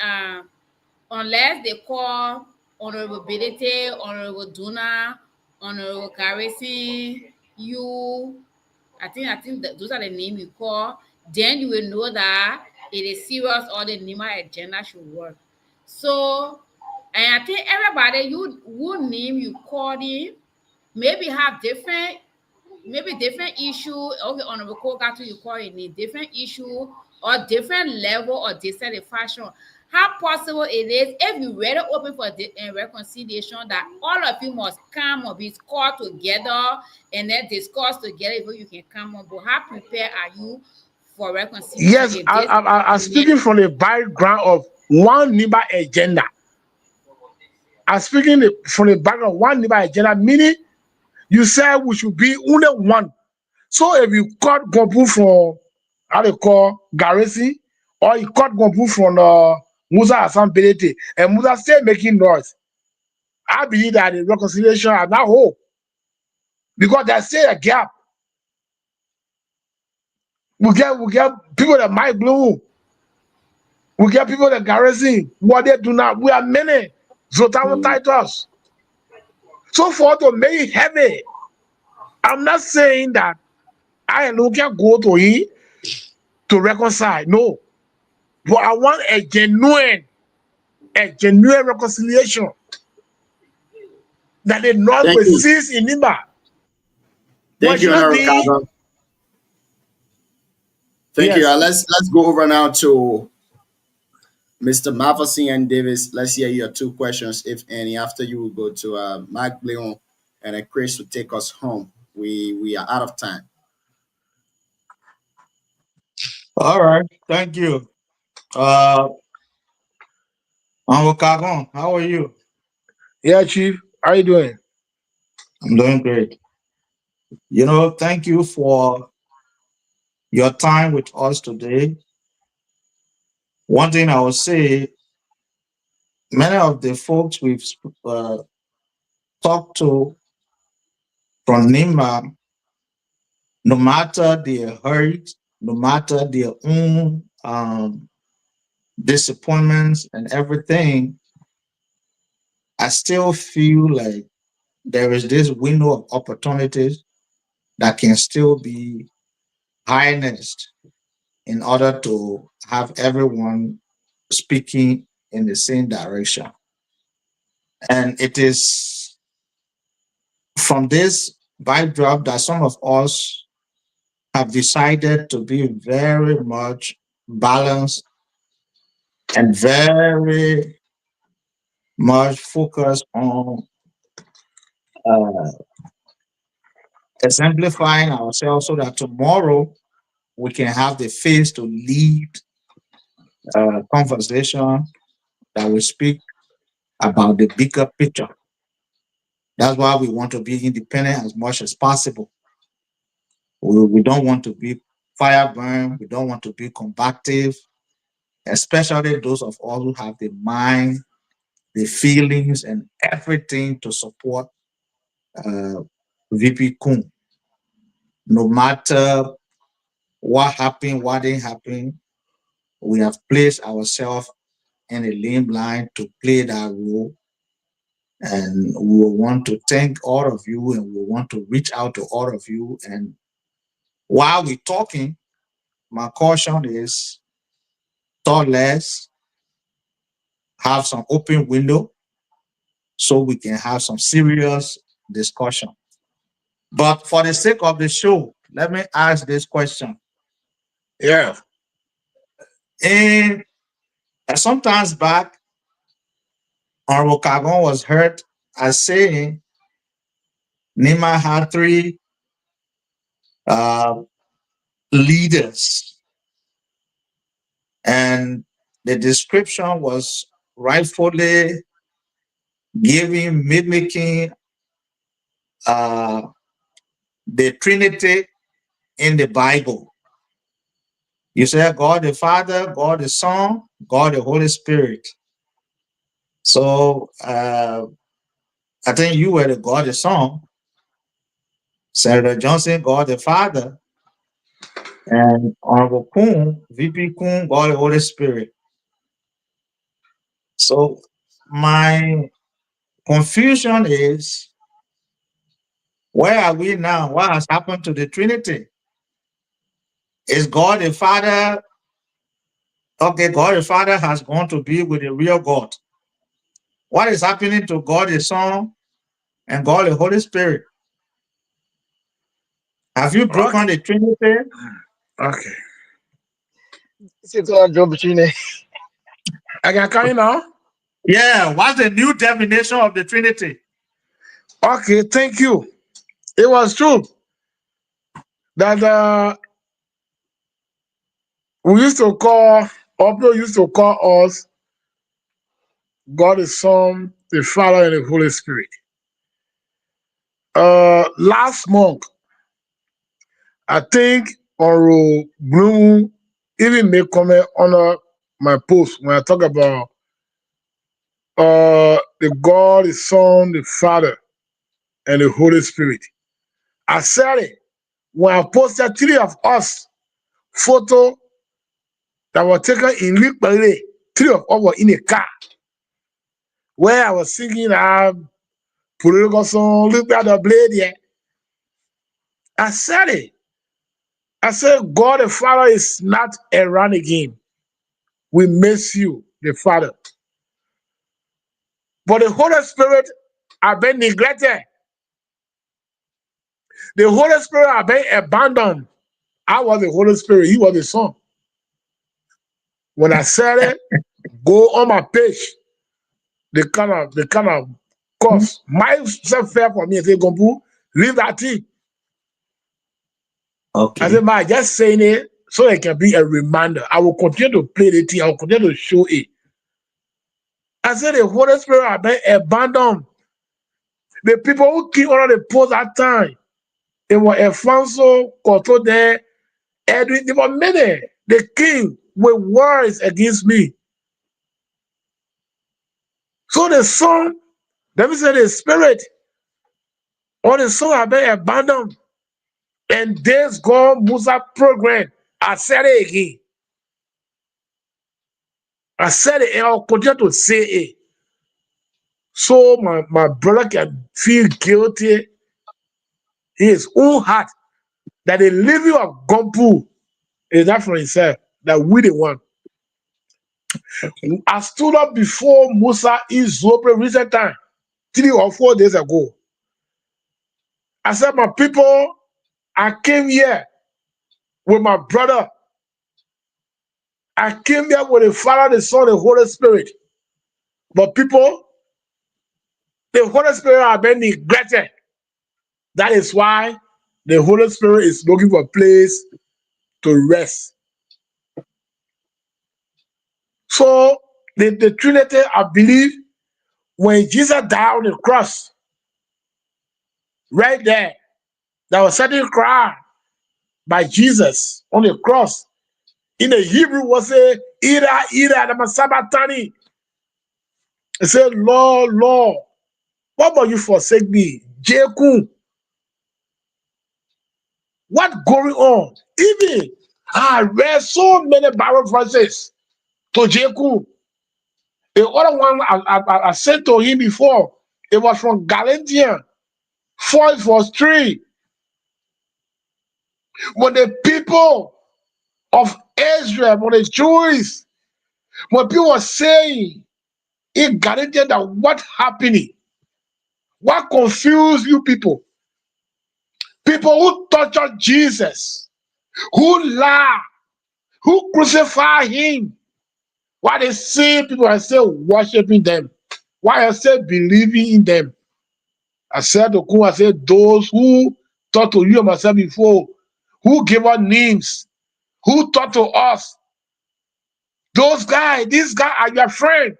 unless they call Honorable Bedete, Honorable Duna, Honorable Garrison, you, I think that those are the names you call, then you will know that it is serious or the NEMA agenda should work. So, and I think everybody who name you call in maybe have different issue. Okay, Honorable Koga to you call it a different issue or different level or dissatisfaction. How possible it is if you really open for reconciliation that all of you must come or be called together and then discuss together before you can come on. But how prepared are you for reconciliation Yes, if this I'm speaking from the background of one NIBA agenda. I'm speaking from the background of one NIBA agenda, meaning you said we should be only one. So if you cut Gompu from how they call Garrison, or you cut Gompu from Musa Hassan Belete, and Musa still making noise, I believe that the reconciliation are now hope. Because there's still a gap. We get people that might blow. We get people that Garrison. What they do not, we are many. Zotamu titles. So for to make it heavy, I'm not saying that I can go to him to reconcile. No. But I want a genuine reconciliation that the North Thank will you. cease in Nimba. Thank What you, should Honorable be? Kaga. Thank you. Yes. Let's go over now to Mr. Matheson and Davis. Let's hear your two questions, if any. After you will go to Mike Leon and Chris will take us home. We are out of time. All right. Thank you. Uh, Uncle Kagon, how are you? Yeah, Chief. How you doing? I'm doing great. Thank you for your time with us today. One thing I will say, many of the folks we've uh, talked to from Nima, no matter their hurt, no matter their own disappointments and everything, I still feel like there is this window of opportunities that can still be harnessed in order to have everyone speaking in the same direction. And it is from this backdrop that some of us have decided to be very much balanced and very much focused on uh, exemplifying ourselves so that tomorrow we can have the face to lead a conversation that will speak about the bigger picture. That's why we want to be independent as much as possible. We don't want to be fireburn. We don't want to be combative, especially those of us who have the mind, the feelings, and everything to support uh, VP Kun. No matter what happened, what didn't happen, we have placed ourselves in a lane line to play that role. And we will want to thank all of you and we want to reach out to all of you. And while we're talking, my caution is talk less, have some open window so we can have some serious discussion. But for the sake of the show, let me ask this question. Yeah. And sometimes back, Honorable Kagon was heard as saying Nima had three uh, leaders, and the description was rightfully giving, mimicking uh, the Trinity in the Bible. You said God the Father, God the Son, God the Holy Spirit. So I think you were the God the Son, Senator Johnson, God the Father, and Honorable Kun, VP Kun, God the Holy Spirit. So my confusion is, where are we now? What has happened to the Trinity? Is God the Father? Okay, God the Father has gone to be with the real God. What is happening to God the Son and God the Holy Spirit? Have you broken the Trinity? Okay. I can carry now. Yeah, what's the new definition of the Trinity? Okay, thank you. It was true that we used to call, or people used to call us God the Son, the Father, and the Holy Spirit. Last month, I think Oro Bloom even made comment on my post when I talk about the God, the Son, the Father, and the Holy Spirit. I said it when I posted three of us photo that were taken in Lipale. Three of us were in a car where I was singing political song, look at the blade here. I said it. I said, God the Father is not around again. We miss you, the Father. But the Holy Spirit have been neglected. The Holy Spirit have been abandoned. I was the Holy Spirit. He was the Son. When I said it, go on my page. They kind of course. Myself fair for me. I say, Gombu, leave that thing. Okay. I said, man, just saying it so it can be a reminder. I will continue to play the thing. I will continue to show it. I said, the Holy Spirit have been abandoned. The people who came under the post that time, it was Alfonso, Koto there, Edwin, there were many. The king with words against me. So the son, let me say the spirit, or the son have been abandoned. And this God Musa program, I said it again. I said it and I'll continue to say it. So my brother can feel guilty in his own heart that the living of Gompu is not for himself, that we the one. I stood up before Musa in Zobre recent time, 3 or 4 days ago. I said, my people, I came here with my brother. I came here with the Father, the Son, the Holy Spirit. But people, the Holy Spirit have been neglected. That is why the Holy Spirit is looking for a place to rest. So the Trinity, I believe, when Jesus died on the cross, right there was certain cry by Jesus on the cross. In the Hebrew was a ira the masabatani. It said, Lord, Lord, what about you forsake me? Jeku, what going on? Even I read so many Bible verses to Jeku. The other one I said to him before, it was from Galatians 4 verse 3. When the people of Israel, when the Jews, when people were saying in Galatians that what happening, what confused you people? People who tortured Jesus, who lie, who crucify him, why they see people are still worshiping them, why are still believing in them. I said to Ku, I said, those who talked to you and myself before, who gave us names, who talked to us, those guys, these guys are your friend.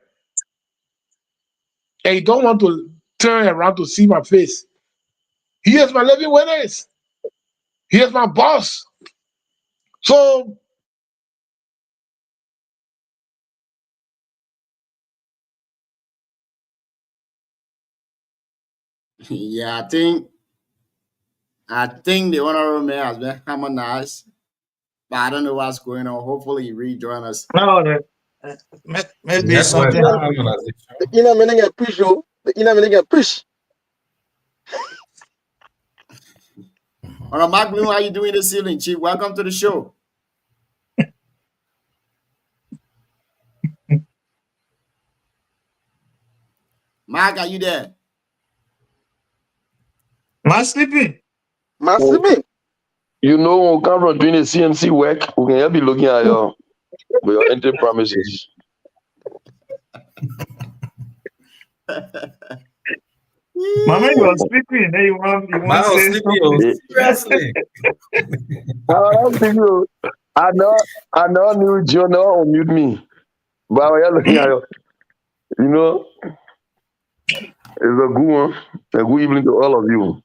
And you don't want to turn around to see my face. Here's my living witness. Here's my boss. So Yeah, I think the honorable man has been harmonized, but I don't know what's going on. Hopefully, he rejoin us. No, maybe Network something happened. harmonization. The inner meaning get push, oh. The inner meaning get push. All right, Mark Bloom, how you doing this evening, Chief? Welcome to the show. Mark, are you there? Am I sleeping? Massive. You know, when we come from doing the CNC work, we can help you looking at your entry promises. Mama, you are sleeping. Then you want Man, I to was say sleeping. something. Seriously. I know new Jonah unmute me. But we are looking at you know, it's a good one. A good evening to all of you.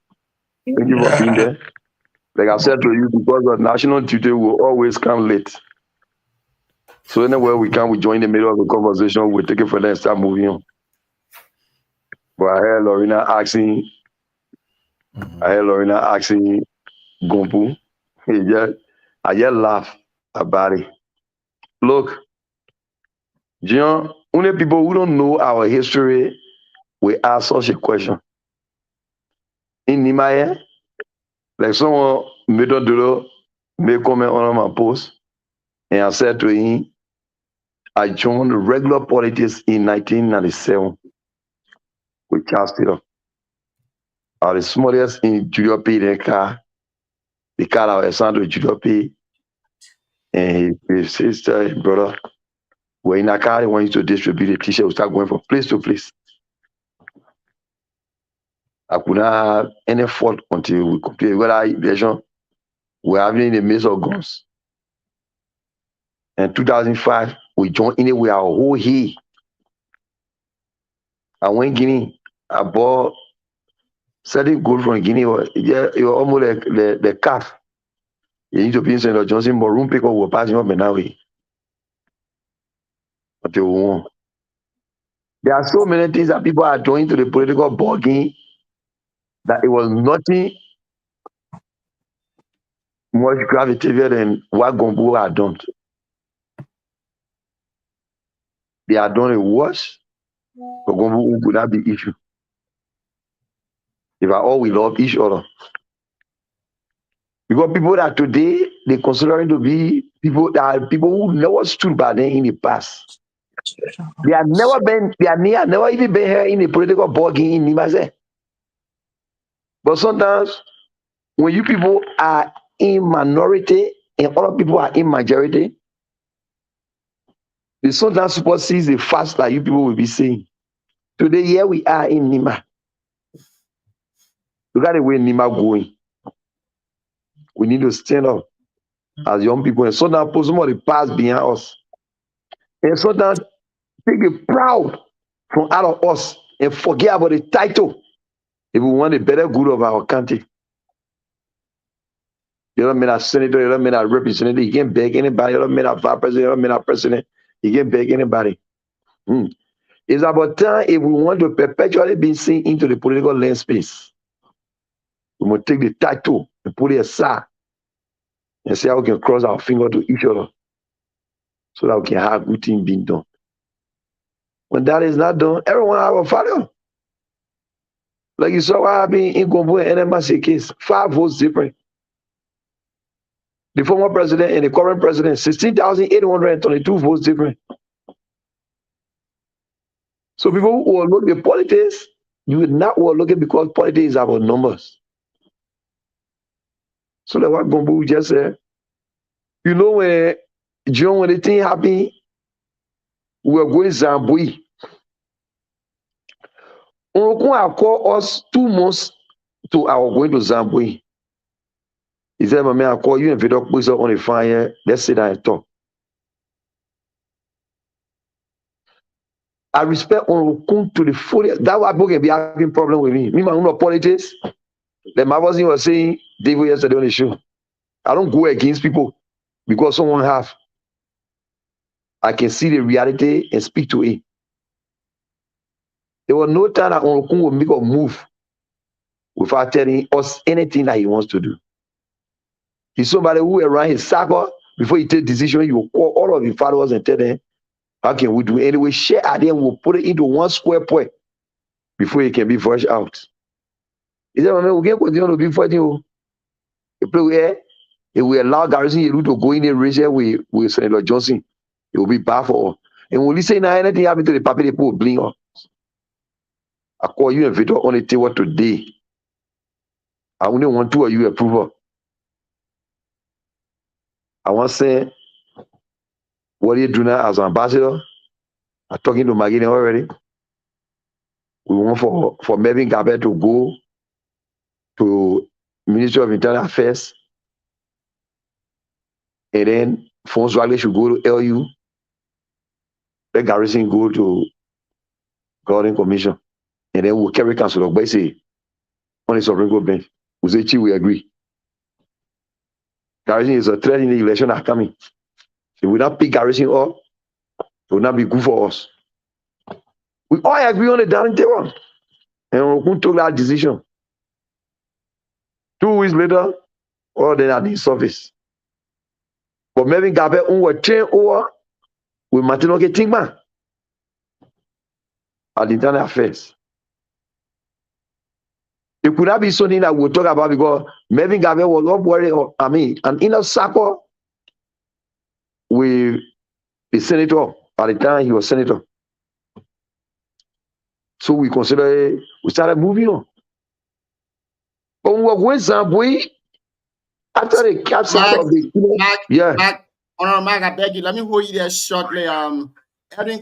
Thank you for being there. Like I said to you, because the national tutor will always come late. So anywhere we can, we join the middle of the conversation, we take it further and start moving on. But I heard Lorena asking Gompu. I just laugh about it. Look, John, only people who don't know our history will ask such a question. In Nimaya, like someone made a dollar, made comment on my post, and I said to him, I joined regular politics in 1997 with Charles Taylor. I was the smallest in Junior P. The car I was assigned to Junior P. And his sister and brother were in a car. They wanted to distribute the t-shirt. We start going from place to place. I could not have any fault until we completed whether election we're having in the midst of guns. In 2005, we joined anywhere our whole here. I went Guinea. I bought certain gold from Guinea. It was almost like the cat. You need to be in St. Johnson, but room picker were passing up and away. Until we won. There are so many things that people are doing to the political ball game that it was nothing much gravitated than what Gombo had done. they are done it worse, but would not be issue. If all we love each other. Because people that today they considering to be people that are people who never stood by them in the past. They have never never even been here in a political ball game in Nimase. But sometimes when you people are in minority and other people are in majority, they sometimes supersedes the facts that you people will be saying. Today, here we are in Nima. Look at the way Nima going. We need to stand up as young people and sometimes put some of the past behind us. And sometimes take it proud from out of us and forget about the title if we want the better good of our country. You don't mean a senator, you don't mean a representative, you can't beg anybody, you don't mean a vice president, you don't mean a president, you can't beg anybody. It's about time if we want to perpetually be seen into the political land space. We must take the title and put it aside and see how we can cross our finger to each other so that we can have good things being done. When that is not done, everyone have a failure. Like you saw what happened in Gombo and NMC case, 5 votes different. The former president and the current president, 16,822 votes different. So people who are looking at politics, you would not look at because politics is about numbers. So that's what Gombo just said. You know when John, when the thing happened, we were going Zambui. Orokun called us 2 months to our going to Zambui. He said, "Mama, I call you and Vidok put on the fire. Let's sit down and talk." I respect Orokun to the fullest. That why people can be having problem with me. Me, my own politics. The Marvin was saying David yesterday on the show. I don't go against people because someone have. I can see the reality and speak to it. There was no time that Orokun will make a move without telling us anything that he wants to do. He's somebody who around his circle, before he take decision, he will call all of his followers and tell them, how can we do it? Anyway, share idea and we'll put it into one square point before it can be voiced out. He said, "Man, we can't continue to be fighting. If we allow Garrison Yeru to go in and race here with Senator Johnson, it will be bad for all. And when we say now anything happened to the paper, they will bling up. I call you and Victor on the table today. I only want 2 of you approval. I want to say, what do you do now as an ambassador? I'm talking to Maggie already. We want for Melvin Gabet to go to Ministry of Internal Affairs. And then Fons Wagner should go to LU. Let Garrison go to Gordon Commission. And then we'll carry council of Base on the Supreme Court bench. We agree. Garrison is a threat in the election that are coming. If we not pick Garrison up, it will not be good for us. We all agree on the dining table. And we took that decision. 2 weeks later, all then at the surface. But maybe Gabe will train over with Martino Tingman at the internal affairs. It could not be something that we'll talk about because Melvin Gabe was not worried, an inner circle with the senator at the time he was senator. So we started moving on. But when we were going Zambui, after the capture of the Mark, I beg you, let me hold you there shortly. Edwin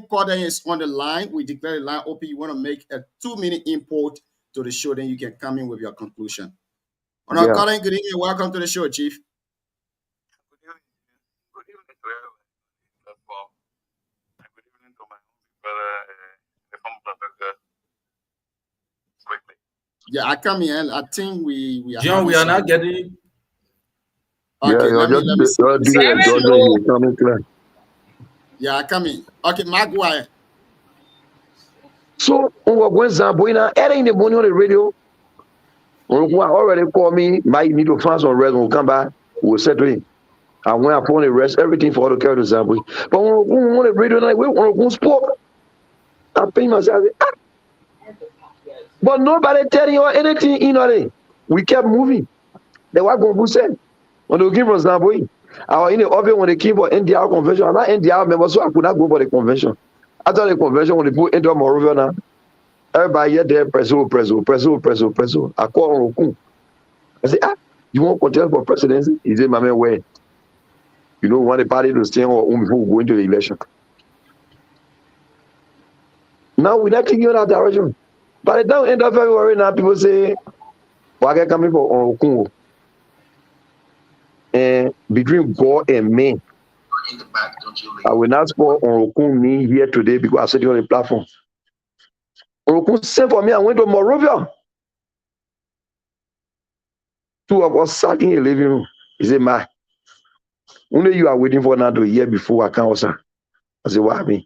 Corden is on the line. We declare the line open. You want to make a 2-minute import to the show, then you can come in with your conclusion. Corden, good evening. Welcome to the show, Chief. Good evening to everyone. Good evening to my brother, the former professor. Quickly. Yeah, I come in. I think we are. John, we are not getting. Okay, let me see. Yeah, I come in. Okay, Mark, why? So we were going Zamboina early in the morning on the radio. Already called me, might need to find some rest, we'll come back, we'll settle in. And when upon the rest, everything for the carry to Zimbabwe. But when we want to radio night, we want to go sport. I pay myself. But nobody telling you anything, you know. We kept moving. They were going to say, when they came from Zimbabwe, I was in the office when they came for NDR convention. I'm not NDR member, so I could not go for the convention. After the convention, when they put into Morovia now, everybody here there, preso. I call on Okun. I say, you want to contest for presidency? He said, my man, where? You don't want the party to stay on before we go into the election. Now we're not taking you in that direction. By the time end of February, now people say, why are coming for Okun? And between God and man, I will not support Okun me here today because I'm sitting on the platform. Okun sent for me, I went to Morovia. Two of us sat in a living room. He said, Ma, only you are waiting for now to hear before I can answer. I said, what happened?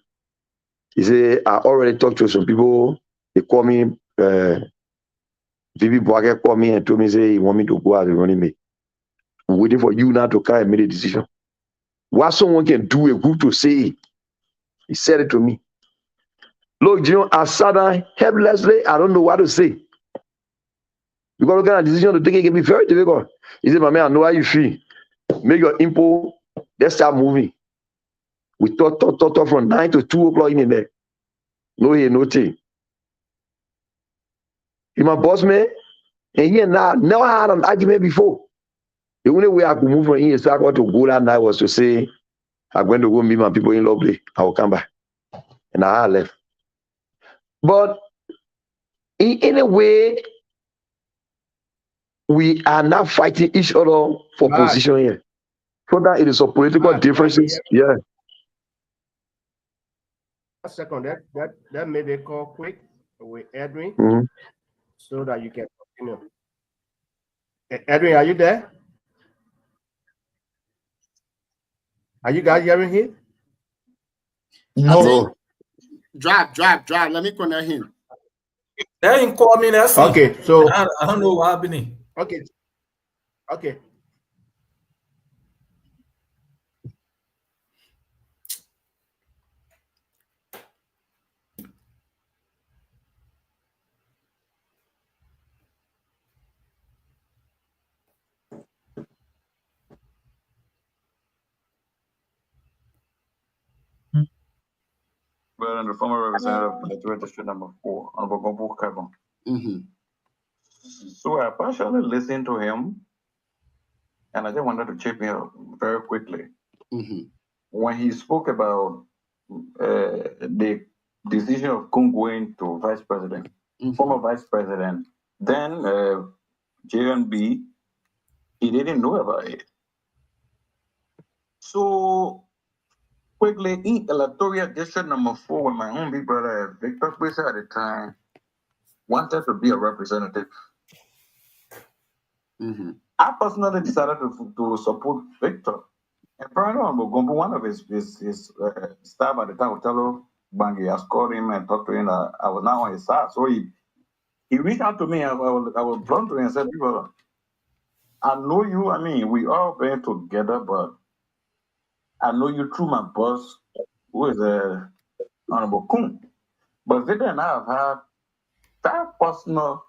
He said, I already talked to some people. They call me, Vivi Boake called me and told me, say, he want me to go out and running mate. I'm waiting for you now to come and make a decision. What someone can do a group to say it. He said it to me. Look, you know, I sat down helplessly. I don't know what to say. Because what kind of decision to take it can be very difficult. He said, my man, I know how you feel. Make your info. Let's start moving. We talk from 9 to 2 o'clock in the day. No here, no tea. He's my boss, man. And he and I never had an argument before. The only way I could move from here is I got to go that night was to say, I'm going to go meet my people in Lovely. I will come back. And I left. But in any way, we are not fighting each other for position here. So that it is a political differences. Yeah. A second, that made a call quick with Edwin so that you can continue. Edwin, are you there? Are you guys hearing him? No. Drop. Let me connect him. They didn't call me. That's okay. So I don't know what's happening. Okay. Well, and the former representative of Electoral District number 4, Honorable Gombo Kevin. So I partially listened to him, and I just wanted to chip in very quickly. When he spoke about the decision of Kung going to vice president, former vice president, then JNB, he didn't know about it. So quickly, in electoral district number 4, when my own big brother Victor Quisa at the time wanted to be a representative, I personally decided to support Victor. And probably one of his staff at the time, Othello Bangi, has called him and talked to him. I was now on his side. So he reached out to me. I was blunt to him and said, brother, I know you. I mean, we all been together, but I know you through my boss, who is Honorable Kun. But Victor and I have had very personal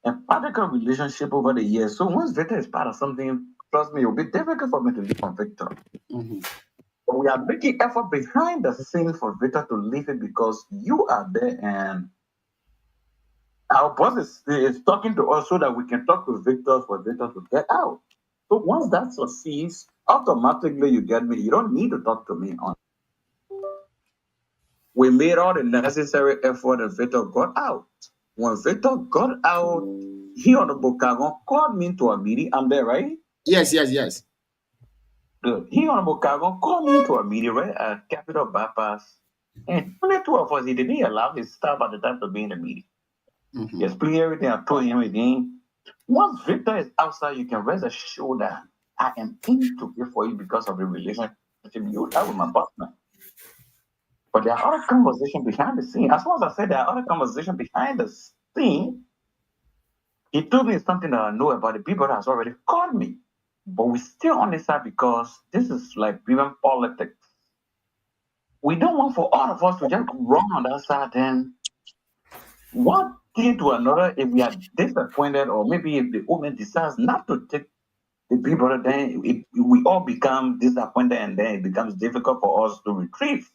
and particular relationship over the years. So once Victor is part of something, trust me, it will be difficult for me to leave on Victor. But we are making effort behind the scenes for Victor to leave it because you are there and our boss is talking to us so that we can talk to Victor for Victor to get out. So once that succeeds, automatically you get me. You don't need to talk to me on. We made all the necessary effort and Victor got out. When Victor got out, he on the Bukagon called me to a meeting. I'm there, right? Yes. Good. He on the Bukagon called me to a meeting, right? At Capital Bypass. And only 2 of us, he didn't allow his staff at the time to be in the meeting. He explained everything. I told him again. Once Victor is outside, you can rest assured that I am in to pay for you because of the relationship you have with my partner. But there are other conversations behind the scene. As long as I said there are other conversations behind the scene, he told me something that I know about the people that has already called me. But we still on this side because this is Liberian politics. We don't want for all of us to just run on that side and one thing to another, if we are disappointed or maybe if the woman decides not to take the people, then we all become disappointed and then it becomes difficult for us to retrieve.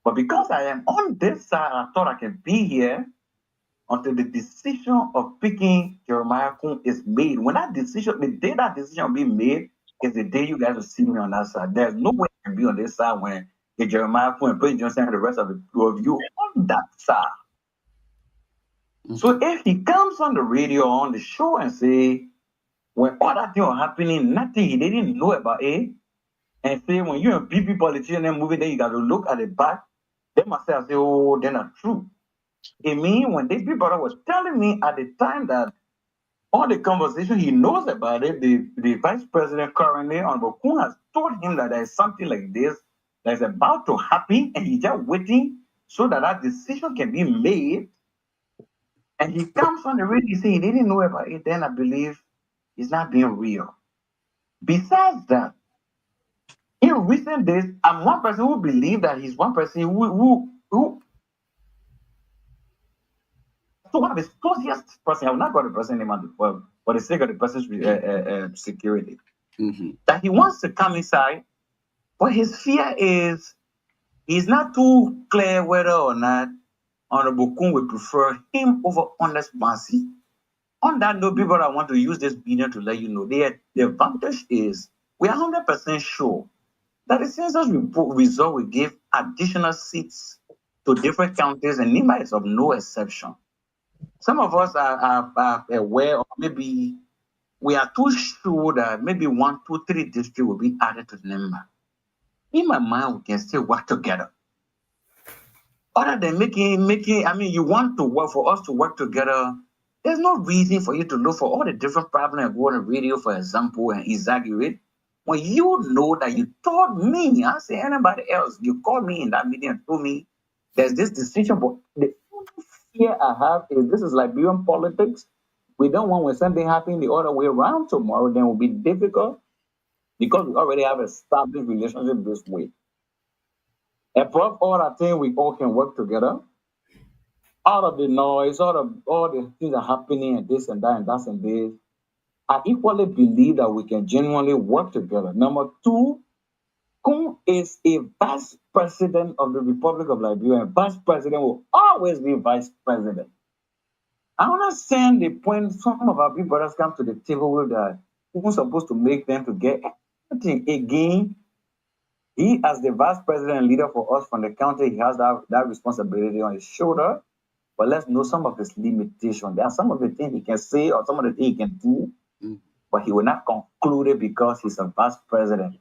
But because I am on this side, I thought I can be here until the decision of picking Jeremiah Kun is made. When that decision, the day that decision will be made, is the day you guys will see me on that side. There's no way I can be on this side when the Jeremiah Kun and President Johnson and the rest of the two of you on that side. So if he comes on the radio on the show and say, when all that thing was happening, nothing he didn't know about it, and say when you're a PP politician and moving, then you got to look at the back, they must say, oh, they're not true. It means when this people was telling me at the time that all the conversation he knows about it, the vice president currently on Bokun has told him that there's something like this that's about to happen, and he's just waiting so that that decision can be made. And he comes on the radio saying he didn't know about it, then I believe it's not being real. Besides that, in recent days, I'm one person who believes that he's one person who so one of the closest person, I will not call the person name on the phone for the sake of the person's security. That he wants to come inside, but his fear is he's not too clear whether or not Honorable Kun will prefer him over Honest Bansi. On that note, people, I want to use this medium to let you know the advantage is we are 100% sure that the census result will give additional seats to different counties, and NIMA is of no exception. Some of us are aware, or maybe we are too sure that maybe 1, 2, 3 districts will be added to the NIMA. In my mind, we can still work together. Other than making, I mean, you want to work for us to work together. There's no reason for you to look for all the different problems and go on the radio, for example, and exaggerate. When you know that you told me, I say anybody else, you called me in that meeting and told me there's this decision, but the only fear I have is this is Liberian politics. We don't want when something happens the other way around tomorrow, then it will be difficult because we already have established relationship this way. Above all, I think we all can work together. Out of the noise, out of all the things that are happening and this and that and that and this, I equally believe that we can genuinely work together. Number 2, Kun is a vice president of the Republic of Liberia, and vice president will always be vice president. I understand the point some of our big brothers come to the table with that who's supposed to make them to get anything. Again, he as the vice president and leader for us from the county, he has that responsibility on his shoulder. But let's know some of his limitations. There are some of the things he can say or some of the things he can do, but he will not conclude it because he's a vice president.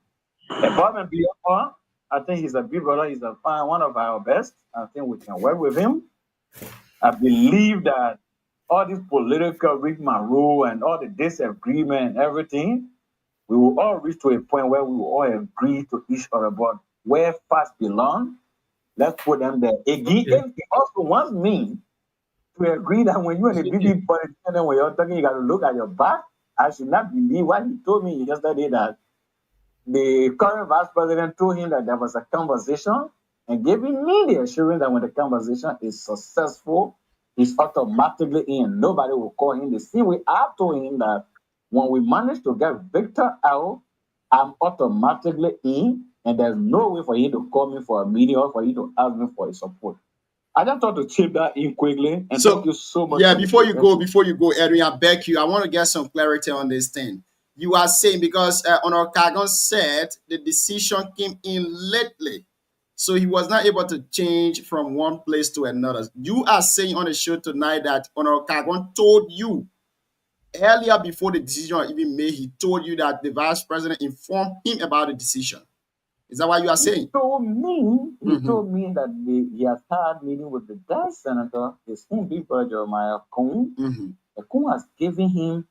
Above and beyond, I think he's a big brother. He's one of our best. I think we can work with him. I believe that all this political rigmarole and all the disagreement and everything, we will all reach to a point where we will all agree to each other about where facts belong. Let's put them there. Again, he also wants me to agree that when you're in a BB politician and when you're talking, you got to look at your back. I should not believe what he told me yesterday that the current vice president told him that there was a conversation and giving me the assurance that when the conversation is successful, he's automatically in. Nobody will call him the same way I told him that when we manage to get Victor out, I'm automatically in, and there's no way for you to call me for a meeting or for you to ask me for his support. I just thought to chip that in quickly, and thank you so much. Yeah, before you go, Edwin, I beg you, I want to get some clarity on this thing. You are saying because Honor Kagon said the decision came in lately, so he was not able to change from one place to another. You are saying on the show tonight that Honor Kagon told you earlier before the decision was even made, he told you that the vice president informed him about the decision. Is that what you are saying? He told me that he has had meeting with the then senator, his own people, Jeremiah Kun. And Kun has given him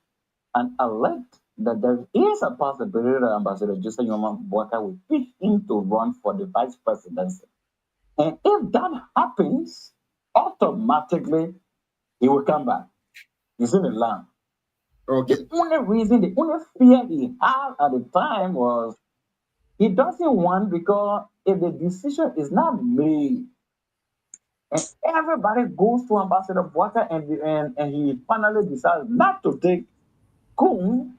an alert that there is a possibility that Ambassador Joseph Yoma Boaka will pick him to run for the vice presidency. And if that happens, automatically he will come back. He's in the land. Okay. The only reason, the only fear he had at the time was he doesn't want, because if the decision is not made and everybody goes to Ambassador Boaka and he finally decides not to take Kun,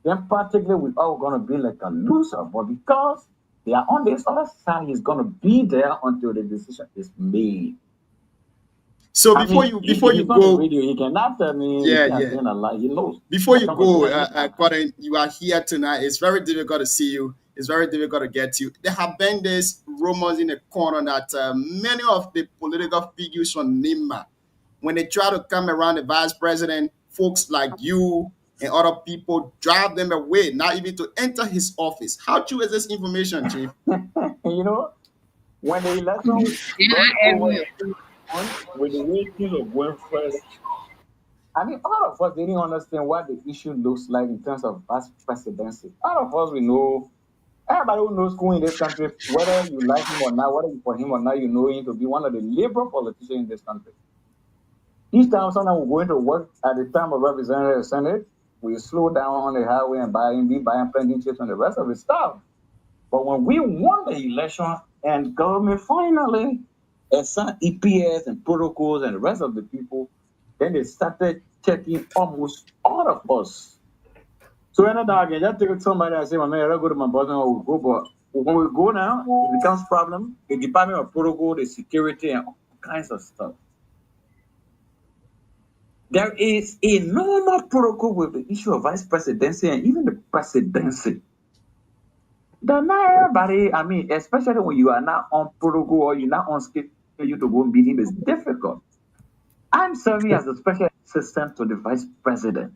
then particularly we all gonna be like a loser. But because they are on this other side, he's gonna be there until the decision is made. So I before mean, you he's on the go, radio, he cannot tell me yeah, he can't yeah. say a lie. He knows. Before you What go, conversation he has. Gordon, you are here tonight. It's very difficult to see you. It's very difficult to get you. There have been these rumors in the corner that many of the political figures from Nima, when they try to come around the vice president, folks like you and other people drive them away, not even to enter his office. How true is this information, Chief? You know, when the election got over with the way things were going first, I mean, all of us didn't understand what the issue looks like in terms of vice presidency. All of us, we know, everybody who knows who in this country, whether you like him or not, whether you for him or not, you know him to be one of the liberal politicians in this country. Each time someone will go into work at the time of representative Senate, we slow down on the highway and be buying plenty chips and the rest of the stuff. But when we won the election and government finally assigned EPS and protocols and the rest of the people, then they started checking almost all of us. So in a dog, I just take somebody and say, my man, I go to my boss and we'll go. But when we go now, it becomes problem. The Department of Protocol, the security, and all kinds of stuff. There is a normal protocol with the issue of vice presidency and even the presidency. Then not everybody, I mean, especially when you are not on protocol or you're not on schedule to go meet him, it's difficult. I'm serving as a special assistant to the vice president.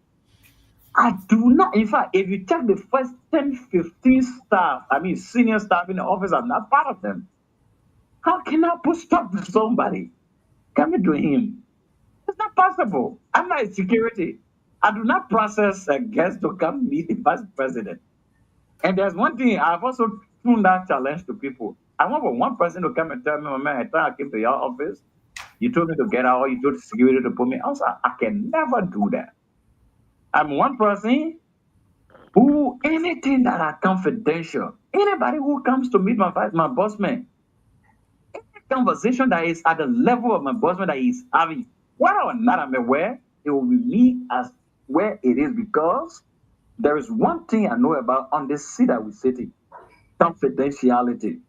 I do not, in fact, if you check the first 10, 15 staff, I mean, senior staff in the office, I'm not part of them. How can I put stop to somebody coming to him? It's not possible. I'm not in security. I do not process a guest to come meet the vice president. And there's one thing I've also thrown that challenge to people. I want for one person to come and tell me, "My man, I thought I came to your office. You told me to get out, you told the security to put me outside." I can never do that. I'm one person who, anything that are confidential, anybody who comes to meet my boss man, any conversation that is at the level of my boss man that he's having, whether or not I'm aware, it will be me as where it is, because there is one thing I know about on this seat that we're sitting: confidentiality.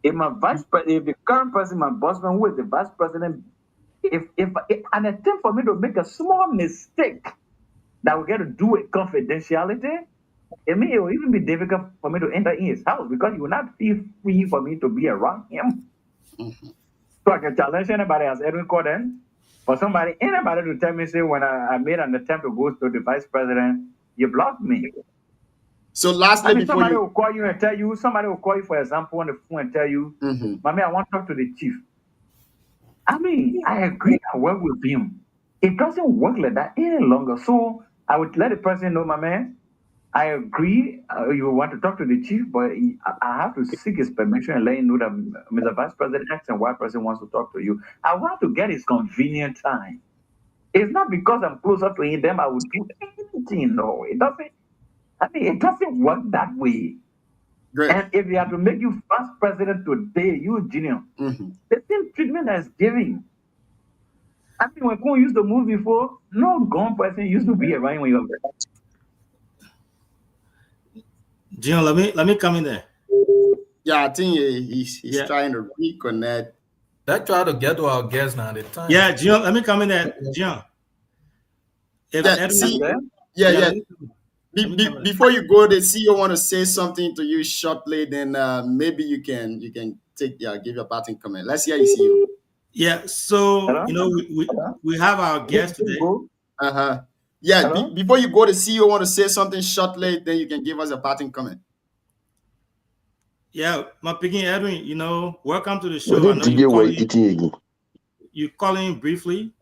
If the current president, my boss man, who is the vice president, if an attempt for me to make a small mistake that will get to do with confidentiality, it will even be difficult for me to enter in his house, because you will not feel free for me to be around him. So I can challenge anybody, as Edwin Corden, for anybody to tell me, say, when I made an attempt to go to the vice president, you blocked me. So lastly, before somebody will call you and tell you, for example, on the phone and tell you, "Mommy, I want to talk to the chief." I mean, I agree, I work with him. It doesn't work like that any longer. So I would let the person know, "My man, I agree, you want to talk to the chief, but I have to seek his permission and let him know that Mr. Vice President X and Y person wants to talk to you. I want to get his convenient time. It's not because I'm closer to him, then I would do anything. No, it doesn't. I mean, it doesn't work that way." Great. And if they have to make you vice president today, you Junior, the same treatment as giving. I mean, when Kun used to move before, no gone person used to be around when you were there. Jim, let me come in there. Yeah, I think he's trying to reconnect. Let's try to get to our guests now. The time. Yeah, Jim, let me come in there, Jim. Before you go, the CEO want to say something to you shortly. Then maybe you can give your parting comment. Let's hear you, CEO. Yeah. So we have our guest today. Yeah. Before you go, the CEO want to say something shortly. Then you can give us a parting comment. Yeah, my picking Edwin, welcome to the show. I know you're calling briefly,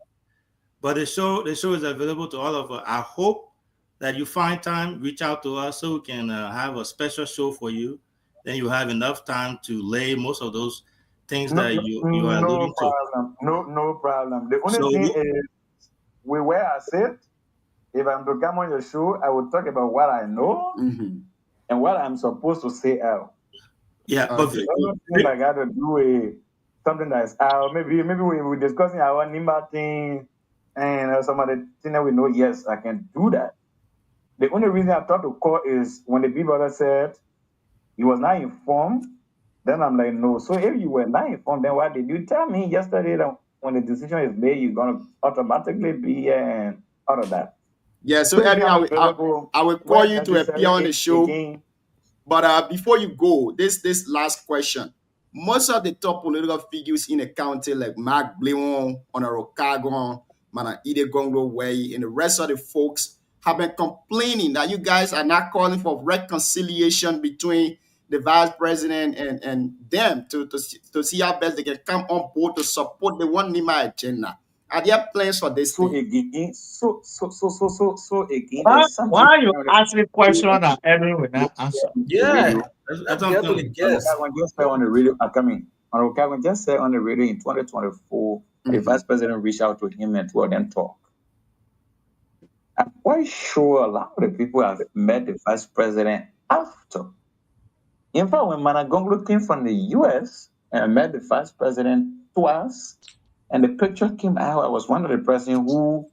but the show is available to all of us. I hope that you find time, reach out to us so we can have a special show for you. Then you have enough time to lay most of those things you are alluding to. No problem. The only thing is, we were a seat. if I'm to come on your show, I will talk about what I know and what I'm supposed to say out. Yeah, but I don't think I got to do something that's out. Maybe we're discussing our Nimba thing and some of the thing that we know. Yes, I can do that. The only reason I thought to call is when the big brother said he was not informed. Then I'm like, no. So if you were not informed, then why did you tell me yesterday that when the decision is made, you're gonna automatically be out of that? Yeah. So Edwin, I will call you to appear on the show. Again. But before you go, this last question. Most of the top political figures in the county, like Mark Blewon, Honorable Kagon, Mana Ide Gonglo Way, and the rest of the folks have been complaining that you guys are not calling for reconciliation between the vice president and them to see how best they can come on board to support the One Nima agenda. Are there plans for this thing? Again, so again, why you asking question and Edwin will not answer? Yeah, that's what I'm just say on the radio. Just say on the radio in 2024, the vice president reached out to him and two of them talk. I'm quite sure a lot of the people have met the vice president after. In fact, when Managonglo came from the US and met the vice president twice, and the picture came out, I was one of the person who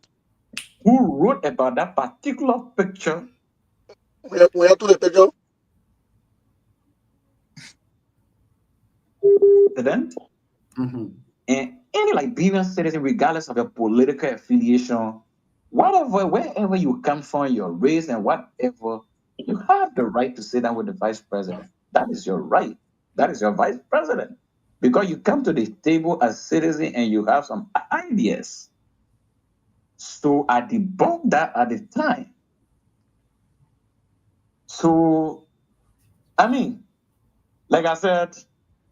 wrote about that particular picture. Where to the picture? President. And any Liberian citizen, regardless of your political affiliation, whatever, wherever you come from, your race and whatever, you have the right to sit down with the vice president. That is your right. That is your vice president. Because you come to the table as citizen and you have some ideas. So I debunked that at the time. So, I mean, like I said,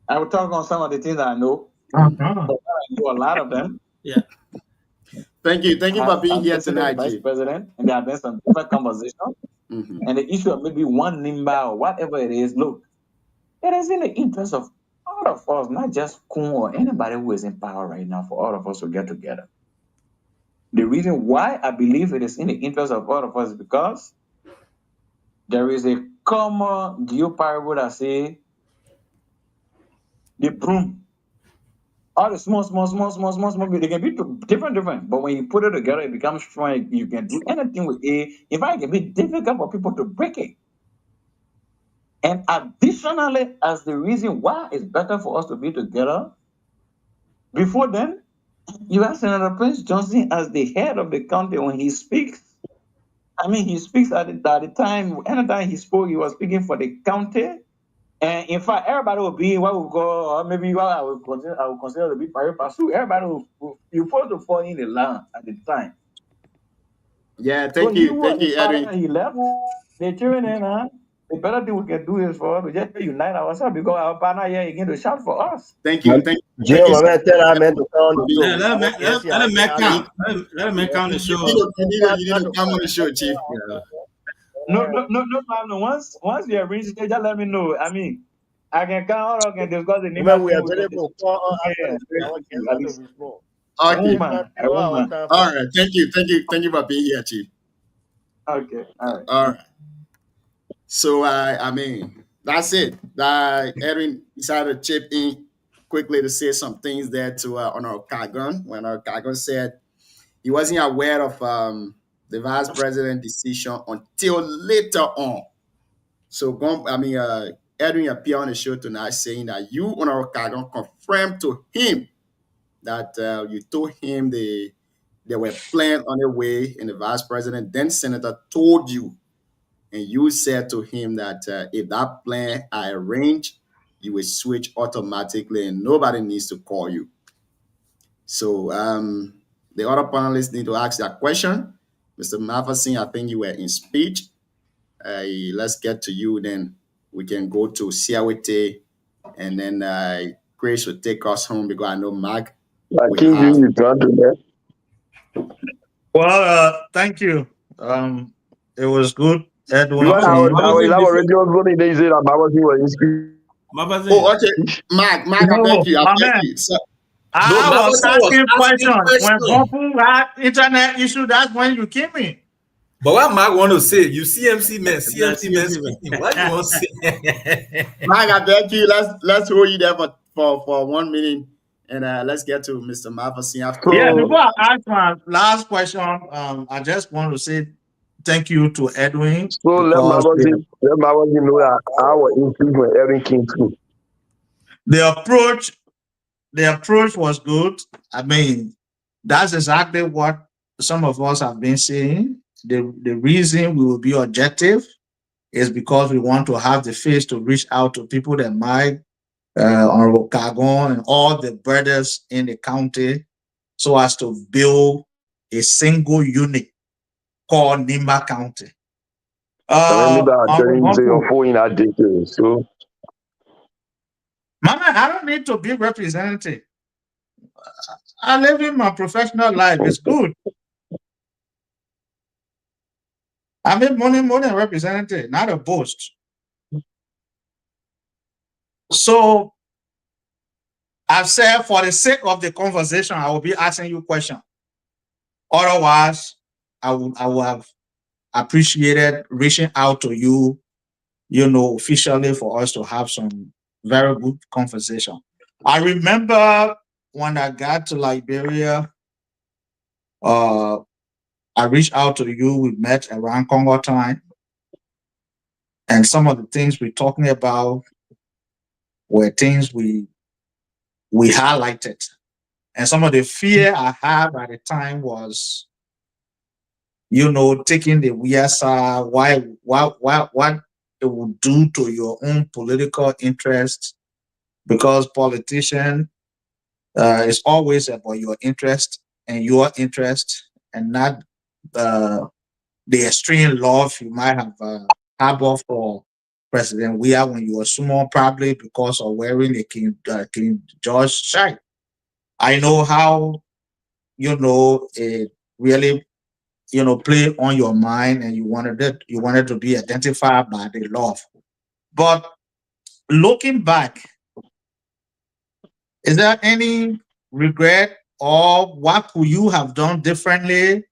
I will talk on some of the things that I know. But I know a lot of them. Yeah. Thank you for being here tonight, Vice President, and there have been some different conversations. And the issue of maybe one Nimba or whatever it is, look, it is in the interest of all of us, not just Kun or anybody who is in power right now, for all of us to get together. The reason why I believe it is in the interest of all of us is because there is a common geoparable that says the broom. All the small, they can be different. But when you put it together, it becomes strong. You can do anything with it. In fact, it can be difficult for people to break it. And additionally, as the reason why it's better for us to be together, before then, you have Senator Prince Johnson as the head of the county when he speaks. I mean, he speaks at the time, anytime he spoke, he was speaking for the county. And in fact, everybody will be what we go, or maybe what I will consider to be pari passu. Everybody will be supposed to fall in the line at the time. Yeah, thank you, Edwin. He left. The children in, the better thing we can do is for us to just unite ourselves because our partner here again to shout for us. Thank you. Let him make on the show. You need to come on the show, Chief. No problem. Once you are reached, just let me know. I mean, I can come or I can discuss the name. We are available. Okay. All right. Thank you for being here, Chief. Okay. All right. So I mean, that's it. Edwin decided to chip in quickly to say some things there to Honorable Kagon. When Honorable Kagon said he wasn't aware of the vice president decision until later on. So Edwin appeared on the show tonight saying that you, Honorable Kagon, confirmed to him that you told him they were plans on their way, and the vice president, then senator, told you, and you said to him that if that plan are arranged, you will switch automatically and nobody needs to call you. So the other panelists need to ask that question. Mr. Matheson, I think you were in speech. Let's get to you, then we can go to Siawete, and then Grace will take us home because I know Mark. Well, thank you. It was good. Edwin. Okay. Mark, I beg you. I was asking questions. When people had internet issue, that's when you came in. But what Mark want to say, you CMC men speaking. What you want to say? Mark, I beg you, let's hold you there for 1 minute, and let's get to Mr. Maverson after. Yeah, So, before I ask my last question, I just want to say thank you to Edwin so let because Mabazi know that our increase when Erin came through. the approach was good. I mean, that's exactly what some of us have been saying. The reason we will be objective is because we want to have the face to reach out to people that might, Honorable Kagon and all the brothers in the county, so as to build a single unit called Nimba County. Maybe I'll tell you to your Honorable phone in that detail. So, Mama, I don't need to be represented. I live in my professional life. It's good. I'm a money representative, not a boast. So I've said for the sake of the conversation, I will be asking you questions. Otherwise, I would have appreciated reaching out to you, officially for us to have some very good conversation. I remember when I got to Liberia, I reached out to you. We met around Congo time. And some of the things we're talking about were things we highlighted. And some of the fear I had at the time was, taking the WIASA, what it would do to your own political interests, because politician is always about your interest and not the extreme love you might have harbor for President Weah when you were small, probably because of wearing a King George shirt. I know how, it really, play on your mind, and you wanted to be identified by the love. But looking back, is there any regret, or what could you have done differently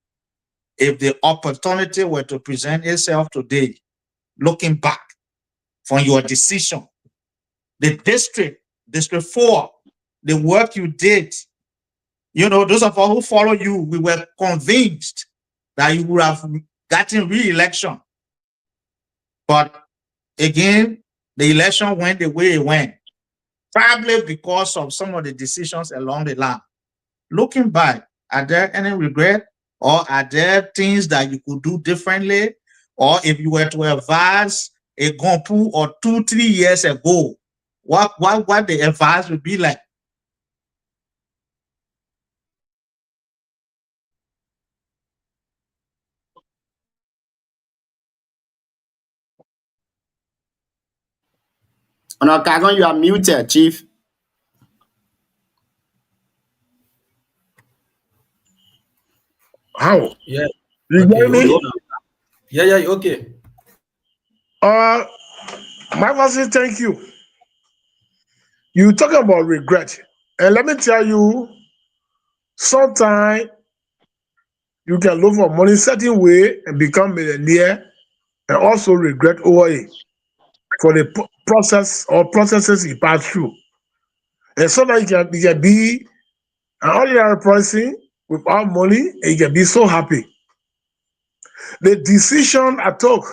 if the opportunity were to present itself today? Looking back from your decision, the district 4, the work you did, those of us who follow you, we were convinced that you would have gotten re-election. But again, the election went the way it went, probably because of some of the decisions along the line. Looking back, are there any regret, or are there things that you could do differently? Or if you were to advise a Gompu or 2-3 years ago, what the advice would be like? No, Kagon, you are muted, Chief. How? Yeah. You Okay, get me? Yeah, okay. Maverson, thank you. You talk about regret. And let me tell you, sometimes you can look for money certain way and become millionaire and also regret over it for the process or processes you pass through. And sometimes you can be an ordinary person without money and you can be so happy. The decision I took,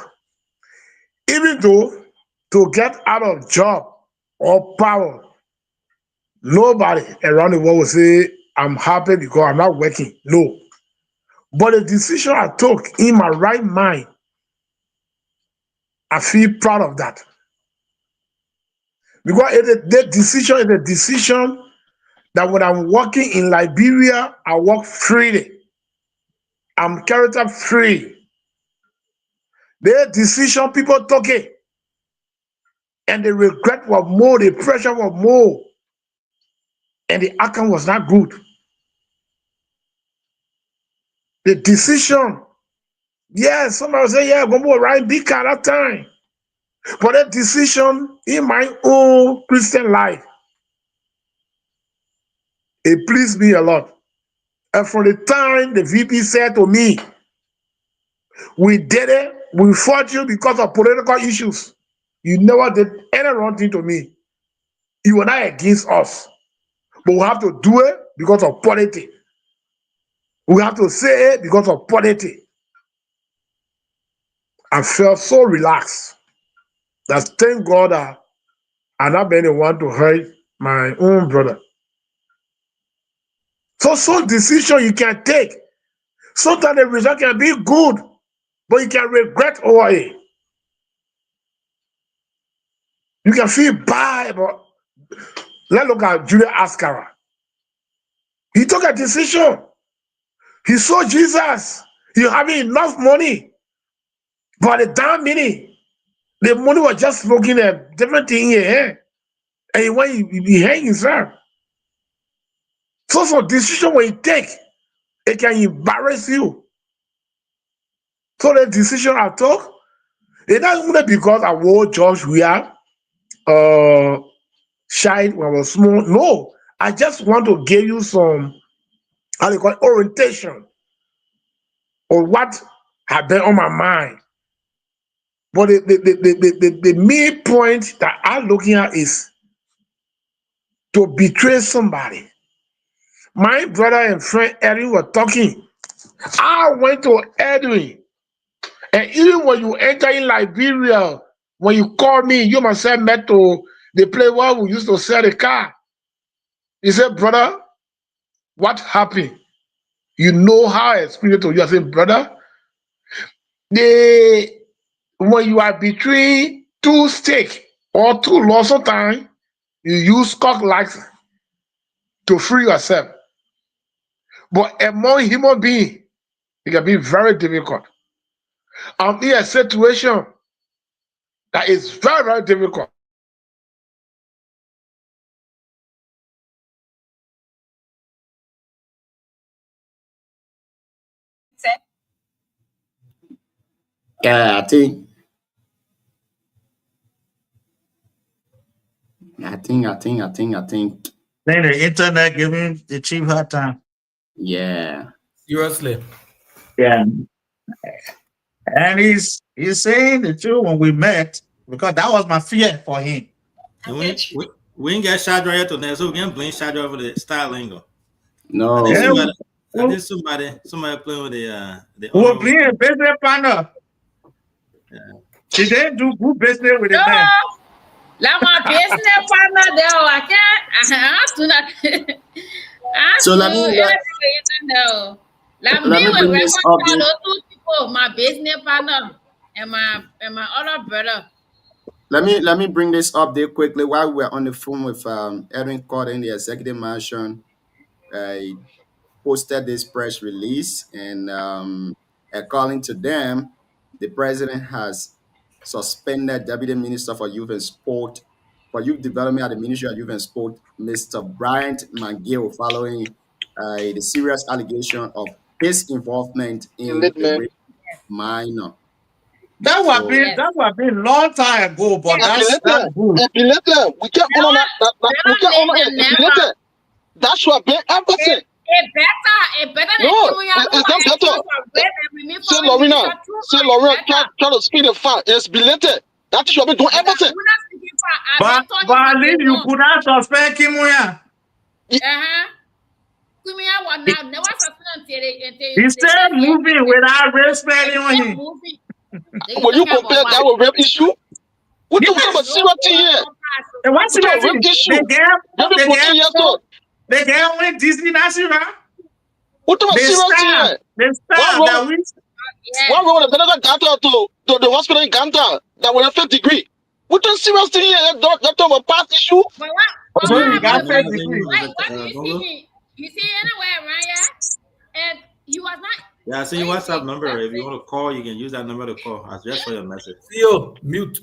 even though to get out of job or power, nobody around the world will say, I'm happy because I'm not working. No. But the decision I took in my right mind, I feel proud of that. Because the decision is a decision that when I'm working in Liberia, I work freely. I'm character free. The decision people took it, and the regret was more, the pressure was more, and the outcome was not good. The decision, yes, somebody say, yeah, I'm going to ride big car that time. But that decision in my own Christian life, it pleased me a lot. And from the time the VP said to me, We did it. We fought you because of political issues. You never did any wrong thing to me. You were not against us. But we have to do it because of politics. We have to say it because of politics. I felt so relaxed. That thank God that I'm not been the one to hurt my own brother. So some decision you can take. Sometimes the result can be good, but you can regret over it. You can feel bad, but let's look at Julius Ascara. He took a decision. He saw Jesus. He having enough money. But at the damn minute, the money was just looking at different thing in here. And he went, he hang himself. So some decision when you take, it can embarrass you. So the decision I took, it's not only because I wore George Weah, shy when I was small. No, I just want to give you some, how do you call it, orientation on what had been on my mind. But the main point that I'm looking at is to betray somebody. My brother and friend Edwin were talking. I went to Edwin. And even when you enter in Liberia, when you call me, you myself met to the place where we used to sell the car. He said, brother, what happened? You know how I explained it to you. I said, brother, when you are between two stakes or two laws of time, you use cock lights to free yourself. But among human beings, it can be very difficult. I'm in a situation that is very, very difficult. Yeah, I think. Then the internet giving the chief hard time. Yeah. Seriously. Yeah. And he's saying the truth when we met, because that was my fear for him. And we ain't got shot right today, so we can blame shot over the style lingo. No. I think somebody playing with the we're playing a business partner. Yeah. She didn't do good business with the man. Like my business partner there, I can't. So let me bring this up. My business partner and my other brother. Let me bring this update quickly while we're on the phone with Edwin Corden, the executive mansion. He posted this press release, and according to them, the president has suspended Deputy Minister for Youth and Sport, for Youth Development at the Ministry of Youth and Sport, Mr. Bryant McGill, following the serious allegation of his involvement in the rape minor. That would have been long time ago, but that's good. We can't honor that. That's what been everything. It better than Say Lorena, try to speed the fact. It's belated. That is what we doing everything. But Ali, you could not suspend Kimuya. He's still moving without respect on him. When you compare that with rape issue, what the fuck about serious here? And what's the rape issue? They get only Disney National. What the serious here? Why wrong with the Ganta to the hospital in Ganta that will have 5th degree? What the serious thing here? That talk about past issue? So you got 5th degree. You see anywhere, right? And he was not. Yeah, I see your WhatsApp number. If you want to call, you can use that number to call. I just saw your message. CEO, mute.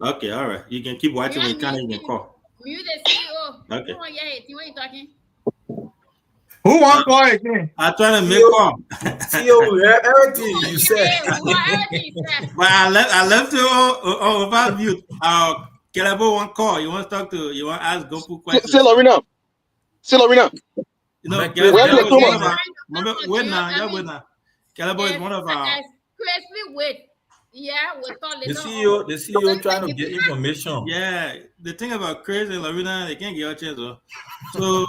Okay, all right. You can keep watching when you can't even call. Mute the CEO. Okay. What are you talking? Who won't call again? I'm trying to make call. CEO, everything you said. But I left it about mute. Kelebo won't call. You want to talk to? You want to ask Gopu questions? Say Lorena. You know, Where Caleb the is one of Thomas? our. Remember, wait now. Caleb is one of our. Especially with with all The CEO trying to get information. Yeah, the thing about Chris and Lorena, they can't get a chance. So,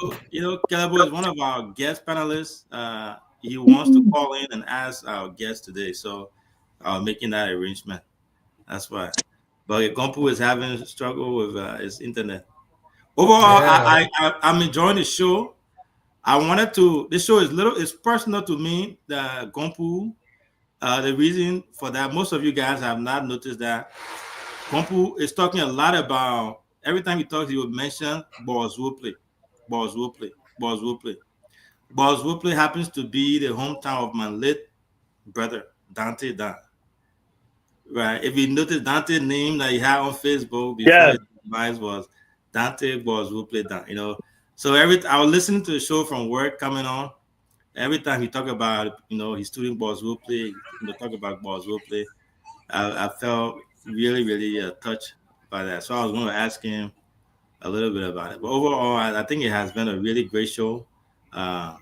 Caleb is one of our guest panelists. He wants to call in and ask our guest today. So, making that arrangement. That's why. But Gompu is having a struggle with his internet. Overall, Yeah. I'm enjoying the show. This show it's personal to me, the Gompu. The reason for that, most of you guys have not noticed that Gompu is talking a lot about, every time he talks, he would mention Balls Whooply. Balls Whooply happens to be the hometown of my late brother, Dante Dan. Right. If you notice Dante's name that he had on Facebook before his demise was Dante Balls Whooply Dan, So I was listening to the show from work coming on. Every time he talk about, his student Balls Whooply, talk about Balls Whooply, I felt really, really touched by that. So I was going to ask him a little bit about it. But overall, I think it has been a really great show. A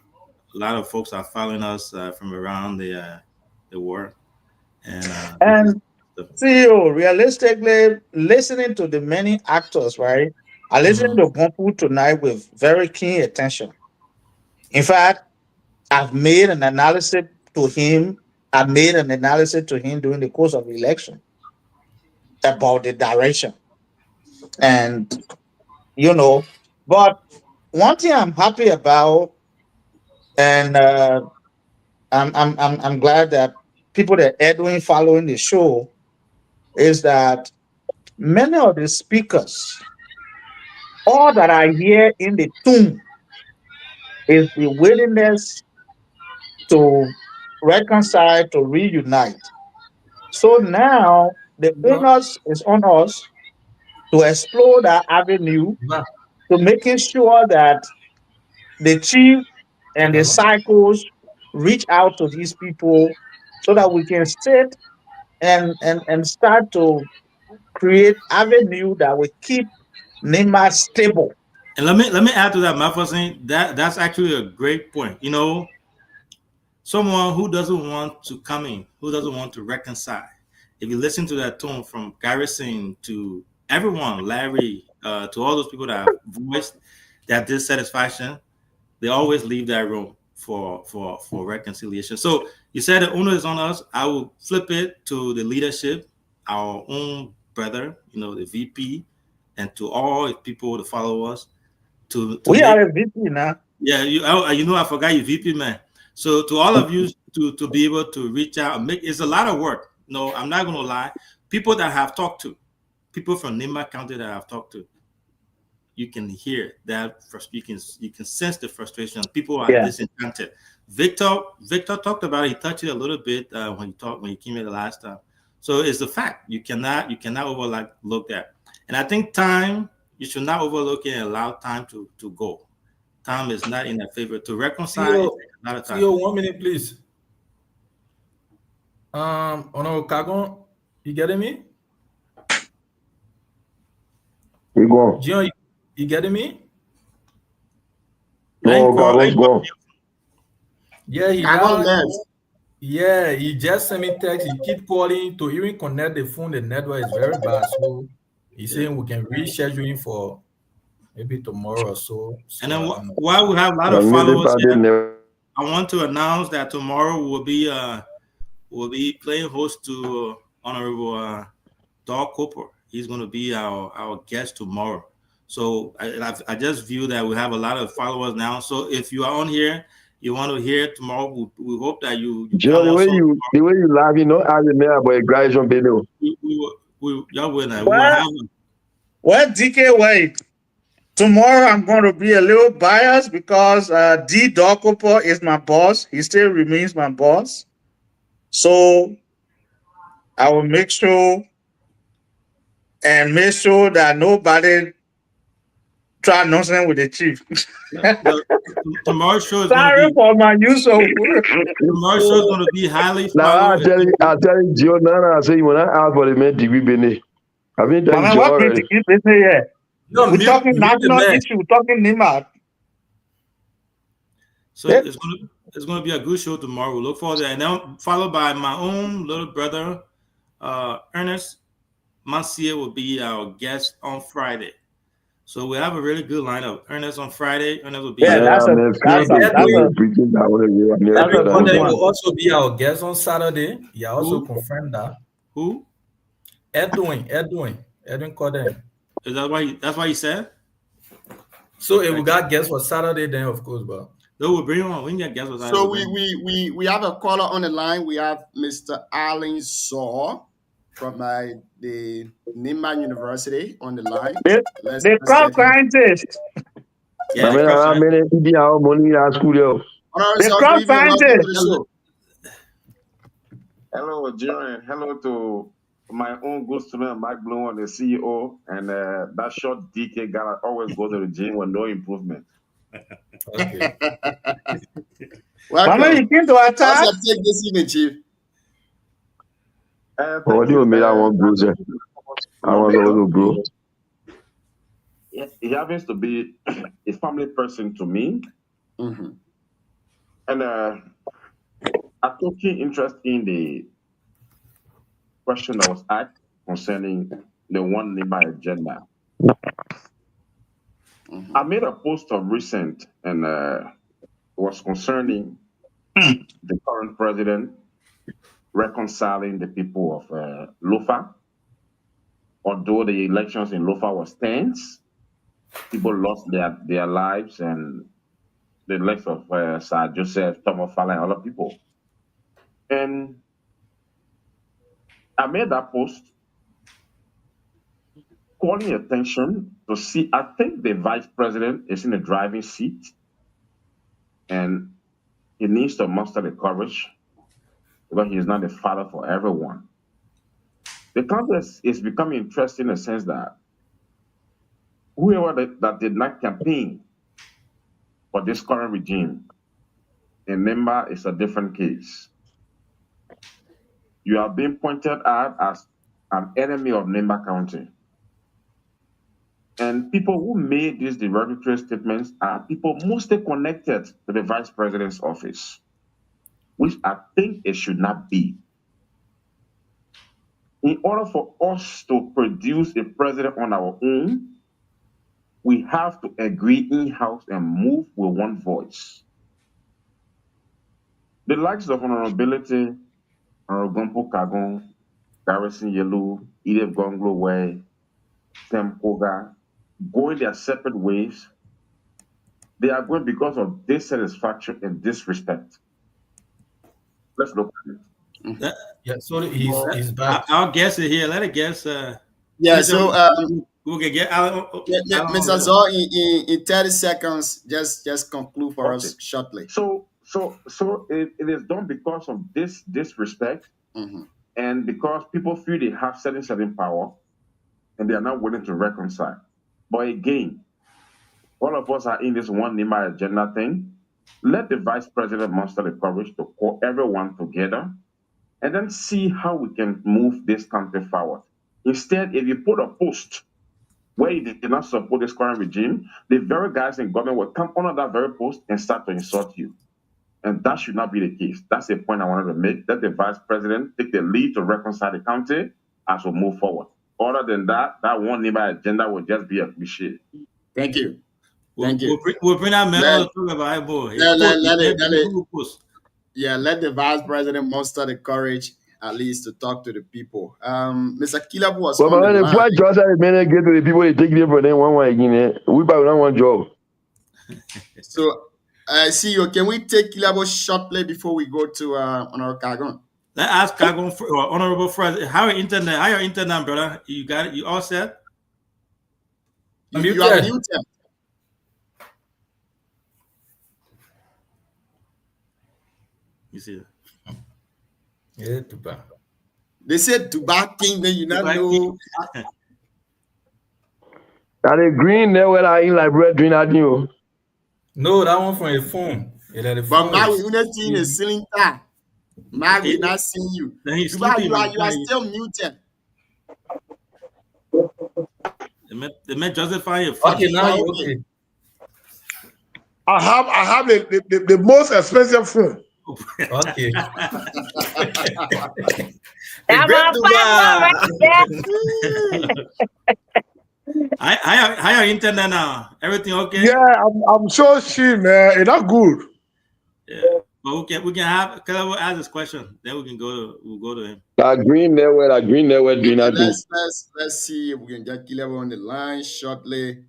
lot of folks are following us from around the world. And CEO, realistically, listening to the many actors, right? I listened to Gompu tonight with very keen attention. In fact, I've made an analysis to him. I made an analysis to him during the course of the election about the direction. And but one thing I'm happy about, and I'm glad that people that are doing following the show, is that many of the speakers, all that I hear in the tune is the willingness to reconcile, to reunite. So now the onus is on us to explore that avenue, to making sure that the chief and the cycles reach out to these people so that we can sit and start to create avenue that will keep NEMA stable. And let me add to that, my first thing, that's actually a great point. Someone who doesn't want to come in, who doesn't want to reconcile. If you listen to that tone from Garrison to everyone, Larry, to all those people that have voiced that dissatisfaction, they always leave that room for reconciliation. So you said the owner is on us. I will flip it to the leadership, our own brother, the VP, and to all people to follow us. We are a VP now. Yeah, I forgot you, VP man. So to all of you to be able to reach out and it's a lot of work. No, I'm not gonna lie. People that I have talked to, people from Nima County that I've talked to, you can hear that you can sense the frustration. People are disenchanted. Victor talked about it. He touched it a little bit when he came here the last time. So it's the fact you cannot overlook that. And I think you should not overlook it and allow time to go. Time is not in their favor to reconcile. CEO, 1 minute, please. Honorable Kagon, you getting me? We go. John, you getting me? No, Kagon's gone. Yeah, he just sent me text. He keep calling to even connect the phone. The network is very bad, so he's saying we can reschedule him for maybe tomorrow or so. And then while we have a lot of followers here, I want to announce that tomorrow we'll be playing host to Honorable Doug Cooper. He's going to be our guest tomorrow. So I just view that we have a lot of followers now. So if you are on here, you want to hear tomorrow, we hope that you Joe, the way you laugh, I remember about a graduation baby. Y'all will have Well, DK, wait. Tomorrow I'm going to be a little biased because D. Dokopo is my boss. He still remains my boss. So I will make sure that nobody try nonsense with the chief. Tomorrow's show is sorry for my use of word. Tomorrow's show is going to be highly followed. I'll tell you, Joe, I say when I ask for the man degree Bene. I mean, that's Joe already. No, we're talking national issue, we're talking NIMA. So it's gonna be a good show tomorrow. Look forward to that. And then followed by my own little brother, Ernest Monsieur will be our guest on Friday. So we have a really good lineup. Ernest on Friday. Ernest will be Yeah, that's a Edwin good Corden one. will also be our guest on Saturday. He also confirmed that. Who? Edwin Corden. Is that why? That's why he said. So if we got guests for Saturday, then of course, but they will bring on. We can get guests for Saturday. So we have a caller on the line. We have Mr. Alan Saw from the Nimba University on the line. The crop scientist. Yeah, the crop scientist. Hello, Jerry. Hello to my own good student, Mike Bloom, the CEO, and that short DK guy always go to the gym with no improvement. Okay. Welcome. You came to our time. How's your take this evening, Chief? What do you mean I want bro, sir? I want to bro. He happens to be a family person to me. Mm-hmm. And I took keen interest in the question that was asked concerning the one Nimba agenda. Mm-hmm. I made a post of recent and was concerning the current president reconciling the people of Lofa. Although the elections in Lofa was tense, people lost their lives and the life of Sir Joseph, Thomas Fala, and other people. And I made that post calling attention to see, I think the vice president is in the driving seat and he needs to muster the courage because he is not the father for everyone. The contest is becoming interesting in the sense that whoever that did not campaign for this current regime, a member is a different case. You are being pointed at as an enemy of Nimba County. And people who made these derogatory statements are people mostly connected to the vice president's office, which I think it should not be. In order for us to produce a president on our own, we have to agree in-house and move with one voice. The likes of Honorability, Honorable Kagon, Garrison Yelu, Edith Gonglo Way, Sam Koga, going their separate ways, they are going because of dissatisfaction and disrespect. Let's look at it. Yeah, so he's back. Our guest is here. Let it guess. Yeah, so we can get out. Mr. Zor, in 30 seconds, just conclude for us shortly. So it is done because of this disrespect, and because people feel they have certain power, and they are not willing to reconcile. But again, all of us are in this one Nimba agenda thing. Let the vice president muster the courage to call everyone together and then see how we can move this country forward. Instead, if you put a post where you did not support this current regime, the very guys in government will come under that very post and start to insult you. And that should not be the case. That's the point I wanted to make. Let the vice president take the lead to reconcile the country as we move forward. Other than that, that one Nimba agenda will just be a cliche. Thank you. Thank you. We'll bring that medal to talk about boy. Let the vice president muster the courage at least to talk to the people. Mr. Kilabu was on the line. Before I just get to the people, they take them for them one again. We probably don't want job. So, CEO, can we take Kilabu shortly before we go to Honorable Kagon? Let's ask Kagon, Honorable Fred, how your internet, brother? You got it? You all set? You are muted. You see that? Yeah, Dubai. They said Dubai King, then you not know. Are the green there where I in like bread doing that you? No, that one from a phone. But now we're not seeing a ceiling time. Now we're not seeing you. Dubai, you are still muted. They may justify your phone. Okay, now you're okay. I have the most expensive phone. Okay. How your internet now? Everything okay? Yeah, I'm so shit, man. It's not good. Yeah. But we can have Caleb ask this question. Then we'll go to him. Green network doing nothing. Let's see if we can get Caleb on the line shortly.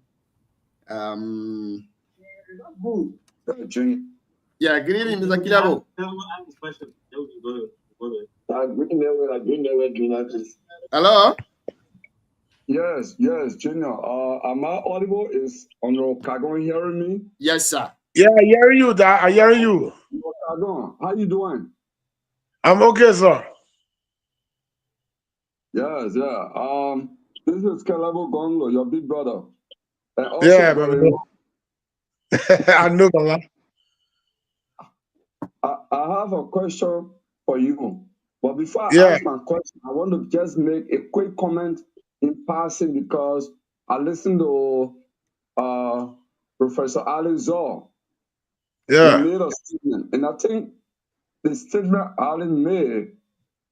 Yeah, good evening, Mr. Caleb. Ask this question. Then we can go to him. Green network doing nothing. Hello? Yes, Junior. Am I audible? Is Honorable Kagon hearing me? Yes, sir. Yeah, I hear you, Dad. I hear you. Kagon, how you doing? I'm okay, sir. Yes, yeah. This is Kalabo Gonlo, your big brother. And also Yeah, man. I know, Baba. I have a question for you. But before I Yeah. ask my question, I want to just make a quick comment in passing because I listened to Professor Ali Zor. Yeah. He made a statement. And I think the statement Ali made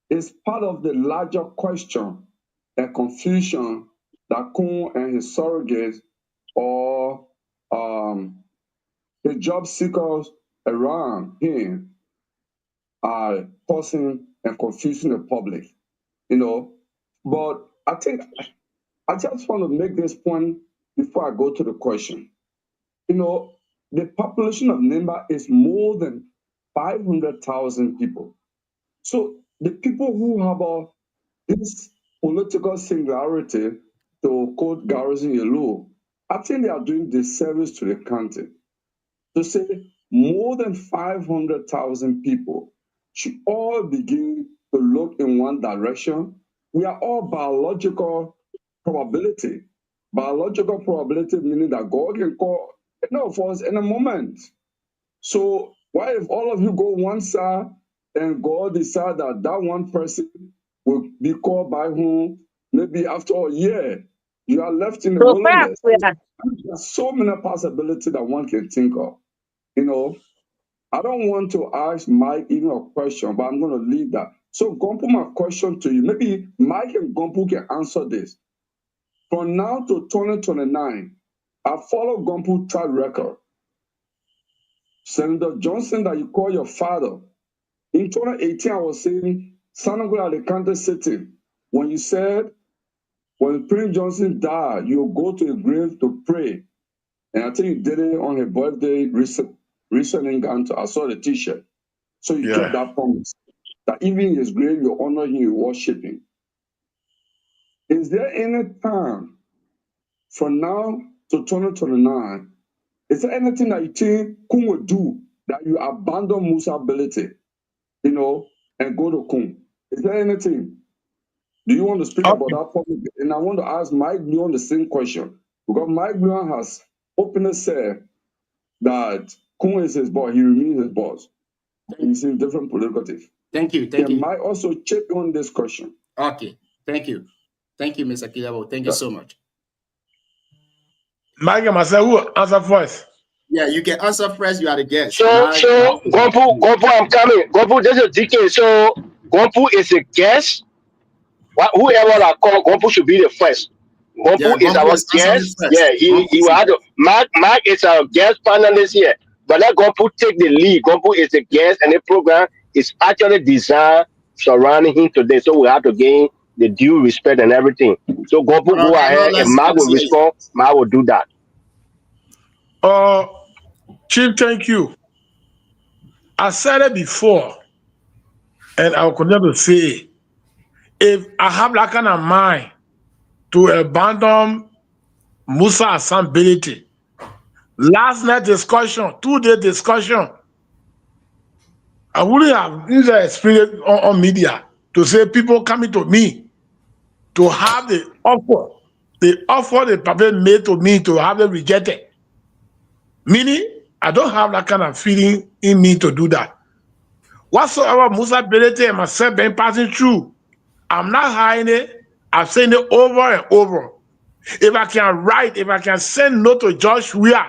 is part of the larger question and confusion that Kun and his surrogates or the job seekers around him are causing and confusing the public, But I think I just want to make this point before I go to the question. The population of Nimba is more than 500,000 people. So the people who have this political singularity, to quote Garrison Yellow, I think they are doing disservice to the country. To say more than 500,000 people should all begin to look in one direction. We are all biological probability. Biological probability meaning that God can call any of us in a moment. So why if all of you go one side and God decide that that one person will be called by whom maybe after a year you are left in the wilderness? There are so many possibilities that one can think of. I don't want to ask Mike even a question, but I'm going to leave that. So Gompu, my question to you, maybe Mike and Gompu can answer this. From now to 2029, I follow Gompu track record. Senator Johnson that you call your father, in 2018, I was saying, Sanogo Alicante City, when you said, when Prince Johnson died, you'll go to the grave to pray. And I think you did it on his birthday recent in Ghana. I saw the t-shirt. So you kept that promise that even in his grave, you honor him, you worship him. Is there any time from now to 2029, is there anything that you think Kun will do that you abandon Musa ability, and go to Kun? Is there anything? Do you want to speak about that public? And I want to ask Mike Bluon the same question, because Mike Bluon has openly said that Kun is his boss, he remains his boss. He's in different political things. Thank you. Mike also check on this question. Okay. Thank you, Mr. Kilabo. Thank you so much. Mike and myself, who answer first? Yeah, you can answer first. You are the guest. So Gompu, I'm coming. Gompu, this is DK. So Gompu is a guest. Whoever I call, Gompu should be the first. Gompu is our guest. Yeah, he will have to. Mark is our guest panelist here. But let Gompu take the lead. Gompu is the guest, and the program is actually designed surrounding him today. So we have to gain the due respect and everything. So Gompu, go ahead, and Mark will respond. Mark will do that. Chief, thank you. I said it before, and I'll continue to say it. If I have that kind of mind to abandon Musa assemblability, last night discussion, 2-day discussion, I wouldn't have used the experience on media to say people coming to me to have the offer the public made to me to have it rejected. Meaning, I don't have that kind of feeling in me to do that. Whatsoever Musa ability and myself been passing through, I'm not hiding it. I'm saying it over and over. If I can write, if I can send note to Josh Weir,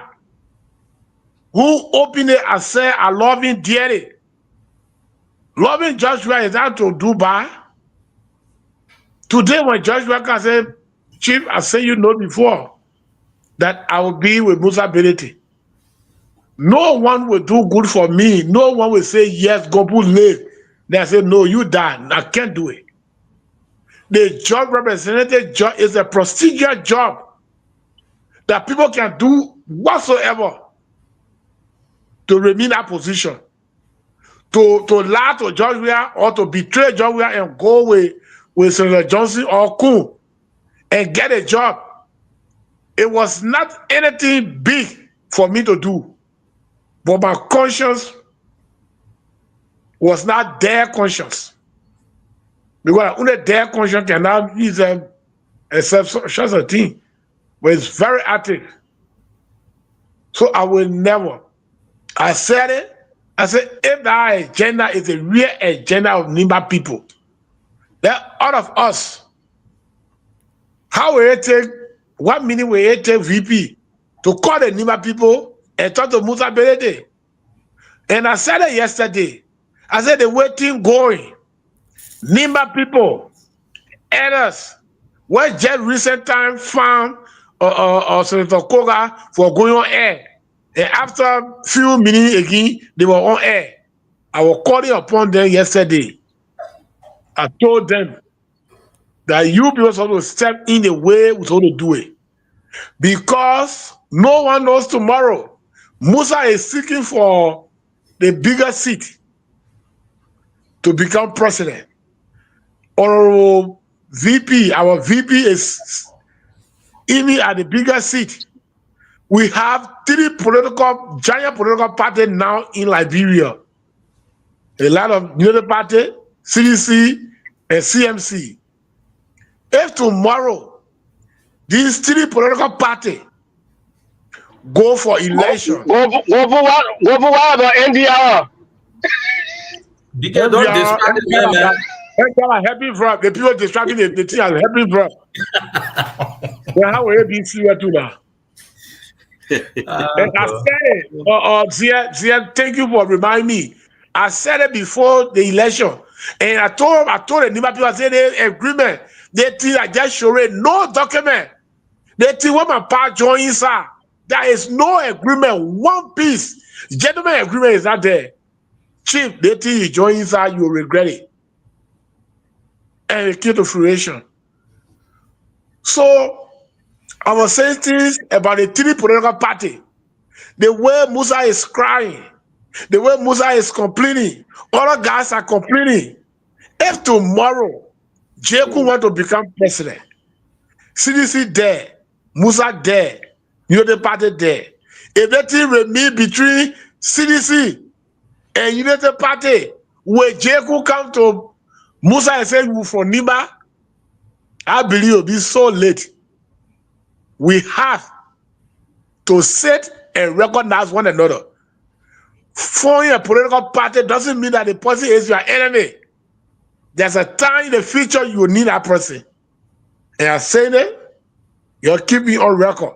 who openly I say I love him dearly. Loving Joshua is out to Dubai. Today when Joshua can say, Chief, I say you know before that I will be with Musa Belete. No one will do good for me. No one will say, yes, go put live. They say, no, you die. I can't do it. The job representative job is a procedural job that people can do whatsoever to remain in that position. To lie to Joshua or to betray Joshua and go with Senator Johnson or Kuhn and get a job. It was not anything big for me to do, but my conscience was not their conscience. Because only their conscience cannot use them except such a thing, but it's very active. So I will never. I said it. I said, if that agenda is a real agenda of Nimba people, then all of us, how will it take, what minute will it take VP to call the Nimba people and talk to Musa Belete? And I said it yesterday. I said the waiting going. Nimba people, elders, what just recent time found Senator Koga for going on air. And after a few minutes again, they were on air. I was calling upon them yesterday. I told them that you people supposed to step in the way we're supposed to do it. Because no one knows tomorrow. Musa is seeking for the bigger seat to become president. Honorable VP, our VP is even at the bigger seat. We have three giant political parties now in Liberia. A lot of Unity Party, CDC, and CMC. If tomorrow these three political parties go for election, go for what about NDR? BK, don't distract them, man. Helping from the people distracting the thing are helping from. Well, how will it be serious to now? And I said it, Zia, thank you for reminding me. I said it before the election, and I told the Nimba people, I said the agreement, they think I just showed it, no document. They think when my part joins her, there is no agreement, one piece. Gentleman agreement is not there. Chief, they think he joins her, you will regret it. And it came to fruition. So I was saying things about the three political party. The way Musa is crying, the way Musa is complaining, other guys are complaining. If tomorrow Jeku want to become president, CDC there, Musa there, Unity Party there. If that thing remain between CDC and Unity Party, where Jeku come to Musa and say you from Nimba, I believe it'll be so late. We have to sit and recognize one another. Forming a political party doesn't mean that the person is your enemy. There's a time in the future you will need that person. And I'm saying it, you'll keep me on record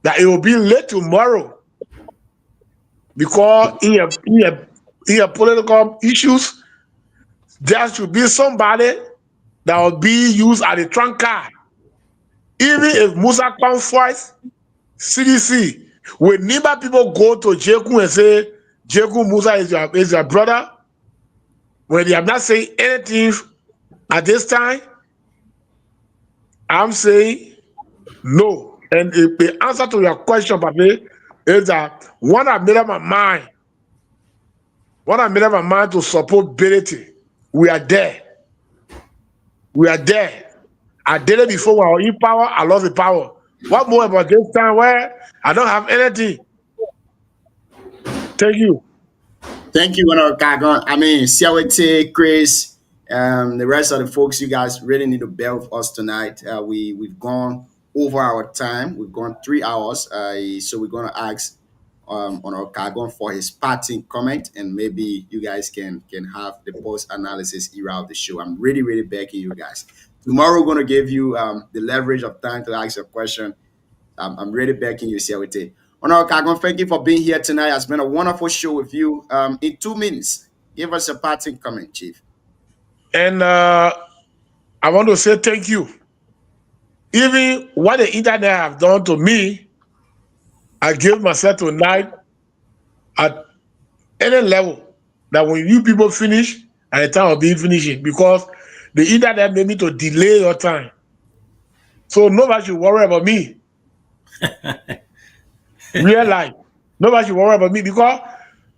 that it will be late tomorrow because in your political issues, there should be somebody that will be used as a trump card. Even if Musa comes first, CDC, when Nimba people go to Jeku and say, Jeku Musa is your brother, when they have not saying anything at this time, I'm saying no. And if the answer to your question, Papi, is that when I made up my mind, to support Belete, we are there. We are there. I did it before when I was in power, I lost the power. What more about this time where I don't have anything? Thank you. Thank you, Kagon. I mean, Siawete, Chris, the rest of the folks, you guys really need to bear with us tonight. We've gone over our time. We've gone 3 hours. So we're going to ask Honorable Kagon for his parting comment, and maybe you guys can have the post analysis era of the show. I'm really, really begging you guys. Tomorrow we're going to give you the leverage of time to ask a question. I'm really begging you, Siawete. Honorable Kagon, thank you for being here tonight. It's been a wonderful show with you. In 2 minutes, give us a parting comment, Chief. And I want to say thank you. Even what the internet have done to me, I give myself tonight at any level that when you people finish, at the time of being finishing, because the internet made me to delay your time. So nobody should worry about me. Real life. Nobody should worry about me because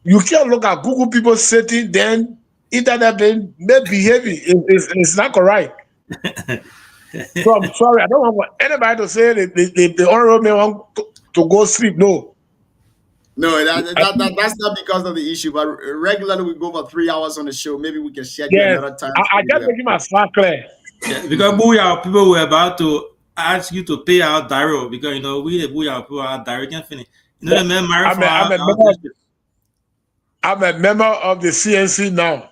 you can't look at Google people setting, then internet may behaving. It's not correct. So I'm sorry. I don't want anybody to say the honorable man want to go sleep. No. No, that's not because of the issue, but regularly we go for 3 hours on the show. Maybe we can schedule another time. I just making my spot clear. Yeah, because Booyah people were about to ask you to pay out Dario because you know we the Booyah people are Dario can finish. You know the man married for I'm a member of the CNC now.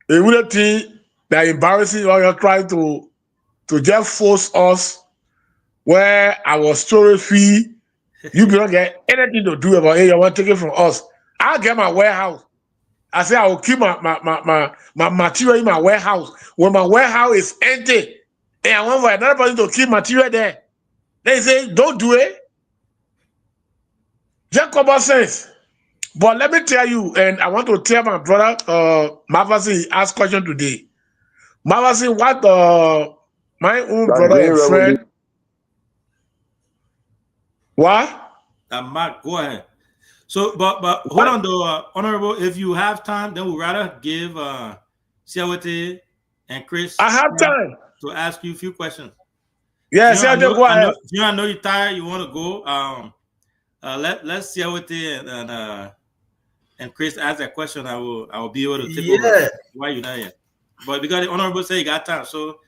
It wouldn't think that embarrassing when you're trying to just force us where our story fee, you don't get anything to do about it. You want to take it from us. I'll get my warehouse. I say I will keep my material in my warehouse. When my warehouse is empty, and I want for another person to keep material there, they say, don't do it. Just common sense. But let me tell you, and I want to tell my brother, Mavasi, asked question today. Mavasi, what my own brother and friend. What? Mark, go ahead. So, but hold on though, Honorable, if you have time, then we'd rather give Siawete and Chris. I have time to ask you a few questions. Yeah, Siawete, go ahead. I know you're tired, you want to go. Let's Siawete and Chris ask that question. I will be able to take over. Why you not here? But because the Honorable say you got time, so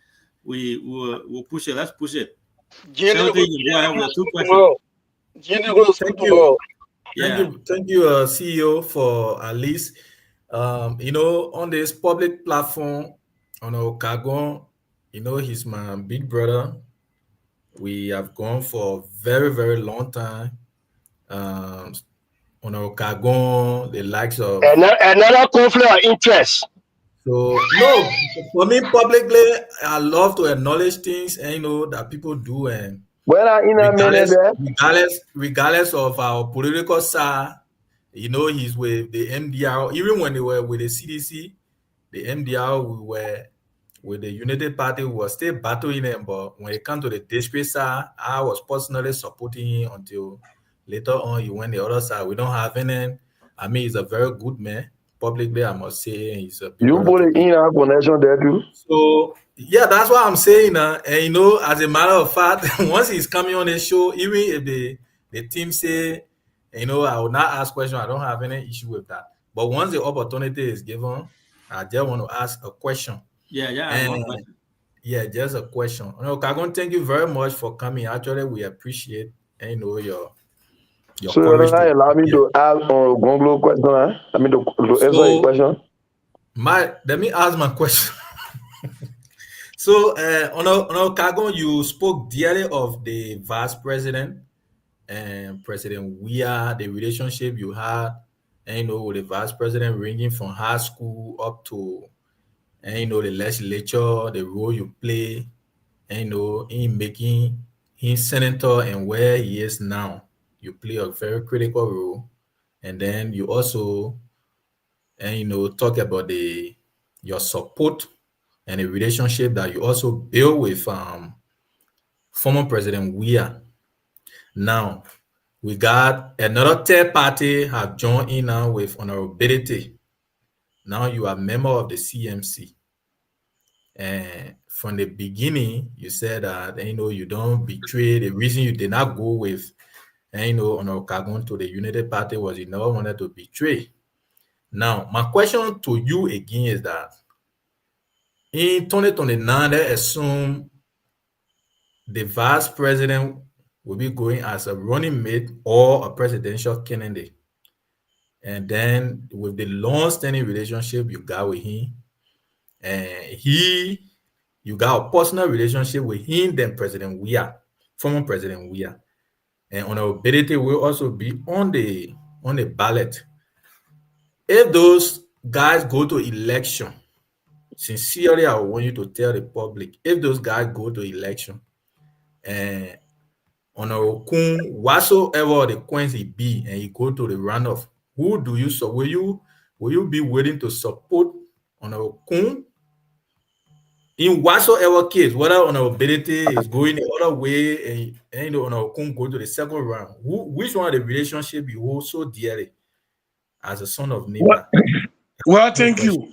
we'll push it. Let's push it. Siawete, you can go ahead with the 2 questions. Thank you. Thank you, CEO, for at least, you know, on this public platform, on our Kagon, you know, he's my big brother. We have gone for a very, very long time. On our Kagon, the likes of another conflict of interest. So no, for me, publicly, I love to acknowledge things and you know that people do, and regardless of our political side, you know, he's with the MDR. Even when they were with the CDC, the MDR, we were with the United Party, we were still battling him. But when it comes to the district side, I was personally supporting him until later on he went the other side. We don't have any. I mean, he's a very good man. Publicly, I must say, he's a you put it in our connection there too. So yeah, that's what I'm saying. And you know, as a matter of fact, once he's coming on the show, even if the team say, you know, I will not ask questions, I don't have any issue with that. But once the opportunity is given, I just want to ask a question. Just a question. You know, Kagon, thank you very much for coming. Actually, we appreciate, and you know, your so you're not allow me to ask Gonglo question, huh? I mean to answer your question. Let me ask my question. So, on Kagon, you spoke dearly of the vice president and President Weah, the relationship you had, and you know, with the vice president ranging from high school up to, and you know, the legislature, the role you play, and you know, in making him senator and where he is now. You play a very critical role, and then you also, and you know, talk about your support and the relationship that you also build with former President Weah. Now, we got another third party have joined in now with honorability. Now you are a member of the CMC, and from the beginning, you said that you know you don't betray. The reason you did not go with. And you know, on Kagon to the United Party was you never wanted to betray. Now, my question to you again is that in 2029, they assume the vice president will be going as a running mate or a presidential candidate. And then with the long-standing relationship you got with him, and you got a personal relationship with him, then President Weah, former President Weah. and honorability will also be on the ballot. If those guys go to election, sincerely, I want you to tell the public, if those guys go to election, and Honorable Kun, whatsoever the coins he be, and he go to the runoff, who do you so will you be willing to support Honorable Kun in whatsoever case, whether honorability is going the other way and Honorable Kun go to the second round? Which one of the relationship you hold so dearly as a son of Nimba? Well, thank you.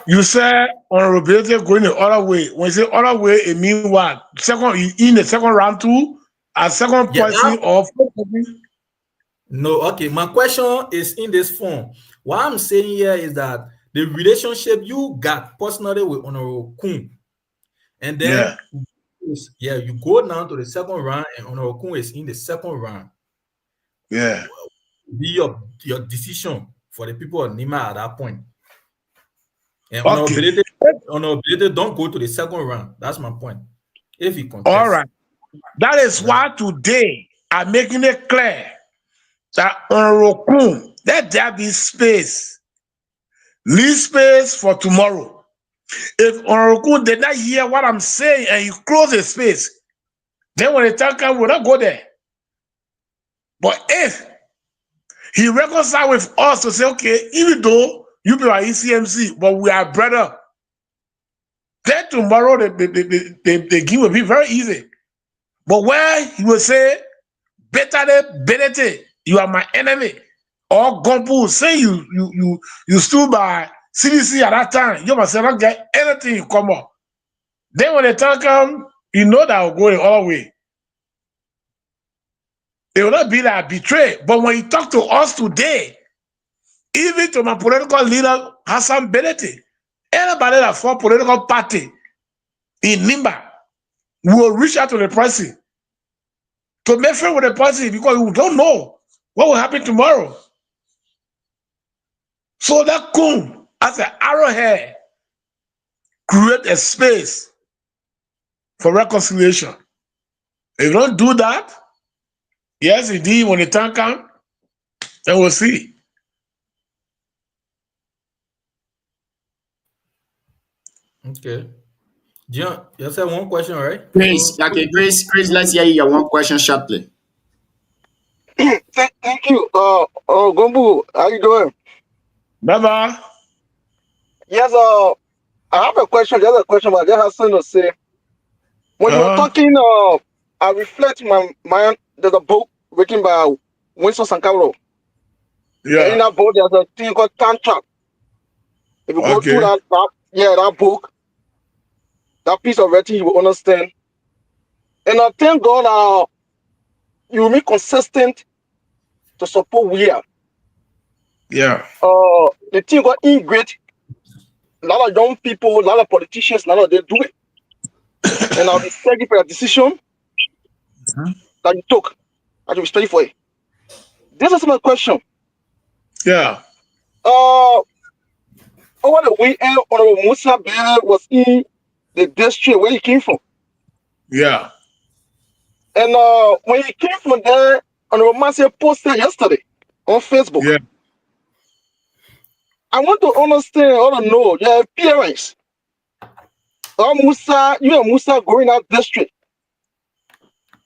You said honorability going the other way. When you say other way, it means what? Second, in the second round too, a second person or fourth person? No, okay. My question is in this form. What I'm saying here is that the relationship you got personally with Honorable Kun, and then you go down to the second round, and Honorable Kun is in the second round. Yeah. Be your decision for the people of Nima at that point. And honorability don't go to the second round. That's my point. If he contests. All right. That is why today I'm making it clear that Honorable Kun, let there be space. Leave space for tomorrow. If Honorable Kun did not hear what I'm saying and you close the space, then when the time comes, we'll not go there. But if he reconciled with us to say, okay, even though you be our ECMC, but we are brother, then tomorrow the game will be very easy. But where he will say, better, you are my enemy, or Gompo will say you stood by CDC at that time, you must not get anything you come up. Then when the time comes, you know that will go the other way. It will not be like betray. But when you talk to us today, even to my political leader, Hassan Benete, anybody that form political party in Nimba will reach out to the person to make friends with the person because you don't know what will happen tomorrow. So that Kun, as an arrowhead, create a space for reconciliation. If you don't do that, yes, indeed, when the time comes, then we'll see. Okay. John, you said one question, right? Grace, okay, Grace, let's hear your one question shortly. Thank you. Gombu, how you doing? Bye-bye. Yes, I have a question. There's a question, but I just have something to say. When you were talking, I reflect my mind. There's a book written by Winston Sankaro. Yeah. In that book, there's a thing called Tantra. If you go through that book, that piece of writing, you will understand. And I thank God you will be consistent to support we are. Yeah. The thing got ingrained. A lot of young people, a lot of politicians, a lot of they do it. And I'll respect you for your decision that you took. I will respect you for it. This is my question. Yeah. Over the weekend, Honorable Musa Bele was in the district where he came from. Yeah. And when he came from there, Honorable Musa posted yesterday on Facebook. Yeah. I want to understand, I want to know your appearance. Musa, you and Musa going out district.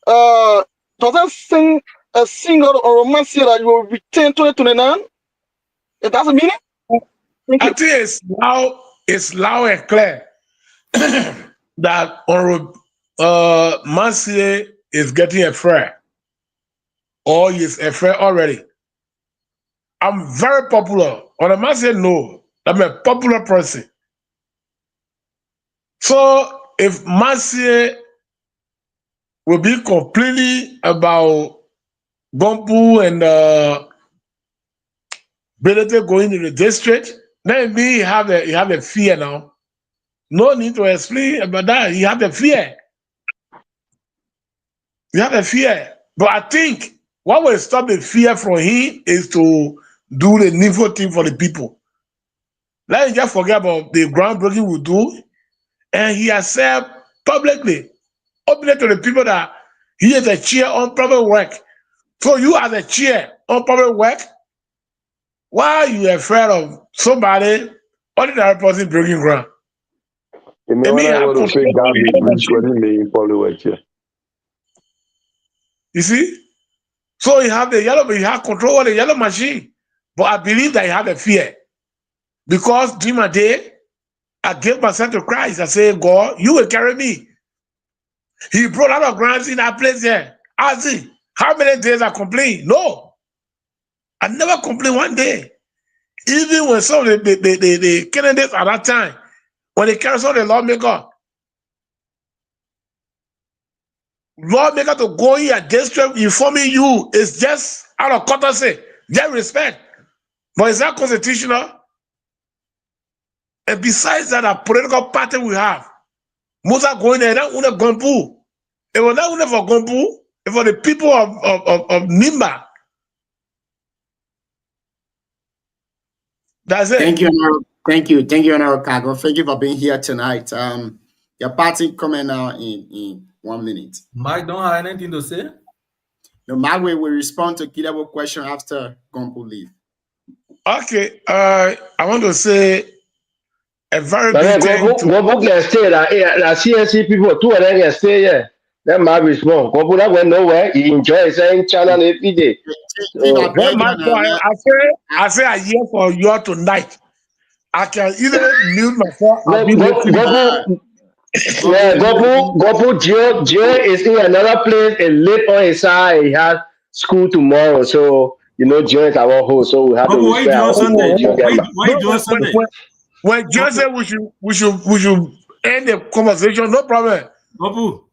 Does that sing a single or romance that you will return 2029? It doesn't mean it? I think it's loud and clear that Mansie is getting a friend, or he's a friend already. I'm very popular. On a Mansie, no, I'm a popular person. So if Mansie will be completely about Gompu and Benete going to the district, then me have a fear now. No need to explain about that. You have a fear. You have a fear. But I think what will stop the fear from him is to do the needful thing for the people. Let's just forget about the groundbreaking we do. And he has said publicly, openly to the people that He is a chair on public work. So you as a chair on public work, why are you afraid of somebody, ordinary person breaking ground? And then when I want to say garbage, which wasn't me probably work here. You see? So he have the yellow, he have control of the yellow machine. But I believe that he had a fear. Because during my day, I gave myself to Christ. I said, God, you will carry me. He brought a lot of grants in that place there. I see. How many days I complain? No. I never complained one day. Even when some of the candidates at that time, when they carry some of the lawmaker to go here against them, informing you is just out of courtesy, just respect. But is that constitutional? And besides that, a political party we have, most are going there, not want Gompu. It was not only for Gompu, it for the people of Nimba. That's it. Thank you, Honorable Kago. Thank you for being here tonight. Your party coming now in 1 minute. Mike don't have anything to say? No, Mike will respond to Kilabo question after Gompu leave. Okay, I want to say a very big thing to Gompu can stay. The CNC people, two of them can stay here. That might respond. Gompu that went nowhere. He enjoys saying channel every day. So, I say a year for you all tonight. I can either mute myself or be listening. Gompu, Joe is in another place and live on his side. He has school tomorrow. So, Joe is our host. So we have to respect our Sunday? Why you doing Sunday? When Joe said we should end the conversation, no problem. Gompu,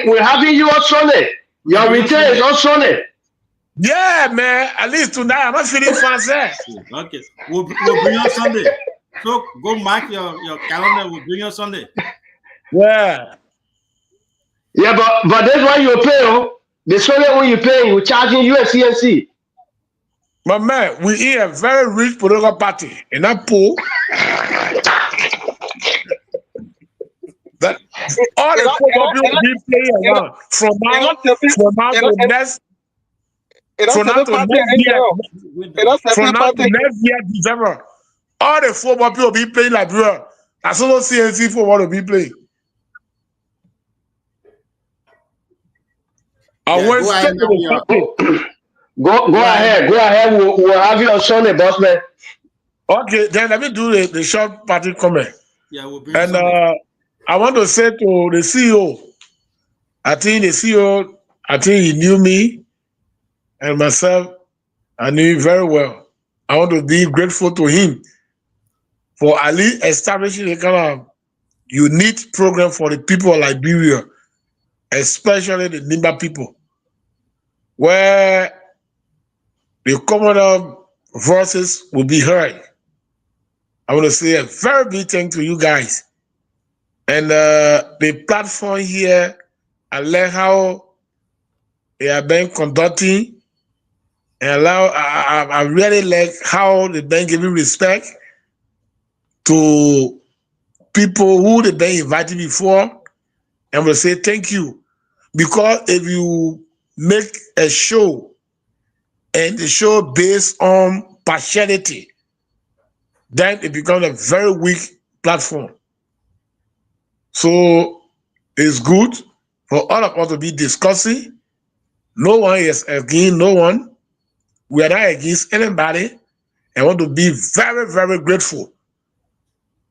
we're having you on Sunday. Your return is on Sunday. Yeah, man. At least tonight, I'm not feeling fancy. Okay, we'll bring you on Sunday. So go mark your calendar. We'll bring you on Sunday. Yeah. Yeah, but that's why you pay. The Sunday when you pay, you're charging USCNC. But man, we in a very rich political party. In that pool, that all the football people will be playing around from now to next. From now to next year, December, all the football people will be playing like Liberia. As soon as CNC football will be playing. Go ahead. We'll have you on Sunday, boss man. Okay, then let me do the short party comment. Yeah, we'll bring and I want to say to the CEO, I think he knew me and myself. I knew him very well. I want to be grateful to him for at least establishing a kind of unique program for the people of Liberia, especially the Nimba people, where the commoner voices will be heard. I want to say a very big thank to you guys. And the platform here, I like how they are being conducting. And I really like how they been giving respect to people who they been invited before. And will say thank you. Because if you make a show and the show based on partiality, then it becomes a very weak platform. So it's good for all of us to be discussing. No one is against no one. We are not against anybody. I want to be very, very grateful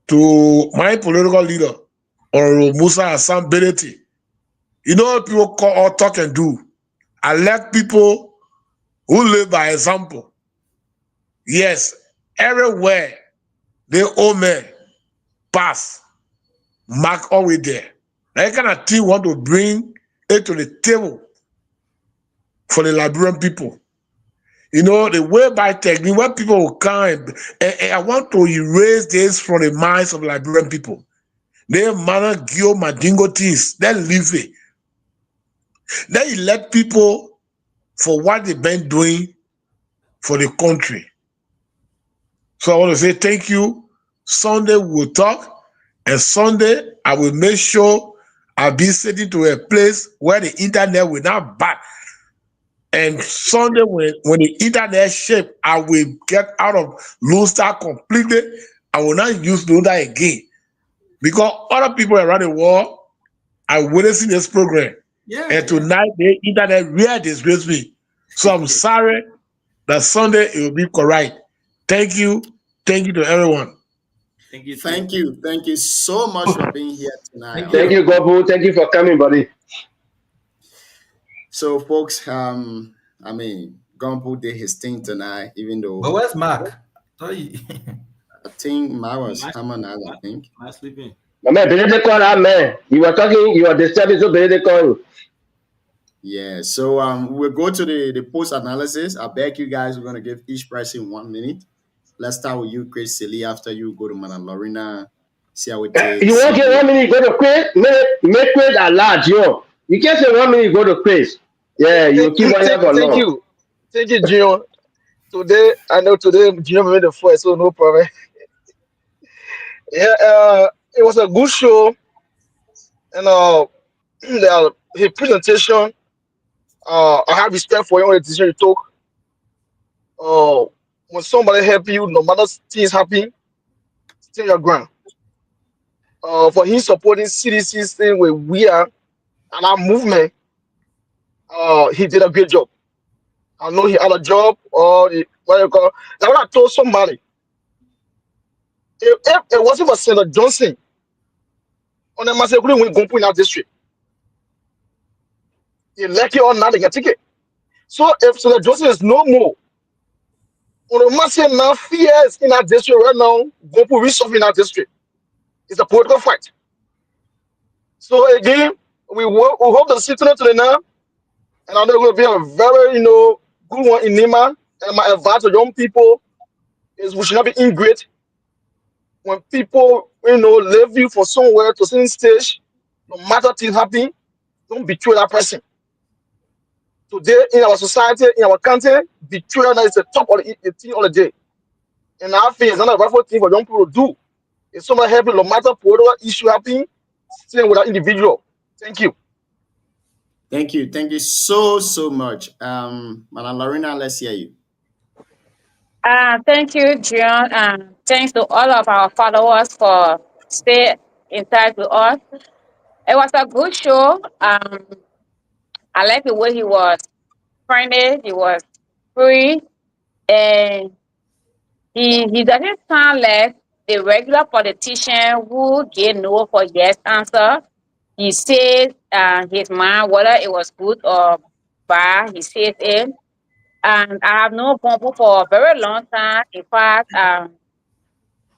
to my political leader, or Musa Hassan Beneti. You know what people call or talk and do. I like people who live by example. Yes, everywhere they owe me pass, mark always there. That kind of thing want to bring it to the table for the Liberian people. You know, the way by technique, where people will come, and I want to erase this from the minds of Liberian people. They manner Gio Madingo things, they leave it. Then you let people for what they've been doing for the country. So I want to say thank you. Sunday we'll talk, and Sunday I will make sure I'll be sitting to a place where the internet will not bad. And Sunday, when the internet shape, I will get out of Lone Star completely. I will not use Lone Star again. Because other people around the world are witnessing this program. Yeah. And tonight, the internet really disgraces me. So I'm sorry that Sunday it will be correct. Thank you. Thank you to everyone. Thank you. Thank you. Thank you so much for being here tonight. Thank you, Gobu. Thank you for coming, buddy. So, folks, I mean, Gumpo did his thing tonight, even though. But where's Mark? I think Mark was hammered out, I think. I'm sleeping. Man, Benedict call that man. You were talking, you were disturbing, so Benedict call you. Yeah, so we'll go to the post analysis. I beg you guys, we're going to give each person 1 minute. Let's start with you, Chris Silly. After you, go to Madam Lorena. See how it takes. You won't get 1 minute, go to Chris. Make Chris at large, yo. You can't say 1 minute, go to Chris. Yeah, you keep on here for long. Thank you, Junior. Today, I know today Junior made the first, so no problem. Yeah, it was a good show, and his presentation. I have respect for the decision you took. When somebody help you, no matter things happen, stay your ground. For him supporting CDC's thing with we are and our movement, he did a great job. I know he had a job or what you call. That's what I told somebody. If it wasn't for Senator Johnson, on the massive we go in our district. You like it or not, they get ticket. So if Senator Johnson is no more, on the massive now fears in our district right now, go put resolve in our district. It's a political fight. So again, we hope the city today now, and I know it will be a very good one in Nima. And my advice to young people is we should not be ingrate. When people leave you for somewhere to certain stage, no matter things happen, don't betray that person. Today in our society, in our country, betrayal is the top of the thing of the day. And I feel it's not a rightful thing for young people to do. If somebody help you, no matter what issue happen, stay with that individual. Thank you. Thank you. Thank you so much. Madam Lorena, let's hear you. Thank you, John. Thanks to all of our followers for staying in touch with us. It was a good show. I like the way he was friendly, he was free, and he doesn't sound like the regular politician who gave no for yes answer. He says his mind, whether it was good or bad, he says it. And I have known Pompo for a very long time. In fact,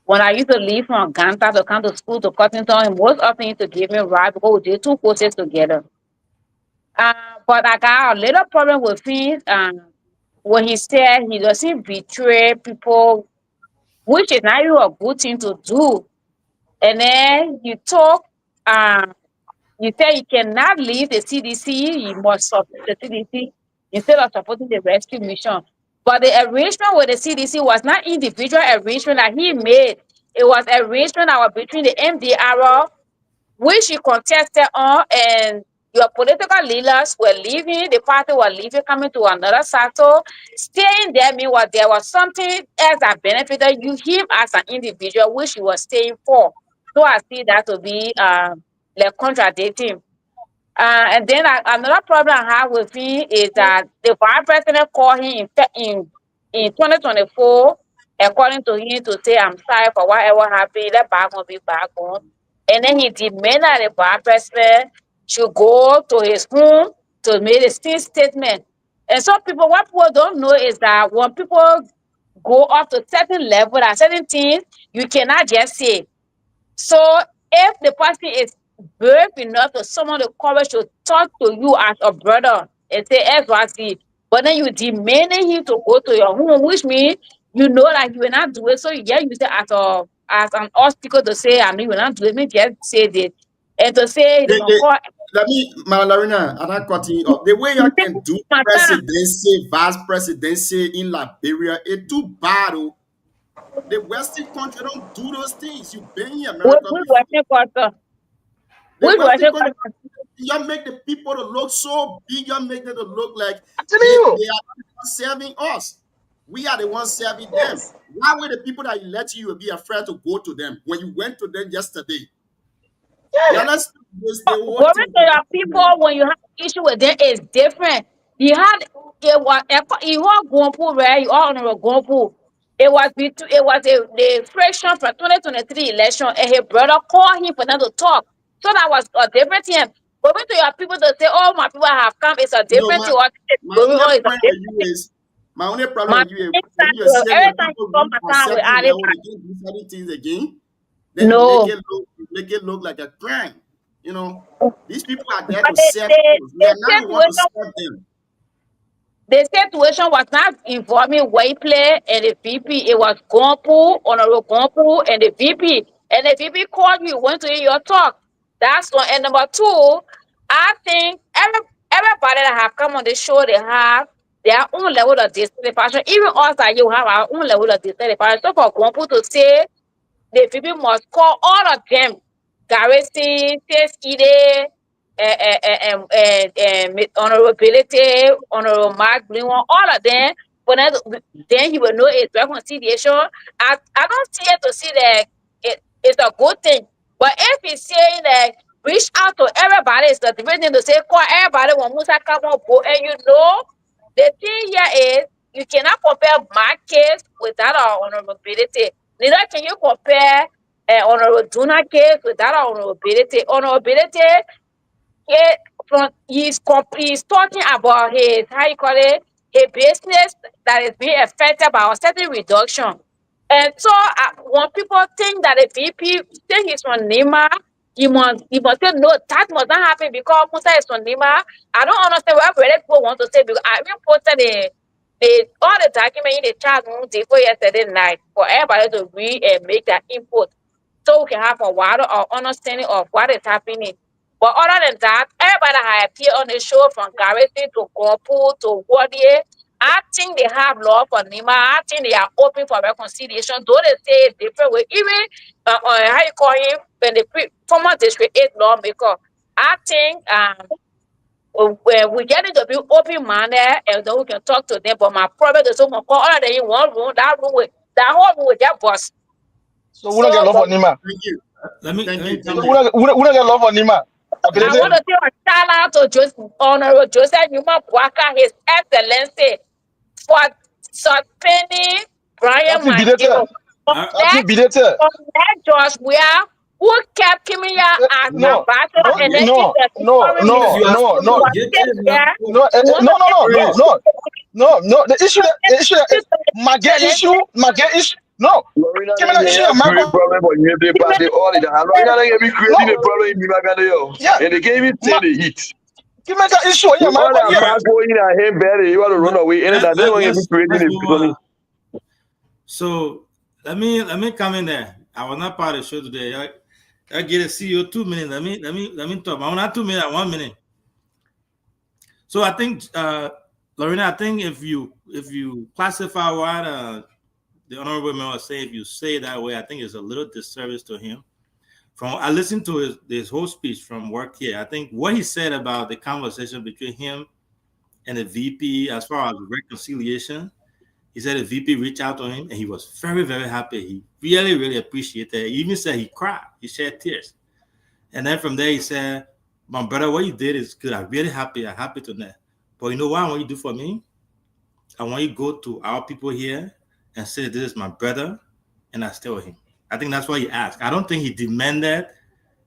when I used to leave from Ganta to come to school to Cottington, he most often used to give me a ride because we did 2 courses together. But I got a little problem with him when he said he doesn't betray people, which is not even a good thing to do. And then you talk, you say you cannot leave the CDC, you must support the CDC instead of supporting the rescue mission. But the arrangement with the CDC was not individual arrangement that he made. It was arrangement that was between the MDR, which he contested on, and your political leaders were leaving, the party were leaving, coming to another circle. Staying there meanwhile there was something else that benefited you, him as an individual, which he was staying for. So I see that to be like contradicting. And then another problem I have with him is that the vice president called him in 2024, according to him, to say, I'm sorry for whatever happened, let back on be back on. And then he demanded that the vice president should go to his home to make a statement. And some people, what people don't know is that when people go up to certain level, at certain things, you cannot just say. So if the person is brave enough to someone the courage to talk to you as a brother and say XYZ, but then you demanding him to go to your home, which means you know that you will not do it. So you get used as an obstacle to say, I know you will not do it. Me just say this. And to say let me, Madam Lorena, I'm not cutting you up. The way you can do presidency, vice presidency in Liberia, it's too bad. The Western country don't do those things. You've been in America before. The Which Western was country, you make the people to look so big, you make them to look like telling they you. are the ones serving us. We are the ones serving them. Why would the people that elect you will be afraid to go to them when you went to them yesterday? You understand this? They want going to. to your people when you have issue with them is different. You had you all going pool, right? You all on a going pool. It was the friction for 2023 election, and his brother called him for them to talk. So that was a different thing. Going to your people to say, "Oh, my people have come," it's a No, different thing. my only point with you is my only problem My with you is when inside, you see every your time you people come reach my on town with certain Ali, level, they can do certain things again. Then you no. make it look like a crime. You know, these people are there But to serve us. We are not the one to serve them. the situation was not involving Whiteplay and the VP. It was Gompu, Honorable Gompu, and the VP. And the VP called you, went to hear your talk. That's one. And number two, I think everybody that have come on the show, they have their own level of dissatisfaction. Even us that you have our own level of dissatisfaction. So for Gompu to say the VP must call all of them, Garrison, Ide, honorability, honorable Mark Blinwell, all of them. But then he will know it's reconciliation. I don't see it to see that it's a good thing. But if he's saying that reach out to everybody, it's the different thing to say call everybody when Musa come on board. And you know, the thing here is you cannot compare my case without our honorability. Neither can you compare honorable Duna case without our honorability. Honorability, he's talking about his, how you call it, a business that is being affected by a certain reduction. And so when people think that a VP think he's from Nima, you must say no, that must not happen because Musa is from Nima. I don't understand what really people want to say because I even posted all the document in the chat room before yesterday night for everybody to read and make their input so we can have a wider understanding of what is happening. But other than that, everybody that appeared on the show from Garrison to Gopu to Wardier, I think they have love for Nima. I think they are open for reconciliation, though they say it different way. Even how you call him, when the former district 8 lawmaker, I think we get into be open minded and then we can talk to them. But my problem is someone call all of them in one room, that whole room with that boss. So we don't get love for Nima. Thank you. Let me So come we there. don't get love for Nima. I want to say a shout out to Honorable Joseph Numa Bwaka, His Excellency, for suspending Brian Mandino from that judge where who kept Kimia as ambassador and then he The issue no. Lorena create problem for you. They all the time. Lorena be creating a problem in Nimagane. Yeah. And they gave it take the heat. Give me that issue. Yeah, man. Going at him better. You want to run away. And that they want to be creating a problem. So let me come in there. I was not part of the show today. I get to see you 2 minutes. Let me talk. I want not 2 minutes. 1 minute. So I think Lorena, I think if you classify what the honorable member was saying, if you say it that way, I think it's a little disservice to him. I listened to his whole speech from work here. I think what he said about the conversation between him and the VP as far as reconciliation, he said the VP reached out to him and he was very, very happy. He really, really appreciated it. He even said he cried. He shed tears. And then from there he said, my brother, what you did is good. I'm really happy. I'm happy to know. But you know what I want you to do for me? I want you to go to our people here and say, this is my brother, and I stay with him. I think that's what he asked. I don't think he demanded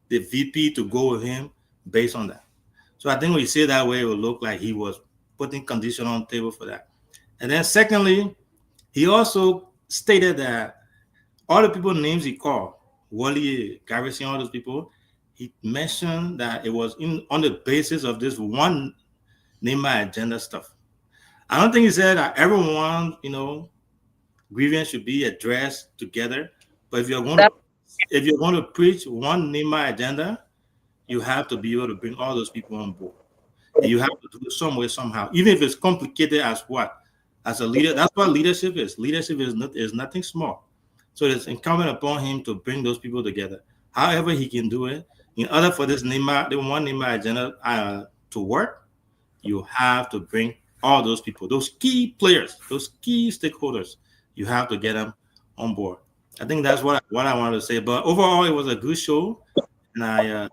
the VP to go with him based on that. So I think when you say that way, it will look like he was putting condition on the table for that. And then secondly, he also stated that all the people names he called, Wally, Garrison, all those people, he mentioned that it was on the basis of this one name by agenda stuff. I don't think he said that everyone, grievance should be addressed together. But if you're going to preach one NEMA agenda, you have to be able to bring all those people on board. And you have to do it some way, somehow, even if it's complicated as what? As a leader, that's what leadership is. Leadership is nothing small. So it's incumbent upon him to bring those people together. However he can do it, In order for this NEMA, the one NEMA agenda to work, you have to bring all those people, those key players, those key stakeholders. You have to get them on board. I think that's what I wanted to say. But overall, it was a good show, and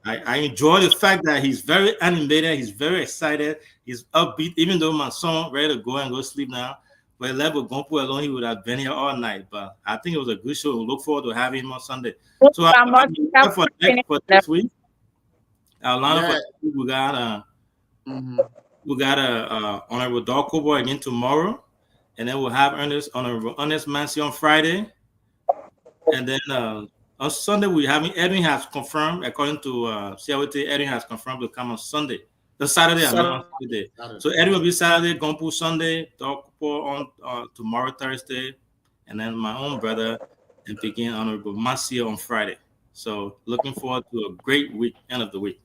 I enjoy the fact that he's very animated, he's very excited, he's upbeat. Even though my son ready to go and go sleep now, but left with Gompo alone, he would have been here all night. But I think it was a good show. We look forward to having him on Sunday. So for this week, our lineup for this week, we got Honorable Dog Cowboy again tomorrow, and then we'll have Honorable Ernest Mancy on Friday, and then on Sunday we having Edwin has confirmed, according to CWT, Edwin has confirmed to come on Sunday. The Saturday, I mean on Saturday. So Edwin will be Saturday, Gompo Sunday, Dog Cowboy on tomorrow Thursday, and then my own brother and begin Honorable Mancy on Friday. So looking forward to a great week, end of the week.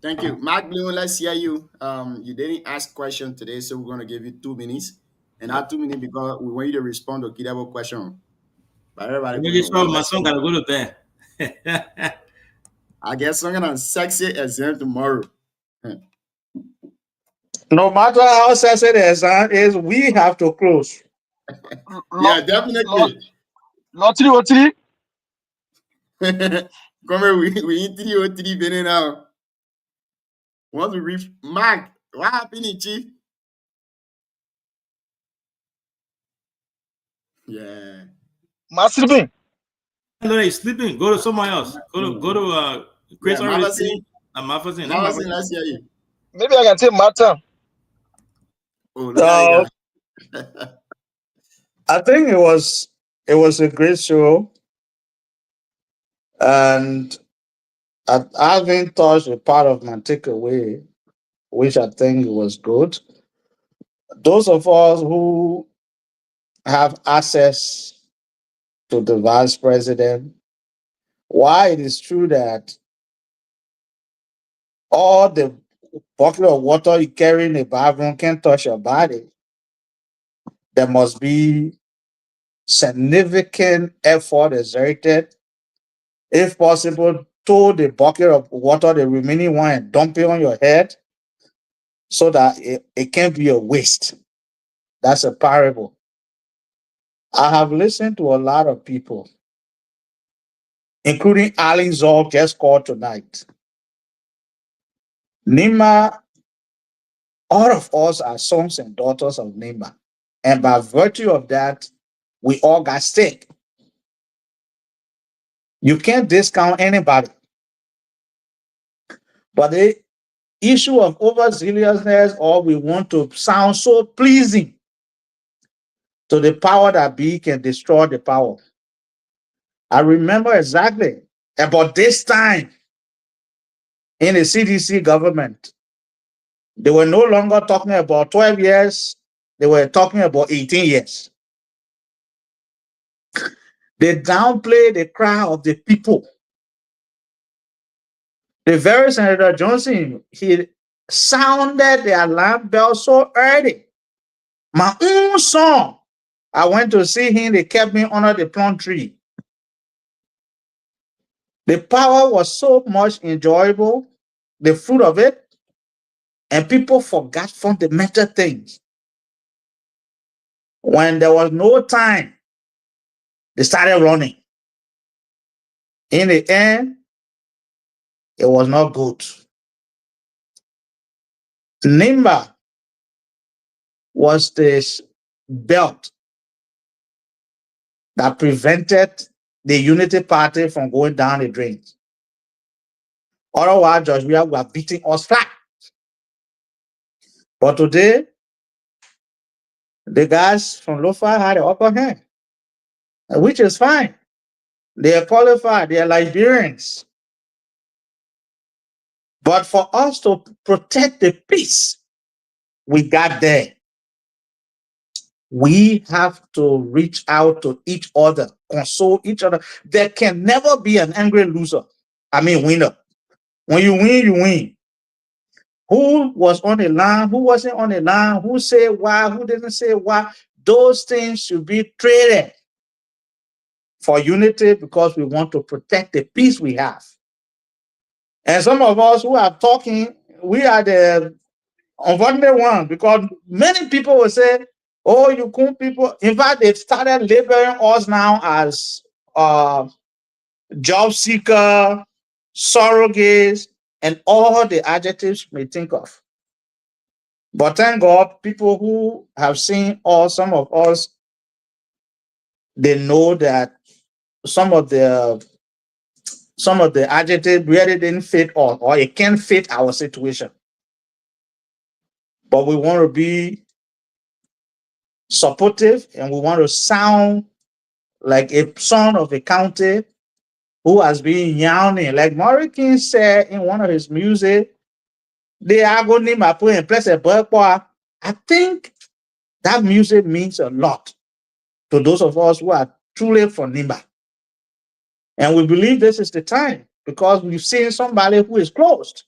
Thank you. Mark Bloom, let's hear you. You didn't ask question today, so we're going to give you 2 minutes. And that 2 minutes because we want you to respond to Kidabo question. But everybody my son got to go to bed. I guess I'm going to sexy exam tomorrow. No matter how sexy the exam is, we have to close. Yeah, definitely. Lottery. Come here, we in 303 minutes now. Want to reach Mark? What happened, Chief? Yeah. Mark sleeping. No, he's sleeping. Go to someone else. Go to Chris Mavacin. Mavacin, let's hear you. Maybe I can take Martin. Oh, no. I think it was a great show, and having touched a part of my takeaway, which I think was good. Those of us who have access to the vice president, why it is true that all the bucket of water you carry in the bathroom can't touch your body, there must be significant effort exerted, if possible, to the bucket of water, the remaining one, and dump it on your head so that it can't be a waste. That's a parable. I have listened to a lot of people, including Alan Zoll, just called tonight. Nima, all of us are sons and daughters of Nima. And by virtue of that, we all got sick. You can't discount anybody. But the issue of overzealousness, or we want to sound so pleasing to the power that be, can destroy the power. I remember exactly about this time in the CDC government, they were no longer talking about 12 years, they were talking about 18 years. They downplayed the cry of the people. The very Senator Johnson, he sounded the alarm bell so early. My own son, I went to see him, they kept me under the plum tree. The power was so much enjoyable, the fruit of it, and people forgot fundamental things. When there was no time, they started running. In the end, it was not good. NIMBA was this belt that prevented the Unity Party from going down the drain. Otherwise, George, we were beating us flat. But today, the guys from Lofa had the upper hand, which is fine. They are qualified, they are Liberians. But for us to protect the peace we got there, we have to reach out to each other, console each other. There can never be an angry loser. I mean, winner. When you win, you win. Who was on the line? Who wasn't on the line? Who said why? Who didn't say why? Those things should be traded for unity, because we want to protect the peace we have. And some of us who are talking, we are the unfortunate one, because many people will say, oh, you cool people. In fact, they've started labeling us now as job seeker, surrogates, and all the adjectives you may think of. But thank God, people who have seen us, some of us, they know that some of the adjectives really didn't fit us, or it can't fit our situation. But we want to be supportive, and we want to sound like a son of a county who has been yawning. Like Maury King said in one of his music, they are going to put in place a bird. I think that music means a lot to those of us who are truly from Nimba. And we believe this is the time because we've seen somebody who is closed.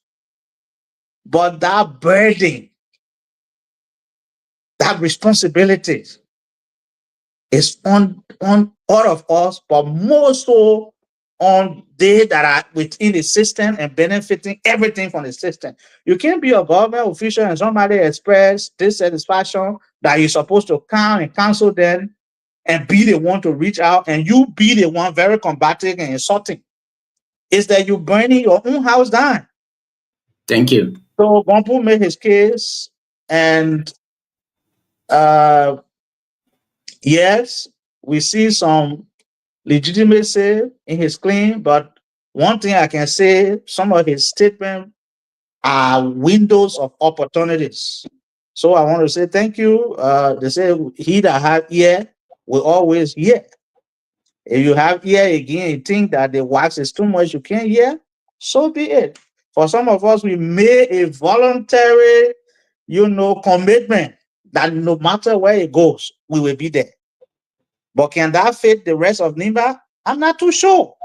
But that burden, that responsibility is on all of us, but more so on they that are within the system and benefiting everything from the system. You can't be a government official and somebody express dissatisfaction that you're supposed to come and counsel them and be the one to reach out, and you be the one very combative and insulting. Is that you burning your own house down. Thank you. So Gompu made his case, and yes, we see some legitimacy in his claim, but one thing I can say, some of his statements are windows of opportunities. So I want to say thank you. They say he that have ear will always hear. If you have ear again, you think that the wax is too much, you can't hear, so be it. For some of us, we made a voluntary, commitment that no matter where it goes, we will be there. But can that fit the rest of Nimba? I'm not too sure.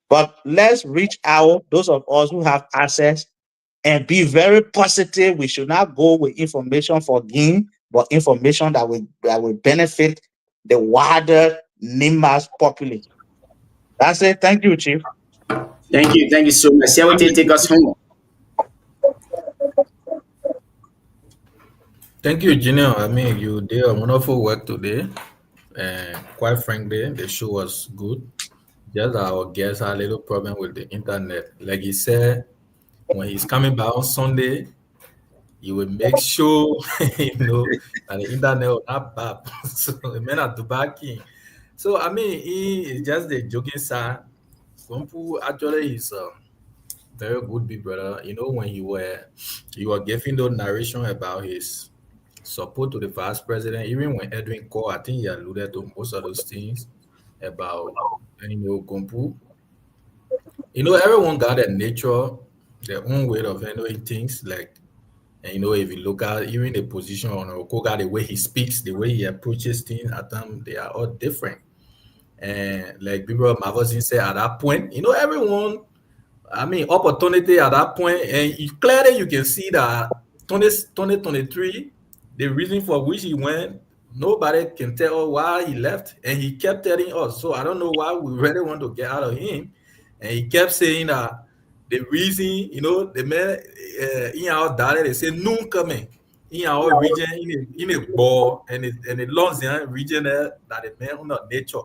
But let's reach out, those of us who have access, and be very positive. We should not go with information for gain, but information that will benefit the wider Nimba's population. That's it. Thank you, Chief. Thank you so much. Shall we take us home? Thank you, Junior. I mean, you did a wonderful work today. And quite frankly, the show was good. Just our guest had a little problem with the internet. Like he said, when he's coming back on Sunday, he will make sure, that the internet will not bad. So the men are to back in. So, I mean, he is just the joking side. Gompu actually is a very good big brother. When you were giving the narration about his support to the vice president, even when Edwin called, I think he alluded to most of those things about, Gompu. Everyone got a nature, their own way of handling things. Like, and if you look at even the position on Okoga, the way he speaks, the way he approaches things, at times they are all different. And like people Mavozin said at that point, everyone, I mean, opportunity at that point, and clearly you can see that 2023, the reason for which he went, nobody can tell why he left, and he kept telling us. So I don't know why we really want to get out of him. And he kept saying that the reason, the man in our data, they say nunca man in our region, in a ball and the Lonzian region that the man on nature.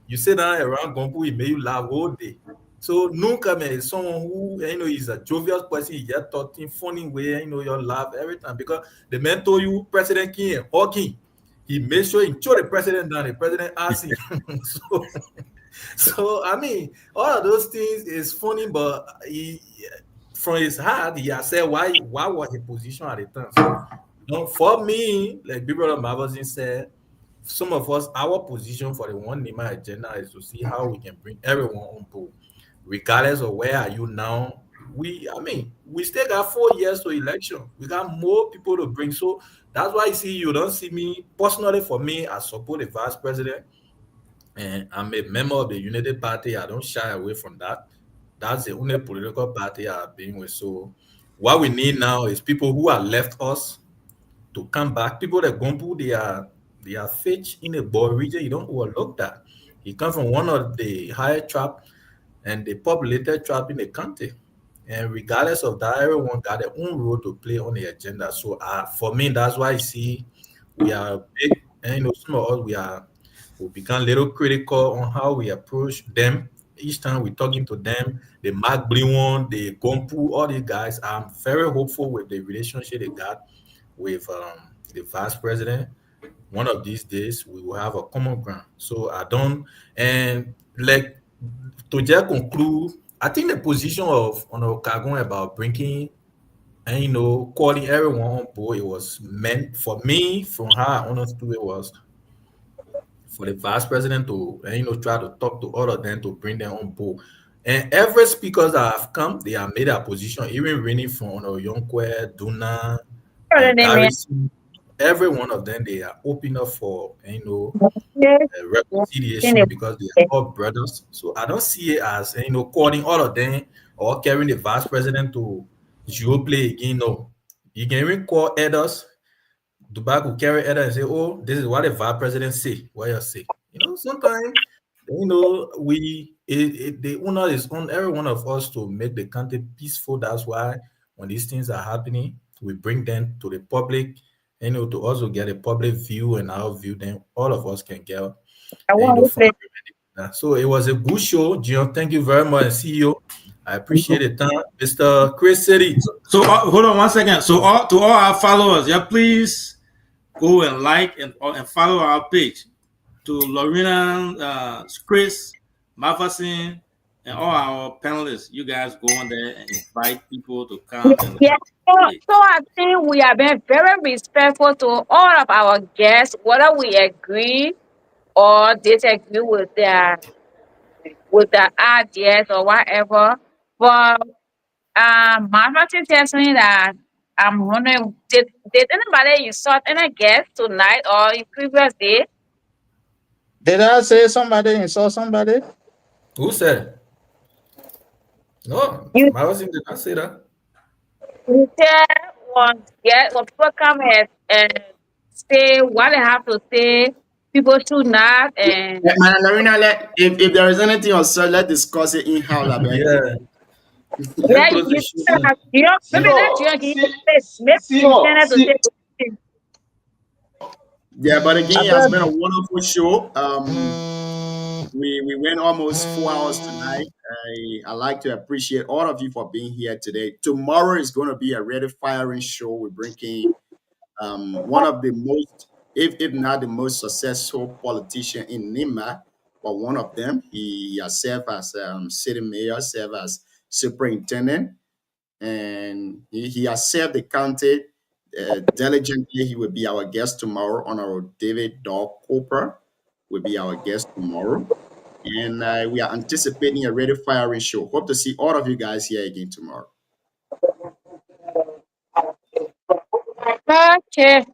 You sit down around Gompu, he made you laugh all day. So nunca man is someone who is a jovial person. He just talking funny way, you laugh every time because the man told you President King and Hawking. He made sure he threw the president down. The president asked him. So I mean, all of those things is funny, but he, from his heart, he has said why was his position at the time. So, for me, like Big Brother Mavozin said, some of us, our position for the One Nima agenda is to see how we can bring everyone on board, regardless of where are you now. We still got 4 years to election. We got more people to bring. So that's why you don't see me personally. For me, I support the vice president. And I'm a member of the United Party. I don't shy away from that. That's the only political party I've been with. So what we need now is people who have left us to come back. People that Gompu, they are fetch in a boy region. You don't overlook that. He comes from one of the higher tribe and the populated tribe in the country. And regardless of that, everyone got their own role to play on the agenda. So for me, that's why I see we are big, and some of us we become a little critical on how we approach them. Each time we're talking to them, the Mark Bliwon, the Gompu, all these guys, I'm very hopeful with the relationship they got with the vice president. One of these days, we will have a common ground. So I don't, and like to just conclude, I think the position of Kagon about bringing and calling everyone on board, it was meant for me, from how I understood it, was for the vice president to try to talk to all of them to bring them on board. And every speakers that have come, they have made a position, even ranging from Yonkwe, Duna, and Garrison. Every one of them, they are open up for reconciliation because they are all brothers. So I don't see it as calling all of them or carrying the vice president to play again. No, you can even call others. Dubai could carry Eda and say, "Oh, this is what the vice president say. What you say?" Sometimes the honor is on every one of us to make the country peaceful. That's why when these things are happening, we bring them to the public. To also get a public view and our view, then all of us can get from that. So it was a good show, Gio. Thank you very much, CEO. I appreciate it, Mr. Chris City. So hold on one second. So to all our followers, yeah, please go and like and follow our page. To Lorena, Chris, Mafasin, and all our panelists, you guys go on there and invite people to come. And Yeah, so I think we have been very respectful to all of our guests, whether we agree or disagree with their ideas or whatever. But my husband tells me that I'm wondering, did anybody insult any guest tonight or in previous day? Did I say somebody insult somebody? Who said? No, my husband did not say that. You said when people come and say what they have to say, people should not. And Lorena, if there is anything on sir, let's discuss it in house. Yeah. Yeah, maybe that's your Yeah, but again, it has been a wonderful show. We went almost 4 hours tonight. I like to appreciate all of you for being here today. Tomorrow is going to be a really firing show. We're bringing one of the most, if not the most successful politician in Nima, but one of them. He has served as city mayor, served as superintendent, and he has served the county diligently. He will be our guest tomorrow. Honorable David Dog Cooper will be our guest tomorrow. And we are anticipating a really firing show. Hope to see all of you guys here again tomorrow. Okay.